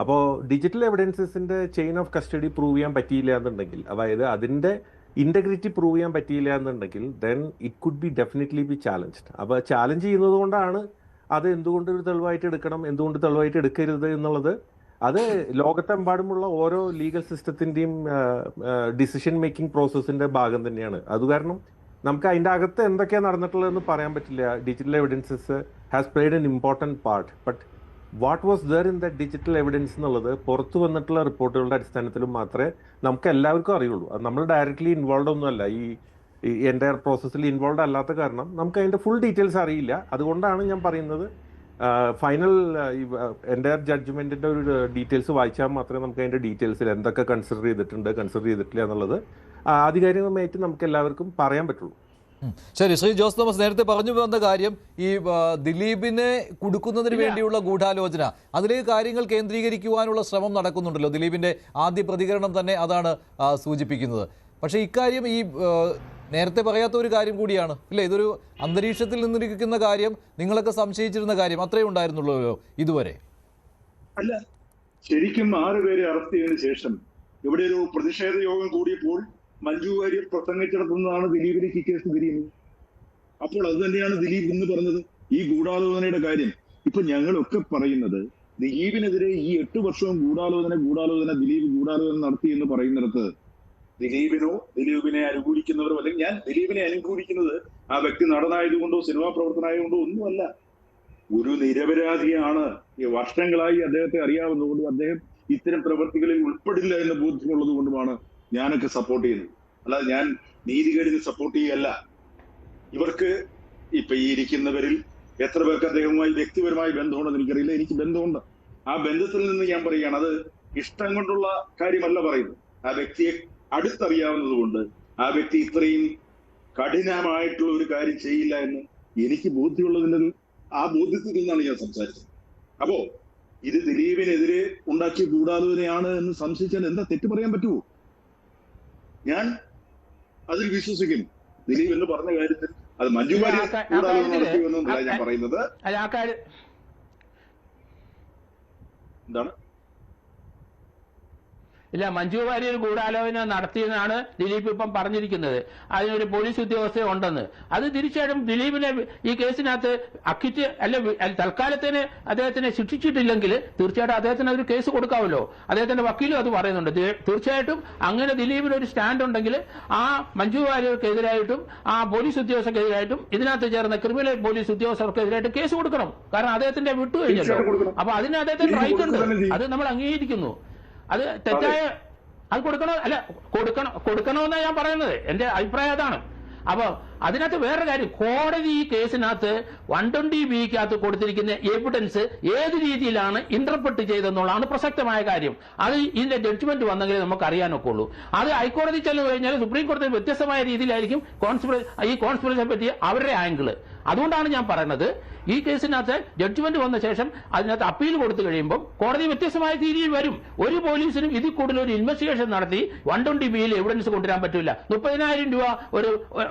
അപ്പോൾ ഡിജിറ്റൽ എവിഡൻസസിന്റെ ചെയിൻ ഓഫ് കസ്റ്റഡി പ്രൂവ് ചെയ്യാൻ പറ്റിയില്ല എന്നുണ്ടെങ്കിൽ, അതായത് അതിന്റെ ഇന്റഗ്രിറ്റി പ്രൂവ് ചെയ്യാൻ പറ്റിയില്ല എന്നുണ്ടെങ്കിൽ then it could be definitely B challenged. അപ്പോൾ ചാലഞ്ച് ചെയ്യുന്നത് കൊണ്ടാണ് അത് എന്തുകൊണ്ട് ഒരു തെളിവായിട്ട് എടുക്കണം, എന്തുകൊണ്ട് തെളിവായിട്ട് എടുക്കരുത് എന്നുള്ളത് അത് ലോകത്തെമ്പാടുമുള്ള ഓരോ ലീഗൽ സിസ്റ്റത്തിന്റെയും ഡിസിഷൻ മേക്കിംഗ് പ്രോസസ്സിന്റെ ഭാഗം തന്നെയാണ്. അത് കാരണം നമുക്ക് അതിൻ്റെ അകത്ത് എന്തൊക്കെയാണ് നടന്നിട്ടുള്ളതെന്ന് പറയാൻ പറ്റില്ല. Digital evidences has played an important part, but what was there in the digital evidence എന്നുള്ളത് പുറത്തു വന്നിട്ടുള്ള റിപ്പോർട്ടുകളുടെ അടിസ്ഥാനത്തിലും മാത്രമേ നമുക്ക് എല്ലാവർക്കും അറിയുള്ളൂ. അത് നമ്മൾ ഡയറക്റ്റ്ലി ഇൻവോൾവ് ഒന്നുമല്ല, ഈ എൻ്റയർ പ്രോസസ്സിൽ ഇൻവോൾവ് അല്ലാത്ത കാരണം നമുക്ക് അതിൻ്റെ ഫുൾ ഡീറ്റെയിൽസ് അറിയില്ല. അതുകൊണ്ടാണ് ഞാൻ പറയുന്നത് ഫൈനൽ എൻ്റയർ ജഡ്ജ്മെൻറ്റിൻ്റെ ഒരു ഡീറ്റെയിൽസ് വായിച്ചാൽ മാത്രമേ നമുക്ക് അതിൻ്റെ ഡീറ്റെയിൽസിൽ എന്തൊക്കെ കൺസിഡർ ചെയ്തിട്ടില്ല എന്നുള്ളത് ആധികാരികമായിട്ട് നമുക്ക് എല്ലാവർക്കും പറയാൻ പറ്റുള്ളൂ. ശരി, ശ്രീ ജോസ് തോമസ് നേരത്തെ പറഞ്ഞു വന്ന കാര്യം ഈ ദിലീപിനെ കുടുക്കുന്നതിന് വേണ്ടിയുള്ള ഗൂഢാലോചന, അതിലേക്ക് കാര്യങ്ങൾ കേന്ദ്രീകരിക്കുവാനുള്ള ശ്രമം നടക്കുന്നുണ്ടല്ലോ. ദിലീപിന്റെ ആദ്യ പ്രതികരണം തന്നെ അതാണ് സൂചിപ്പിക്കുന്നത്. പക്ഷേ ഇക്കാര്യം ഈ നേരത്തെ പറയാത്ത ഒരു കാര്യം കൂടിയാണ് അല്ലേ? ഇതൊരു അന്തരീക്ഷത്തിൽ നിന്നിരിക്കുന്ന കാര്യം, നിങ്ങളൊക്കെ സംശയിച്ചിരുന്ന കാര്യം അത്രേ ഉണ്ടായിരുന്നുള്ളൂ ഇതുവരെ. അല്ല, ശരിക്കും 6 പേരെ അറസ്റ്റ് ചെയ്തതിനു ശേഷം ഇവിടെ ഒരു പ്രതിഷേധ യോഗം കൂടിയപ്പോൾ മഞ്ജു വാര്യർ പ്രസംഗിച്ചിടത്തുനിന്നാണ് ദിലീപിലേക്ക് കേസ് തിരിയുന്നത്. അപ്പോൾ അത് തന്നെയാണ് ദിലീപ് ഇന്ന് പറഞ്ഞത്, ഈ ഗൂഢാലോചനയുടെ കാര്യം. ഇപ്പൊ ഞങ്ങളൊക്കെ പറയുന്നത് ദിലീപിനെതിരെ ഈ 8 വർഷവും ഗൂഢാലോചന ദിലീപ് ഗൂഢാലോചന നടത്തി എന്ന് പറയുന്നിടത്ത് ദിലീപിനെ അനുകൂലിക്കുന്നവരോ, അല്ലെങ്കിൽ ഞാൻ ദിലീപിനെ അനുകൂലിക്കുന്നത് ആ വ്യക്തി നടനായതുകൊണ്ടോ സിനിമാ പ്രവർത്തനമായതുകൊണ്ടോ ഒന്നുമല്ല. ഒരു നിരപരാധിയാണ്. ഈ വർഷങ്ങളായി അദ്ദേഹത്തെ അറിയാവുന്നതുകൊണ്ടും അദ്ദേഹം ഇത്തരം പ്രവൃത്തികളിൽ ഉൾപ്പെടില്ല എന്ന ബോധ്യമുള്ളത് കൊണ്ടുമാണ് ഞാനൊക്കെ സപ്പോർട്ട് ചെയ്യുന്നത്. അല്ലാതെ ഞാൻ നീതികേടിനെ സപ്പോർട്ട് ചെയ്യല്ല. ഇവർക്ക് ഇപ്പൊ ഈ ഇരിക്കുന്നവരിൽ എത്ര പേർക്ക് അദ്ദേഹവുമായി വ്യക്തിപരമായ ബന്ധമുണ്ടെന്ന് എനിക്കറിയില്ല. എനിക്ക് ബന്ധമുണ്ട്. ആ ബന്ധത്തിൽ നിന്ന് ഞാൻ പറയുകയാണ്, അത് ഇഷ്ടം കൊണ്ടുള്ള കാര്യമല്ല പറയുന്നത്. ആ വ്യക്തിയെ അടുത്തറിയാവുന്നത് കൊണ്ട് ആ വ്യക്തി ഇത്രയും കഠിനമായിട്ടുള്ള ഒരു കാര്യം ചെയ്യില്ല എന്ന് എനിക്ക് ബോധ്യമുള്ളതിന്റെ ആ ബോധ്യത്തിൽ നിന്നാണ് ഞാൻ സംസാരിച്ചത്. അപ്പോ ഇത് ദിലീപിനെതിരെ ഉണ്ടാക്കിയ ഗൂഢാലോചനയാണ് എന്ന് സംശയിച്ചാൽ എന്താ തെറ്റ് പറയാൻ പറ്റുമോ? ഞാൻ അതിൽ വിശ്വസിക്കുന്നു. ദിലീപ് എന്ന് പറഞ്ഞ കാര്യത്തിൽ അത് മഞ്ജു വാര്യർ ഗൂഢാലോചന നടത്തിയെന്നല്ല ഞാൻ പറയുന്നത്. എന്താണ്? ഇല്ല, മഞ്ജു വാര്യർ ഗൂഢാലോചന നടത്തിയെന്നാണ് ദിലീപ് ഇപ്പം പറഞ്ഞിരിക്കുന്നത്. അതിനൊരു പോലീസ് ഉദ്യോഗസ്ഥ ഉണ്ടെന്ന്. അത് തീർച്ചയായിട്ടും ദിലീപിനെ ഈ കേസിനകത്ത് അക്കിറ്റ് തൽക്കാലത്തിന് അദ്ദേഹത്തിനെ ശിക്ഷിച്ചിട്ടില്ലെങ്കിൽ തീർച്ചയായിട്ടും അദ്ദേഹത്തിന് ഒരു കേസ് കൊടുക്കാമല്ലോ. അദ്ദേഹത്തിന്റെ വക്കീലും അത് പറയുന്നുണ്ട്. തീർച്ചയായിട്ടും അങ്ങനെ ദിലീപിന് ഒരു സ്റ്റാൻഡ് ഉണ്ടെങ്കിൽ ആ മഞ്ജു വാര്യർക്കെതിരായിട്ടും ആ പോലീസ് ഉദ്യോഗസ്ഥർക്കെതിരായിട്ടും ഇതിനകത്ത് ചേർന്ന ക്രിമിനൽ പോലീസ് ഉദ്യോഗസ്ഥർക്കെതിരായിട്ട് കേസ് കൊടുക്കണം. കാരണം അദ്ദേഹത്തിന്റെ വിട്ടുകഴിഞ്ഞല്ലോ. അപ്പൊ അതിന് അദ്ദേഹത്തിന് റൈറ്റ് ഉണ്ട്. അത് നമ്മൾ അംഗീകരിക്കുന്നു. അത് തെറ്റായ അത് കൊടുക്കണമെന്നാണ് ഞാൻ പറയുന്നത്. എന്റെ അഭിപ്രായം അതാണ്. അപ്പൊ അതിനകത്ത് വേറൊരു കാര്യം, കോടതി ഈ കേസിനകത്ത് 120B കൊടുത്തിരിക്കുന്ന എവിഡൻസ് ഏത് രീതിയിലാണ് ഇന്റർപ്രറ്റ് ചെയ്തെന്നുള്ളതാണ് പ്രസക്തമായ കാര്യം. അത് ഇതിന്റെ ജഡ്ജ്മെന്റ് വന്നെങ്കിലേ നമുക്ക് അറിയാനൊക്കെ ഉള്ളൂ. അത് ഹൈക്കോടതി ചെന്ന് കഴിഞ്ഞാൽ സുപ്രീം കോടതി വ്യത്യസ്തമായ രീതിയിലായിരിക്കും ഈ കോൺസ്പിറസിയെ പറ്റി അവരുടെ ആംഗിള്. അതുകൊണ്ടാണ് ഞാൻ പറയുന്നത്, ഈ കേസിനകത്ത് ജഡ്ജ്മെന്റ് വന്ന ശേഷം അതിനകത്ത് അപ്പീൽ കൊടുത്തു കഴിയുമ്പോൾ കോടതി വ്യത്യസ്തമായ രീതിയിൽ വരും. ഒരു പോലീസിനും ഇതിൽ കൂടുതൽ ഒരു ഇൻവെസ്റ്റിഗേഷൻ നടത്തി 120B എവിഡൻസ് കൊണ്ടുവരാൻ പറ്റില്ല. 30,000 രൂപ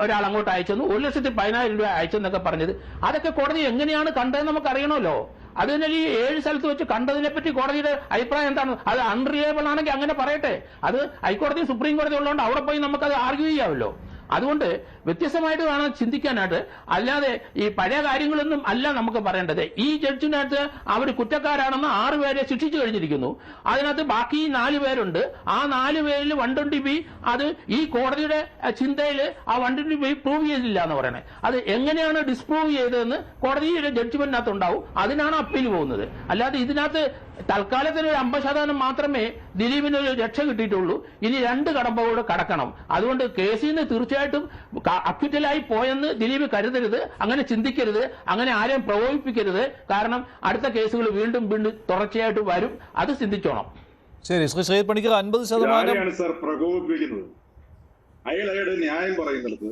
ഒരാൾ അങ്ങോട്ട് അയച്ചെന്നു, 1,10,000 രൂപ അയച്ചെന്നൊക്കെ പറഞ്ഞത് അതൊക്കെ കോടതി എങ്ങനെയാണ് കണ്ടതെന്ന് നമുക്ക് അറിയണമല്ലോ. അത് തന്നെ ഈ 7 സ്ഥലത്ത് വെച്ച് കണ്ടതിനെ പറ്റി കോടതിയുടെ അഭിപ്രായം എന്താണ്? അത് അൺറിലയബിൾ ആണെങ്കിൽ അങ്ങനെ പറയട്ടെ. അത് ഹൈക്കോടതി സുപ്രീം കോടതി ഉള്ളതുകൊണ്ട് അവിടെ പോയി നമുക്കത് ആർഗ്യൂ ചെയ്യാമല്ലോ. അതുകൊണ്ട് വ്യത്യസ്തമായിട്ട് വേണം ചിന്തിക്കാനായിട്ട്. അല്ലാതെ ഈ പഴയ കാര്യങ്ങളൊന്നും അല്ല നമുക്ക് പറയേണ്ടത്. ഈ ജഡ്ജിനകത്ത് അവർ കുറ്റക്കാരാണെന്ന് 6 പേരെ ശിക്ഷിച്ചു കഴിഞ്ഞിരിക്കുന്നു. അതിനകത്ത് ബാക്കി 4 പേരുണ്ട്. ആ 4 പേരിൽ 120B അത് ഈ കോടതിയുടെ ചിന്തയിൽ ആ 120B പ്രൂവ് ചെയ്തില്ല എന്ന് പറയണേ. അത് എങ്ങനെയാണ് ഡിസ്പ്രൂവ് ചെയ്തതെന്ന് കോടതിയുടെ ജഡ്ജ്മെന്റിനകത്ത് ഉണ്ടാവും. അതിനാണ് അപ്പീൽ പോകുന്നത്. അല്ലാതെ ഇതിനകത്ത് തൽക്കാലത്തിന് 50% മാത്രമേ ദിലീപിന് ഒരു രക്ഷ കിട്ടിയിട്ടുള്ളൂ. ഇനി 2 കടമ്പകളൂടെ കടക്കണം. അതുകൊണ്ട് കേസിൽ നിന്ന് തീർച്ചയായിട്ടും അക്വിറ്റലായി പോയെന്ന് ദിലീപ് കരുതരുത്, അങ്ങനെ ചിന്തിക്കരുത്, അങ്ങനെ ആരെയും പ്രകോപിപ്പിക്കരുത്. കാരണം അടുത്ത കേസുകൾ വീണ്ടും വീണ്ടും തുടർച്ചയായിട്ട് വരും. അത് ചിന്തിച്ചോണം. ശരി, ശ്രീ ശ്രീ പണിക്കർ 50% സാർ പ്രകോപിപ്പിക്കുന്നത്. അയാളുടെ ന്യായം പറയുന്നിടത്ത്,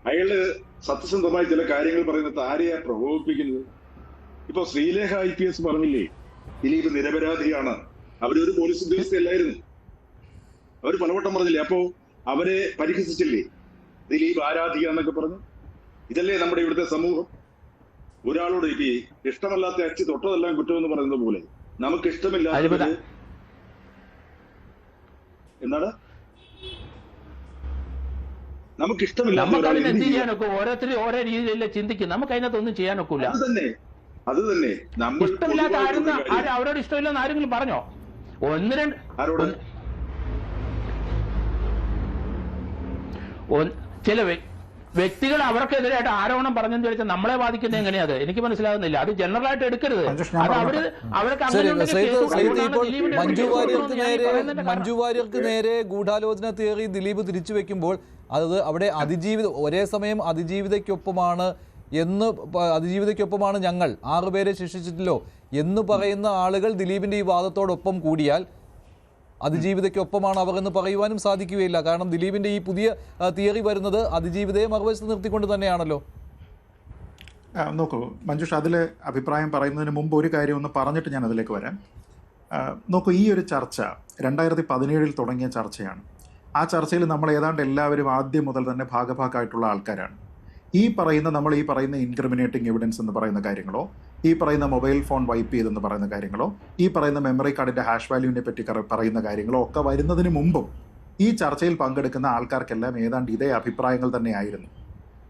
അയാള് സത്യസന്ധമായി ചില കാര്യങ്ങൾ പറയുന്നത് ആരെയാ പ്രകോപിപ്പിക്കുന്നത്? ഇപ്പൊ ശ്രീലേഖ IPS പറഞ്ഞില്ലേ ദിലീപ് നിരപരാധിയാണ്, അവരൊരു പോലീസ് ഉദ്യോഗസ്ഥയല്ലായിരുന്നു, അവർ പലവട്ടം പറഞ്ഞില്ലേ. അപ്പോ അവരെ പരിഹസിച്ചില്ലേ, ദിലീപ് ആരാധിക എന്നൊക്കെ പറഞ്ഞു. ഇതല്ലേ നമ്മുടെ ഇവിടുത്തെ സമൂഹം? ഒരാളോട് ഇഷ്ടമല്ലാത്ത അച്ചി തൊട്ടതെല്ലാം കുറ്റമെന്ന് പറയുന്നത് പോലെ നമുക്ക് ഇഷ്ടമില്ലാത്ത എന്താണ് നമുക്ക് ഇഷ്ടമില്ലാത്ത ഓരോരുത്തരും ഓരോ രീതിയിലല്ലേ ചിന്തിക്കും. നമുക്ക് അതിനകത്തൊന്നും ചെയ്യാനൊക്കില്ല. അത് തന്നെ ഇഷ്ടമില്ലാത്ത അവരോട് ഇഷ്ടമില്ലെന്ന് ആരെങ്കിലും പറഞ്ഞോ? ചില വ്യക്തികൾ അവർക്കെതിരായിട്ട് ആരോപണം പറഞ്ഞെന്ന് ചോദിച്ചാൽ നമ്മളെ ബാധിക്കുന്നത് എങ്ങനെയാത് എനിക്ക് മനസ്സിലാകുന്നില്ല. അത് ജനറൽ ആയിട്ട് എടുക്കരുത്. അത് അവർക്ക് മഞ്ജു വാര്യർക്ക് നേരെ ഗൂഢാലോചന തിയറി ദിലീപ് തിരിച്ചു വെക്കുമ്പോൾ അത് അവിടെ ഒരേ സമയം അതിജീവിതയ്ക്കൊപ്പമാണ് ഞങ്ങൾ 6 പേരെ ശിക്ഷിച്ചിട്ടില്ലോ എന്ന് പറയുന്ന ആളുകൾ ദിലീപിന്റെ ഈ വാദത്തോടൊപ്പം കൂടിയാൽ അതിജീവിതയ്ക്കൊപ്പമാണ് അവർ എന്ന് പറയുവാനും സാധിക്കുകയില്ല. കാരണം ദിലീപിന്റെ ഈ പുതിയ തിയറി വരുന്നത് അതിജീവിതയെ മറുവശത്ത് നിർത്തിക്കൊണ്ട് തന്നെയാണല്ലോ. നോക്കൂ മഞ്ജുഷ, അതിൽ അഭിപ്രായം പറയുന്നതിന് മുമ്പ് ഒരു കാര്യം ഒന്ന് പറഞ്ഞിട്ട് ഞാൻ അതിലേക്ക് വരാം. നോക്കൂ, ഈ ഒരു ചർച്ച 2017 തുടങ്ങിയ ചർച്ചയാണ്. ആ ചർച്ചയിൽ നമ്മൾ ഏതാണ്ട് എല്ലാവരും ആദ്യം മുതൽ തന്നെ ഭാഗഭാക്കായിട്ടുള്ള ആൾക്കാരാണ്. ഈ പറയുന്ന ഇൻക്രിമിനേറ്റിംഗ് എവിഡൻസ് എന്ന് പറയുന്ന കാര്യങ്ങളോ, ഈ പറയുന്ന മൊബൈൽ ഫോൺ വൈപ്പ് ചെയ്തെന്ന് പറയുന്ന കാര്യങ്ങളോ, ഈ പറയുന്ന മെമ്മറി കാർഡിൻ്റെ ഹാഷ് വാല്യൂവിനെ പറ്റി പറയുന്ന കാര്യങ്ങളോ ഒക്കെ വരുന്നതിന് മുമ്പും ഈ ചർച്ചയിൽ പങ്കെടുക്കുന്ന ആൾക്കാർക്കെല്ലാം ഏതാണ്ട് ഇതേ അഭിപ്രായങ്ങൾ തന്നെയായിരുന്നു.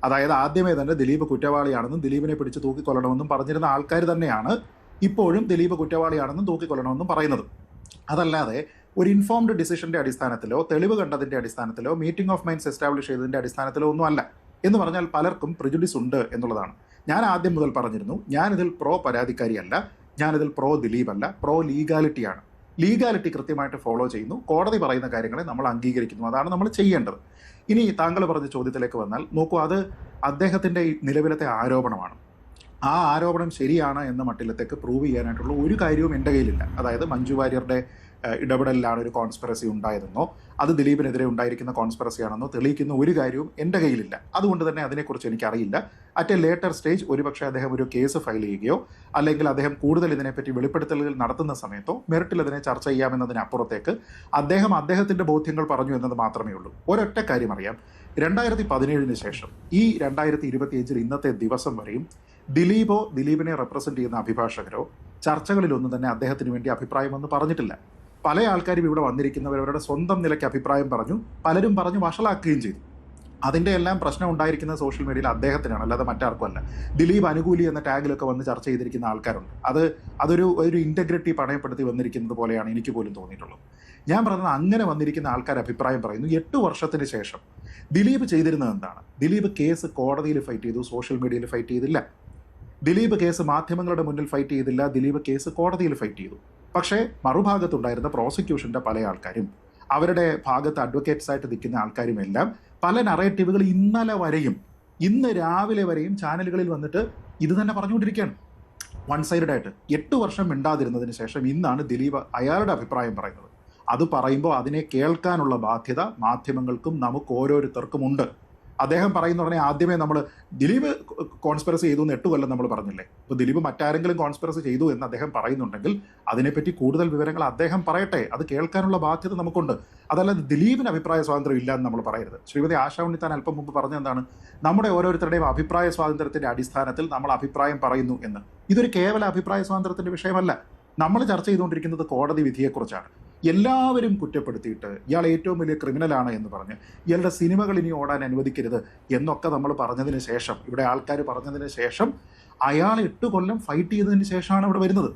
അതായത് ആദ്യമേ തന്നെ ദിലീപ് കുറ്റവാളിയാണെന്നും ദിലീപിനെ പിടിച്ച് തൂക്കിക്കൊല്ലണമെന്നും പറഞ്ഞിരുന്ന ആൾക്കാർ തന്നെയാണ് ഇപ്പോഴും ദിലീപ് കുറ്റവാളിയാണെന്നും തൂക്കിക്കൊല്ലണമെന്നും പറയുന്നത്. അതല്ലാതെ ഒരു ഇൻഫോംഡ് ഡിസിഷൻ്റെ അടിസ്ഥാനത്തിലോ തെളിവ് കണ്ടതിൻ്റെ അടിസ്ഥാനത്തിലോ മീറ്റിംഗ് ഓഫ് മൈൻഡ്സ് എസ്റ്റാബ്ലിഷ് ചെയ്തതിൻ്റെ അടിസ്ഥാനത്തിലോ ഒന്നുമല്ല. എന്ന് പറഞ്ഞാൽ പലർക്കും പ്രിജുഡിസ് ഉണ്ട് എന്നുള്ളതാണ്. ഞാൻ ആദ്യം മുതൽ പറഞ്ഞിരുന്നു, ഞാനിതിൽ പ്രോ പരാതിക്കാരിയല്ല, ഞാനിതിൽ പ്രോ ദിലീപല്ല, പ്രോ ലീഗാലിറ്റിയാണ്. ലീഗാലിറ്റി കൃത്യമായിട്ട് ഫോളോ ചെയ്യുന്നു, കോടതി പറയുന്ന കാര്യങ്ങളെ നമ്മൾ അംഗീകരിക്കുന്നു, അതാണ് നമ്മൾ ചെയ്യേണ്ടത്. ഇനി താങ്കൾ പറഞ്ഞ ചോദ്യത്തിലേക്ക് വന്നാൽ നോക്കൂ, അത് അദ്ദേഹത്തിൻ്റെ നിലവിലത്തെ ആരോപണമാണ്. ആ ആരോപണം ശരിയാണ് എന്ന മട്ടിലത്തേക്ക് പ്രൂവ് ചെയ്യാനായിട്ടുള്ള ഒരു കാര്യവും എൻ്റെ കയ്യിലില്ല. അതായത് മഞ്ജു വാര്യരുടെ ഇടപെടലിലാണ് ഒരു കോൺസ്പിറസി ഉണ്ടായതെന്നോ അത് ദിലീപിനെതിരെ ഉണ്ടായിരിക്കുന്ന കോൺസ്പിറസി ആണെന്നോ തെളിയിക്കുന്ന ഒരു കാര്യവും എൻ്റെ കയ്യിലില്ല. അതുകൊണ്ട് തന്നെ അതിനെക്കുറിച്ച് എനിക്കറിയില്ല. അറ്റ് എ ലേറ്റർ സ്റ്റേജ് ഒരുപക്ഷെ അദ്ദേഹം ഒരു കേസ് ഫയൽ ചെയ്യുകയോ അല്ലെങ്കിൽ അദ്ദേഹം കൂടുതൽ ഇതിനെപ്പറ്റി വെളിപ്പെടുത്തലുകൾ നടത്തുന്ന സമയത്തോ മെറിറ്റിൽ അതിനെ ചർച്ച ചെയ്യാമെന്നതിനപ്പുറത്തേക്ക് അദ്ദേഹത്തിൻ്റെ ബോധ്യങ്ങൾ പറഞ്ഞു എന്നത് മാത്രമേ ഉള്ളൂ. ഒരൊറ്റ കാര്യം അറിയാം, 2017 ശേഷം ഈ 2025 ഇന്നത്തെ ദിവസം വരെയും ദിലീപിനെ റെപ്രസെന്റ് ചെയ്യുന്ന അഭിഭാഷകരോ ചർച്ചകളിലൊന്നും തന്നെ അദ്ദേഹത്തിന് വേണ്ടി അഭിപ്രായമൊന്നും പറഞ്ഞിട്ടില്ല. പല ആൾക്കാരും ഇവിടെ വന്നിരിക്കുന്നവരവരുടെ സ്വന്തം നിലയ്ക്ക് അഭിപ്രായം പറഞ്ഞു, പലരും പറഞ്ഞു വഷളാക്കുകയും ചെയ്തു. അതിൻ്റെ എല്ലാം പ്രശ്നം ഉണ്ടായിരിക്കുന്നത് സോഷ്യൽ മീഡിയയിൽ അദ്ദേഹത്തിനാണ്, അല്ലാതെ മറ്റാർക്കും അല്ല. ദിലീപ് അനുകൂലി എന്ന ടാഗിലൊക്കെ വന്ന് ചർച്ച ചെയ്തിരിക്കുന്ന ആൾക്കാരുണ്ട്. അതൊരു ഇൻറ്റഗ്രിറ്റി പണയപ്പെടുത്തി വന്നിരിക്കുന്നത് പോലെയാണ് എനിക്ക് പോലും തോന്നിയിട്ടുള്ളത്. ഞാൻ പറഞ്ഞത് അങ്ങനെ വന്നിരിക്കുന്ന ആൾക്കാർ അഭിപ്രായം പറയുന്നു. 8 വർഷത്തിന് ശേഷം ദിലീപ് ചെയ്തിരുന്നത് എന്താണ്? ദിലീപ് കേസ് കോടതിയിൽ ഫൈറ്റ് ചെയ്തു, സോഷ്യൽ മീഡിയയിൽ ഫൈറ്റ് ചെയ്തില്ല. ദിലീപ് കേസ് മാധ്യമങ്ങളുടെ മുന്നിൽ ഫൈറ്റ് ചെയ്തില്ല, ദിലീപ് കേസ് കോടതിയിൽ ഫൈറ്റ് ചെയ്തു. പക്ഷേ മറുഭാഗത്തുണ്ടായിരുന്ന പ്രോസിക്യൂഷൻ്റെ പല ആൾക്കാരും അവരുടെ ഭാഗത്ത് അഡ്വക്കേറ്റ്സ് ആയിട്ട് നിൽക്കുന്ന ആൾക്കാരും എല്ലാം പല നറേറ്റീവുകൾ ഇന്ന് രാവിലെ വരെയും ചാനലുകളിൽ വന്നിട്ട് ഇത് തന്നെ പറഞ്ഞുകൊണ്ടിരിക്കുകയാണ്, വൺ സൈഡഡ് ആയിട്ട്. 8 വർഷം മിണ്ടാതിരുന്നതിന് ശേഷം ഇന്നാണ് ദിലീപ് അയാളുടെ അഭിപ്രായം പറയുന്നത്. അത് പറയുമ്പോൾ അതിനെ കേൾക്കാനുള്ള ബാധ്യത മാധ്യമങ്ങൾക്കും നമുക്ക് ഓരോരുത്തർക്കും ഉണ്ട്. അദ്ദേഹം പറയുന്ന ഉടനെ ആദ്യമേ നമ്മൾ ദിലീപ് കോൺസ്പിറസി ചെയ്തു എന്ന് 8 കൊല്ലം നമ്മൾ പറഞ്ഞില്ലേ. ഇപ്പോൾ ദിലീപ് മറ്റാരെങ്കിലും കോൺസ്പിറസി ചെയ്തു എന്ന് അദ്ദേഹം പറയുന്നുണ്ടെങ്കിൽ അതിനെപ്പറ്റി കൂടുതൽ വിവരങ്ങൾ അദ്ദേഹം പറയട്ടെ, അത് കേൾക്കാനുള്ള ബാധ്യത നമുക്കുണ്ട്. അതല്ലാതെ ദിലീപിന് അഭിപ്രായ സ്വാതന്ത്ര്യം ഇല്ല എന്ന് നമ്മൾ പറയരുത്. ശ്രീമതി ആശാ ഉണ്ണിത്താൻ അല്പം മുമ്പ് പറഞ്ഞെന്താണ്, നമ്മുടെ ഓരോരുത്തരുടെയും അഭിപ്രായ സ്വാതന്ത്ര്യത്തിൻ്റെ അടിസ്ഥാനത്തിൽ നമ്മൾ അഭിപ്രായം പറയുന്നു എന്ന്. ഇതൊരു കേവല അഭിപ്രായ സ്വാതന്ത്ര്യത്തിൻ്റെ വിഷയമല്ല. നമ്മൾ ചർച്ച ചെയ്തുകൊണ്ടിരിക്കുന്നത് കോടതി വിധിയെക്കുറിച്ചാണ്. എല്ലാവരും കുറ്റപ്പെടുത്തിയിട്ട് ഇയാൾ ഏറ്റവും വലിയ ക്രിമിനലാണ് എന്ന് പറഞ്ഞ് ഇയാളുടെ സിനിമകൾ ഇനി ഓടാൻ അനുവദിക്കരുത് എന്നൊക്കെ നമ്മൾ പറഞ്ഞതിന് ശേഷം, ഇവിടെ ആൾക്കാർ പറഞ്ഞതിന് ശേഷം അയാൾ 8 കൊല്ലം ഫൈറ്റ് ചെയ്തതിന് ശേഷമാണ് ഇവിടെ വരുന്നത്.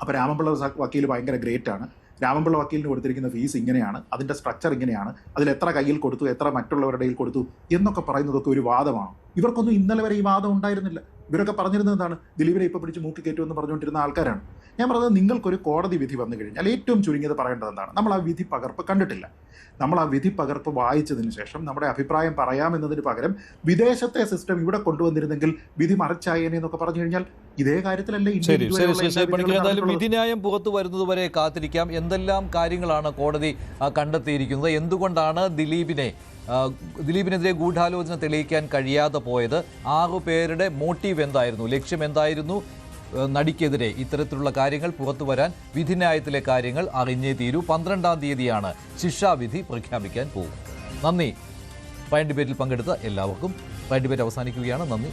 അപ്പോൾ രാമൻപിള്ള വക്കീൽ ഭയങ്കര ഗ്രേറ്റ് ആണ്, രാമൻപിള്ള വക്കീലിന് കൊടുത്തിരിക്കുന്ന ഫീസ് ഇങ്ങനെയാണ്, അതിൻ്റെ സ്ട്രക്ചർ ഇങ്ങനെയാണ്, അതിൽ എത്ര കയ്യിൽ കൊടുത്തു, എത്ര മറ്റുള്ളവരുടെ കയ്യിൽ കൊടുത്തു എന്നൊക്കെ പറയുന്നതൊക്കെ ഒരു വാദമാണ്. ഇവർക്കൊന്നും ഇന്നലെ വരെ ഈ വാദം ഉണ്ടായിരുന്നില്ല. ഇവരൊക്കെ പറഞ്ഞിരുന്നത് എന്താണ്? ദിലീപിനെ ഇപ്പോൾ പിടിച്ച് മൂക്കി കയറ്റുമെന്ന് പറഞ്ഞുകൊണ്ടിരുന്ന ആൾക്കാരാണ്. ഞാൻ പറഞ്ഞത്, നിങ്ങൾക്കൊരു കോടതി വിധി വന്നു കഴിഞ്ഞാൽ ഏറ്റവും ചുരുങ്ങിയത് പറയേണ്ടത് എന്താണ്? നമ്മൾ ആ വിധി പകർപ്പ് കണ്ടിട്ടില്ല. നമ്മൾ ആ വിധി പകർപ്പ് വായിച്ചതിന് ശേഷം നമ്മുടെ അഭിപ്രായം പറയാമെന്നതിന് പകരം വിദേശത്തെ സിസ്റ്റം ഇവിടെ കൊണ്ടുവന്നിരുന്നെങ്കിൽ വിധി മറിച്ചായേനെ എന്നൊക്കെ പറഞ്ഞു കഴിഞ്ഞാൽ ഇതേ കാര്യത്തിലല്ലേ എന്തായാലും വിധിന്യായം പുറത്തു വരുന്നതുവരെ കാത്തിരിക്കാം. എന്തെല്ലാം കാര്യങ്ങളാണ് കോടതി കണ്ടെത്തിയിരിക്കുന്നത്? എന്തുകൊണ്ടാണ് ദിലീപിനെതിരെ ഗൂഢാലോചന തെളിയിക്കാൻ കഴിയാതെ പോയത്? 6 പേരുടെ മോട്ടീവ് എന്തായിരുന്നു, ലക്ഷ്യം എന്തായിരുന്നു? നടിക്കെതിരെ ഇത്തരത്തിലുള്ള കാര്യങ്ങൾ പുറത്തു വരാൻ വിധിന്യായത്തിലെ കാര്യങ്ങൾ അറിഞ്ഞേ തീരൂ. 12-ാം തീയതിയാണ് ശിക്ഷാവിധി പ്രഖ്യാപിക്കാൻ പോകുന്നത്. നന്ദി. പ്രൈം ഡിബേറ്റിൽ പങ്കെടുത്ത എല്ലാവർക്കും. പ്രൈം ഡിബേറ്റ് അവസാനിക്കുകയാണ്. നന്ദി.